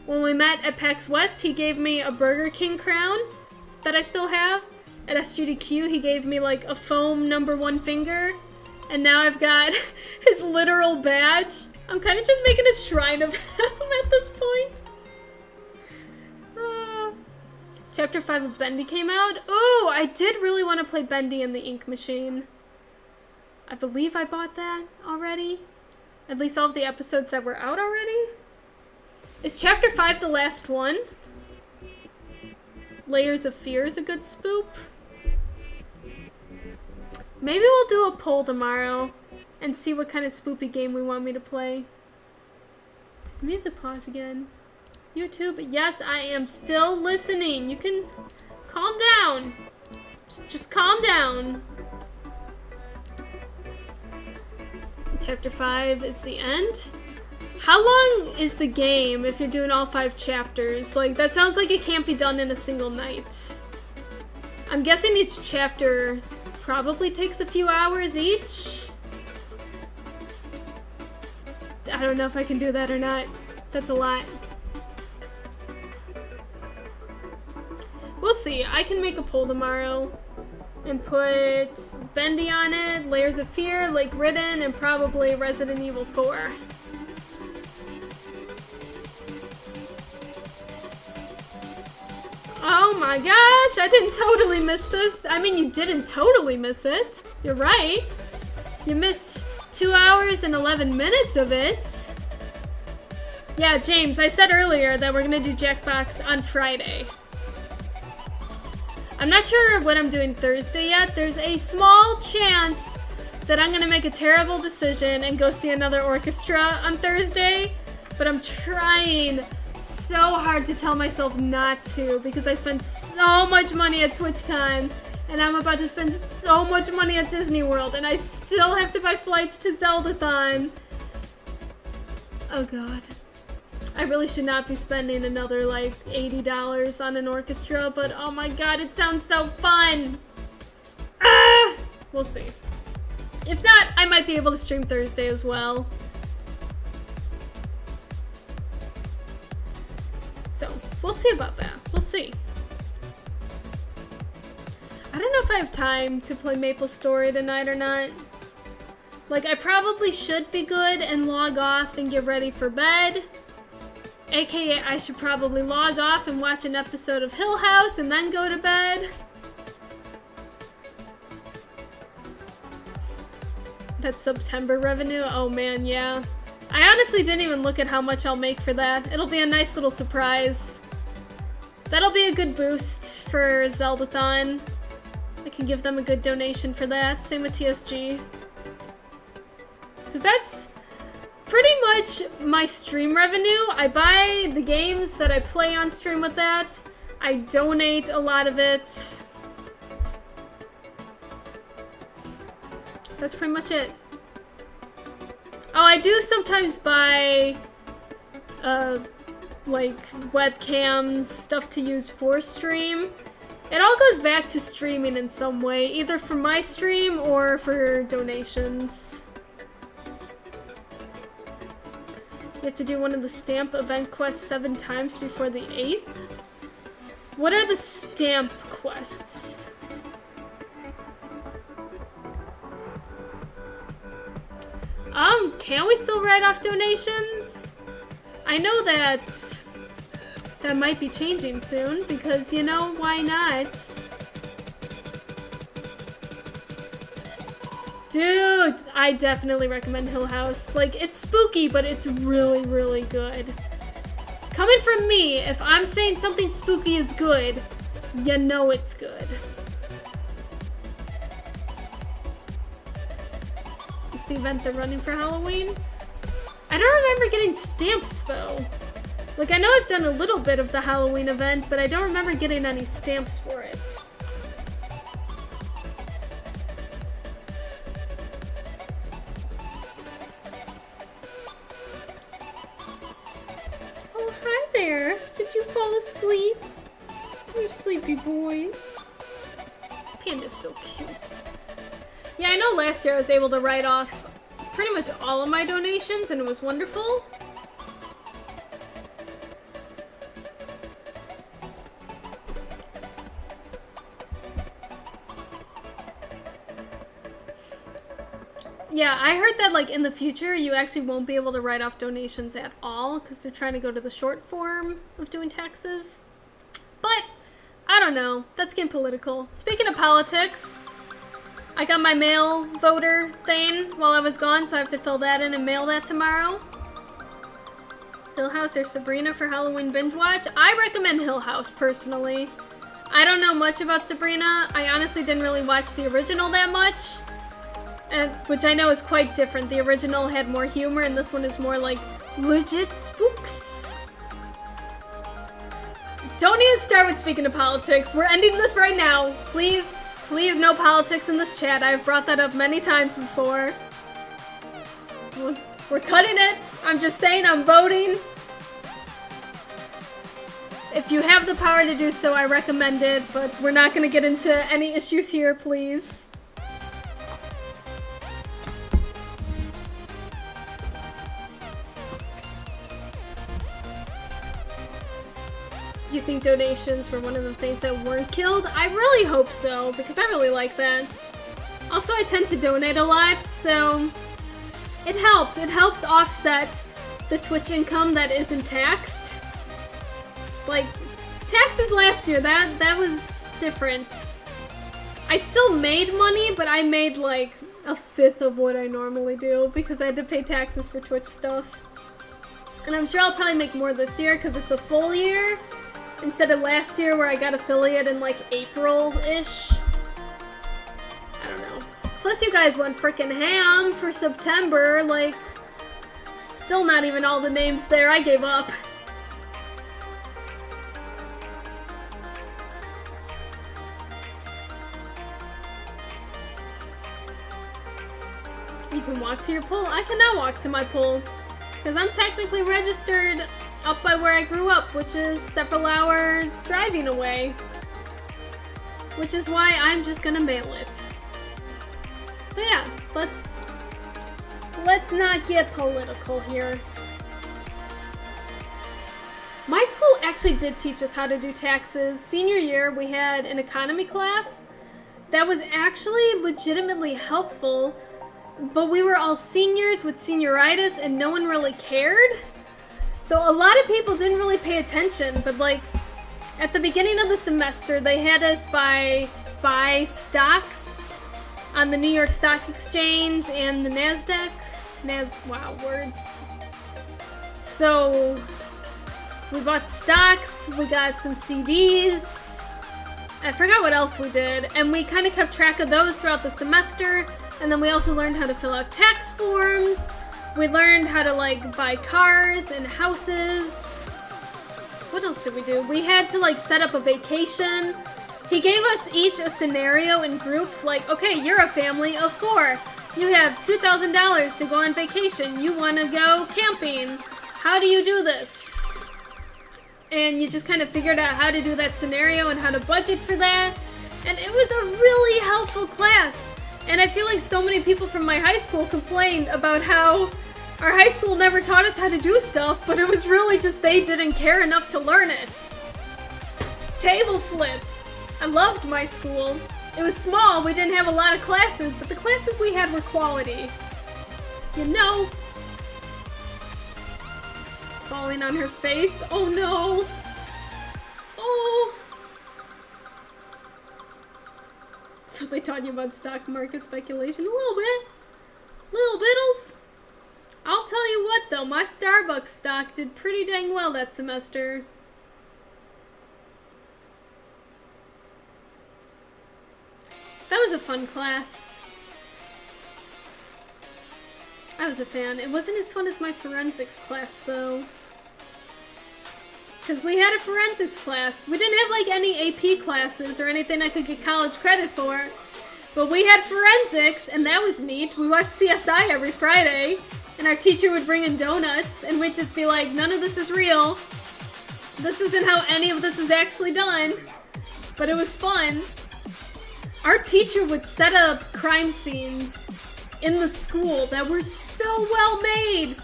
When we met at PAX West, he gave me a Burger King crown that I still have. At SGDQ, he gave me like a foam #1 finger. And now I've got his literal badge. I'm kind of just making a shrine of him at this point. Chapter 5 of Bendy came out. Ooh, I did really want to play Bendy and the Ink Machine. I believe I bought that already. At least all of the episodes that were out already. Is Chapter 5 the last one? Layers of Fear is a good spoop. Maybe we'll do a poll tomorrow and see what kind of spoopy game we want me to play. Music pause again. YouTube, yes, I am still listening. You can calm down. Just calm down. Chapter 5 is the end. How long is the game if you're doing all 5 chapters? Like, that sounds like it can't be done in a single night. I'm guessing each chapter probably takes a few hours each. I don't know if I can do that or not. That's a lot. We'll see. I can make a poll tomorrow and put Bendy on it, Layers of Fear, Lake Ridden, and probably Resident Evil 4. Oh my gosh, I didn't totally miss this. I mean, you didn't totally miss it. You're right. You missed 2 hours and 11 minutes of it. Yeah, James, I said earlier that we're gonna do Jackbox on Friday. I'm not sure what I'm doing Thursday yet. There's a small chance that I'm gonna make a terrible decision and go see another orchestra on Thursday, but I'm trying so hard to tell myself not to because I spent so much money at TwitchCon and I'm about to spend so much money at Disney World and I still have to buy flights to Zeldathon. Oh god. I really should not be spending another like $80 on an orchestra, but oh my god, it sounds so fun! Ah! We'll see. If not, I might be able to stream Thursday as well. So, we'll see about that. We'll see. I don't know if I have time to play Maple Story tonight or not. Like, I probably should be good and log off and get ready for bed. AKA, I should probably log off and watch an episode of Hill House and then go to bed. That's September revenue? Oh man, yeah. I honestly didn't even look at how much I'll make for that. It'll be a nice little surprise. That'll be a good boost for Zeldathon. I can give them a good donation for that. Same with TSG. Because that's pretty much my stream revenue. I buy the games that I play on stream with that. I donate a lot of it. That's pretty much it. Oh, I do sometimes buy, like, webcams, stuff to use for stream. It all goes back to streaming in some way, either for my stream or for donations. You have to do one of the stamp event quests 7 times before the 8th? What are the stamp quests? Can we still write off donations? I know that that might be changing soon because, you know, why not? Dude, I definitely recommend Hill House. Like, it's spooky, but it's really, really good. Coming from me, if I'm saying something spooky is good, you know it's good. It's the event they're running for Halloween. I don't remember getting stamps, though. Like, I know I've done a little bit of the Halloween event, but I don't remember getting any stamps for it. Oh, hi there. Did you fall asleep? You're a sleepy boy. Panda's so cute. Yeah, I know last year I was able to write off pretty much all of my donations, and it was wonderful. Yeah, I heard that, like, in the future, you actually won't be able to write off donations at all, because they're trying to go to the short form of doing taxes. But, I don't know. That's getting political. Speaking of politics, I got my mail voter thing while I was gone, so I have to fill that in and mail that tomorrow. Hill House or Sabrina for Halloween binge watch? I recommend Hill House, personally. I don't know much about Sabrina. I honestly didn't really watch the original that much. Which I know is quite different. The original had more humor, and this one is more like legit spooks. Don't even start with speaking of politics. We're ending this right now. Please, please, no politics in this chat. I've brought that up many times before. We're cutting it. I'm just saying I'm voting. If you have the power to do so, I recommend it, but we're not going to get into any issues here, please. You think donations were one of the things that weren't killed? I really hope so, because I really like that. Also, I tend to donate a lot, so it helps. It helps offset the Twitch income that isn't taxed. Like, taxes last year, that was different. I still made money, but I made like a fifth of what I normally do because I had to pay taxes for Twitch stuff. And I'm sure I'll probably make more this year because it's a full year. Instead of last year where I got affiliate in like April-ish. I don't know. Plus you guys went frickin' ham for September, like, still not even all the names there. I gave up. You can walk to your pool? I cannot walk to my pool. Because I'm technically registered up by where I grew up, which is several hours driving away. Which is why I'm just gonna mail it. But yeah, let's not get political here. My school actually did teach us how to do taxes. Senior year, we had an economy class that was actually legitimately helpful, but we were all seniors with senioritis and no one really cared. So a lot of people didn't really pay attention, but like at the beginning of the semester, they had us buy stocks on the New York Stock Exchange and the NASDAQ. Wow, words. So we bought stocks, we got some CDs, I forgot what else we did, and we kind of kept track of those throughout the semester, and then we also learned how to fill out tax forms, we learned how to like buy cars and houses. What else did we do? We had to like set up a vacation. He gave us each a scenario in groups, like, okay, you're a family of 4. You have $2,000 to go on vacation. You want to go camping. How do you do this? And you just kind of figured out how to do that scenario and how to budget for that. And it was a really helpful class. And I feel like so many people from my high school complained about how our high school never taught us how to do stuff, but it was really just they didn't care enough to learn it. Table flip. I loved my school. It was small, we didn't have a lot of classes, but the classes we had were quality. You know. Falling on her face. Oh no. Oh. So they taught you about stock market speculation? A little bit. Little biddles. I'll tell you what though, my Starbucks stock did pretty dang well that semester. That was a fun class. I was a fan. It wasn't as fun as my forensics class though. Because we had a forensics class. We didn't have like any AP classes or anything I could get college credit for. But we had forensics and that was neat. We watched CSI every Friday. And our teacher would bring in donuts and we'd just be like, none of this is real. This isn't how any of this is actually done. But it was fun. Our teacher would set up crime scenes in the school that were so well made.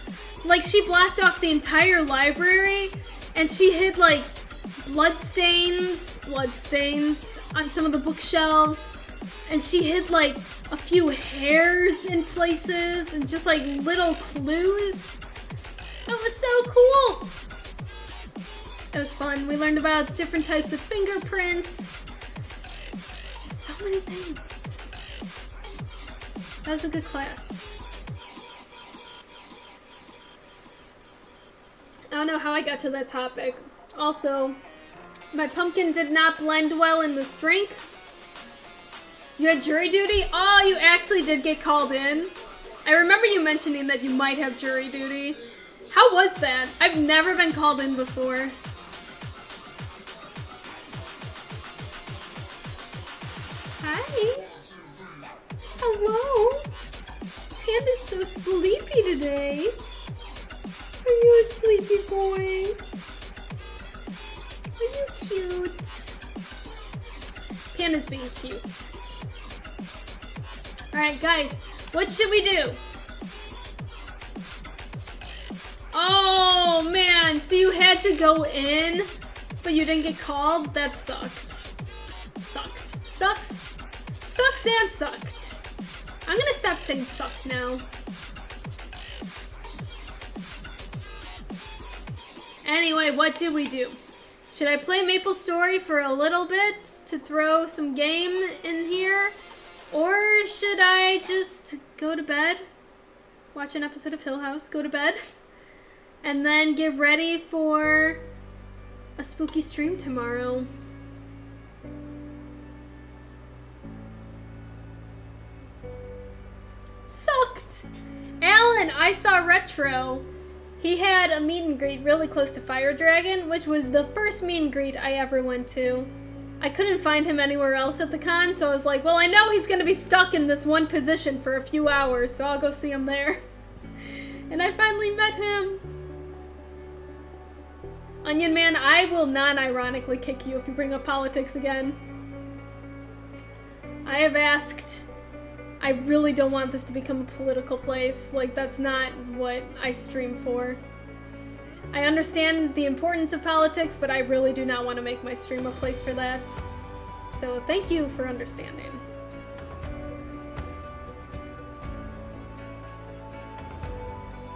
Like she blocked off the entire library and she hid like bloodstains on some of the bookshelves. And she hid like a few hairs in places and just like little clues. That was so cool. It was fun. We learned about different types of fingerprints. So many things. That was a good class. I don't know how I got to that topic. Also, my pumpkin did not blend well in this drink. You had jury duty? Oh, you actually did get called in. I remember you mentioning that you might have jury duty. How was that? I've never been called in before. Hi. Hello. Panda's so sleepy today. Are you a sleepy boy? Are you cute? Panda's being cute. Alright guys, what should we do? Oh man, so you had to go in, but you didn't get called? That sucked. Sucks and sucked. I'm gonna stop saying suck now. Anyway, what do we do? Should I play Maple Story for a little bit to throw some game in here? Or should I just go to bed, watch an episode of Hill House, go to bed, and then get ready for a spooky stream tomorrow? Sucked! Alan, I saw Retro. He had a meet and greet really close to Fire Dragon, which was the first meet and greet I ever went to. I couldn't find him anywhere else at the con, so I was like, well, I know he's gonna be stuck in this one position for a few hours, so I'll go see him there. And I finally met him. Onion Man, I will non-ironically kick you if you bring up politics again. I have asked. I really don't want this to become a political place. Like, that's not what I stream for. I understand the importance of politics, but I really do not want to make my stream a place for that. So thank you for understanding.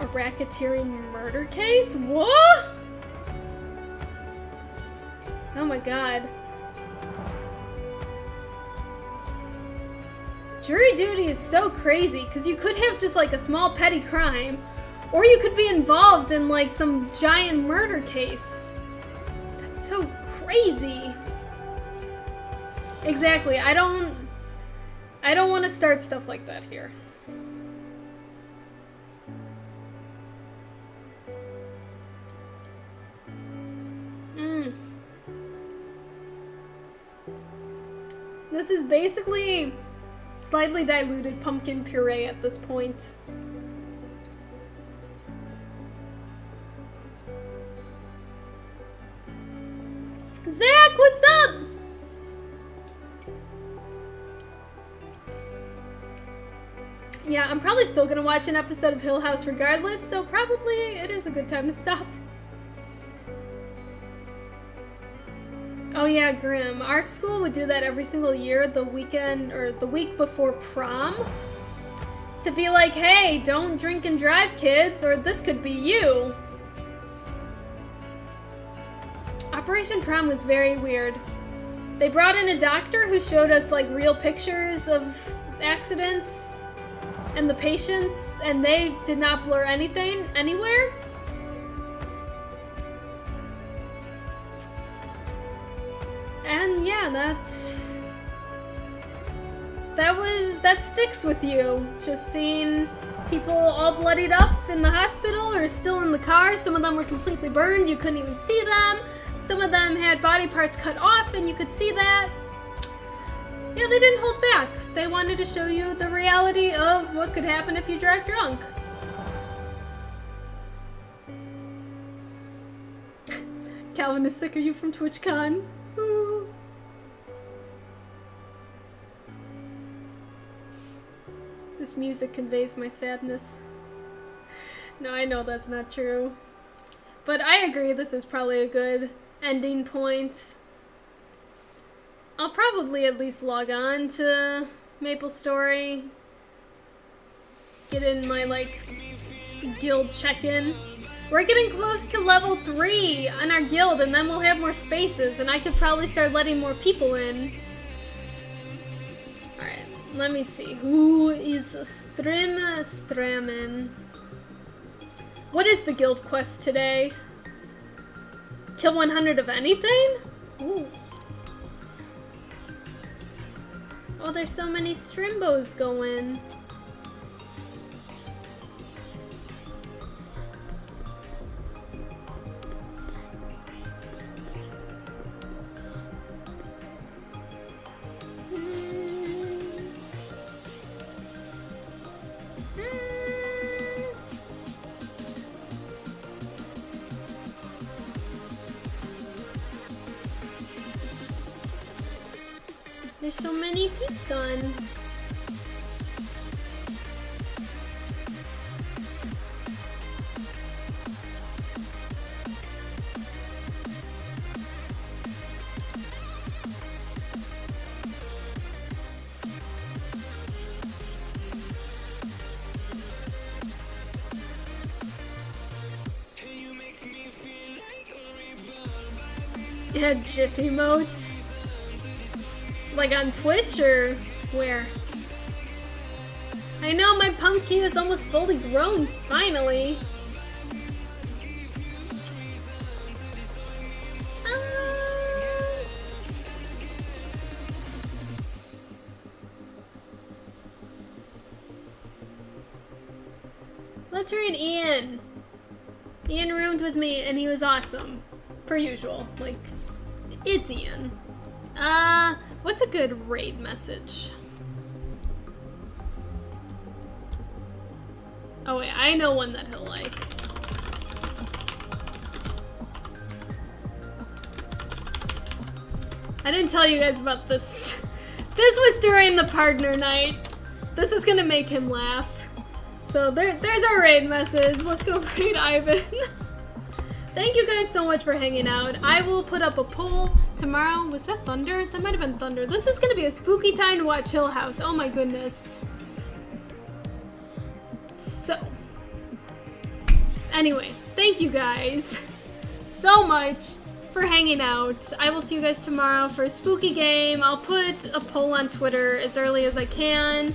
A racketeering murder case? What? Oh my god. Jury duty is so crazy, because you could have just like a small petty crime, or you could be involved in like some giant murder case. That's so crazy. Exactly, I don't want to start stuff like that here. This is basically slightly diluted pumpkin puree at this point. Zach, what's up? Yeah, I'm probably still gonna watch an episode of Hill House regardless, so probably it is a good time to stop. Oh yeah, Grim. Our school would do that every single year, the weekend or the week before prom. To be like, hey, don't drink and drive, kids, or this could be you. Operation Prom was very weird. They brought in a doctor who showed us like real pictures of accidents and the patients, and they did not blur anything anywhere. And yeah, that sticks with you. Just seeing people all bloodied up in the hospital or still in the car. Some of them were completely burned, you couldn't even see them. Some of them had body parts cut off and you could see that. Yeah, they didn't hold back. They wanted to show you the reality of what could happen if you drive drunk. Calvin is sick of you from TwitchCon. Ooh. This music conveys my sadness. No, I know that's not true. But I agree, this is probably a good ending point. I'll probably at least log on to MapleStory. Get in my, like, guild check-in. We're getting close to level 3 on our guild, and then we'll have more spaces, and I could probably start letting more people in. Alright, let me see. Who is streaming? What is the guild quest today? Kill 100 of anything? Ooh. Oh, there's so many Strimbos going. There's so many peeps on. Yeah, GIF emotes. Like on Twitch or where? I know my pumpkin is almost fully grown, finally. Let's read Ian. Ian roomed with me and he was awesome. Per usual. Like, it's Ian. What's a good raid message? Oh wait, I know one that he'll like. I didn't tell you guys about this. This was during the partner night. This is gonna make him laugh. So there's our raid message. Let's go raid Ivan. Thank you guys so much for hanging out. I will put up a poll tomorrow. Was that thunder? That might have been thunder. This is gonna be a spooky time to watch Hill House. Oh my goodness. So, anyway, thank you guys so much for hanging out. I will see you guys tomorrow for a spooky game. I'll put a poll on Twitter as early as I can.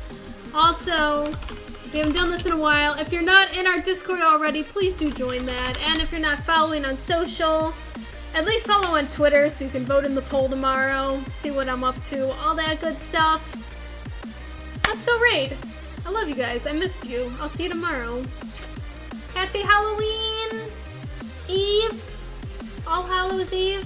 Also, we haven't done this in a while. If you're not in our Discord already, please do join that. And if you're not following on social, at least follow on Twitter so you can vote in the poll tomorrow, see what I'm up to, all that good stuff. Let's go raid. I love you guys. I missed you. I'll see you tomorrow. Happy Halloween Eve. All Hallows Eve.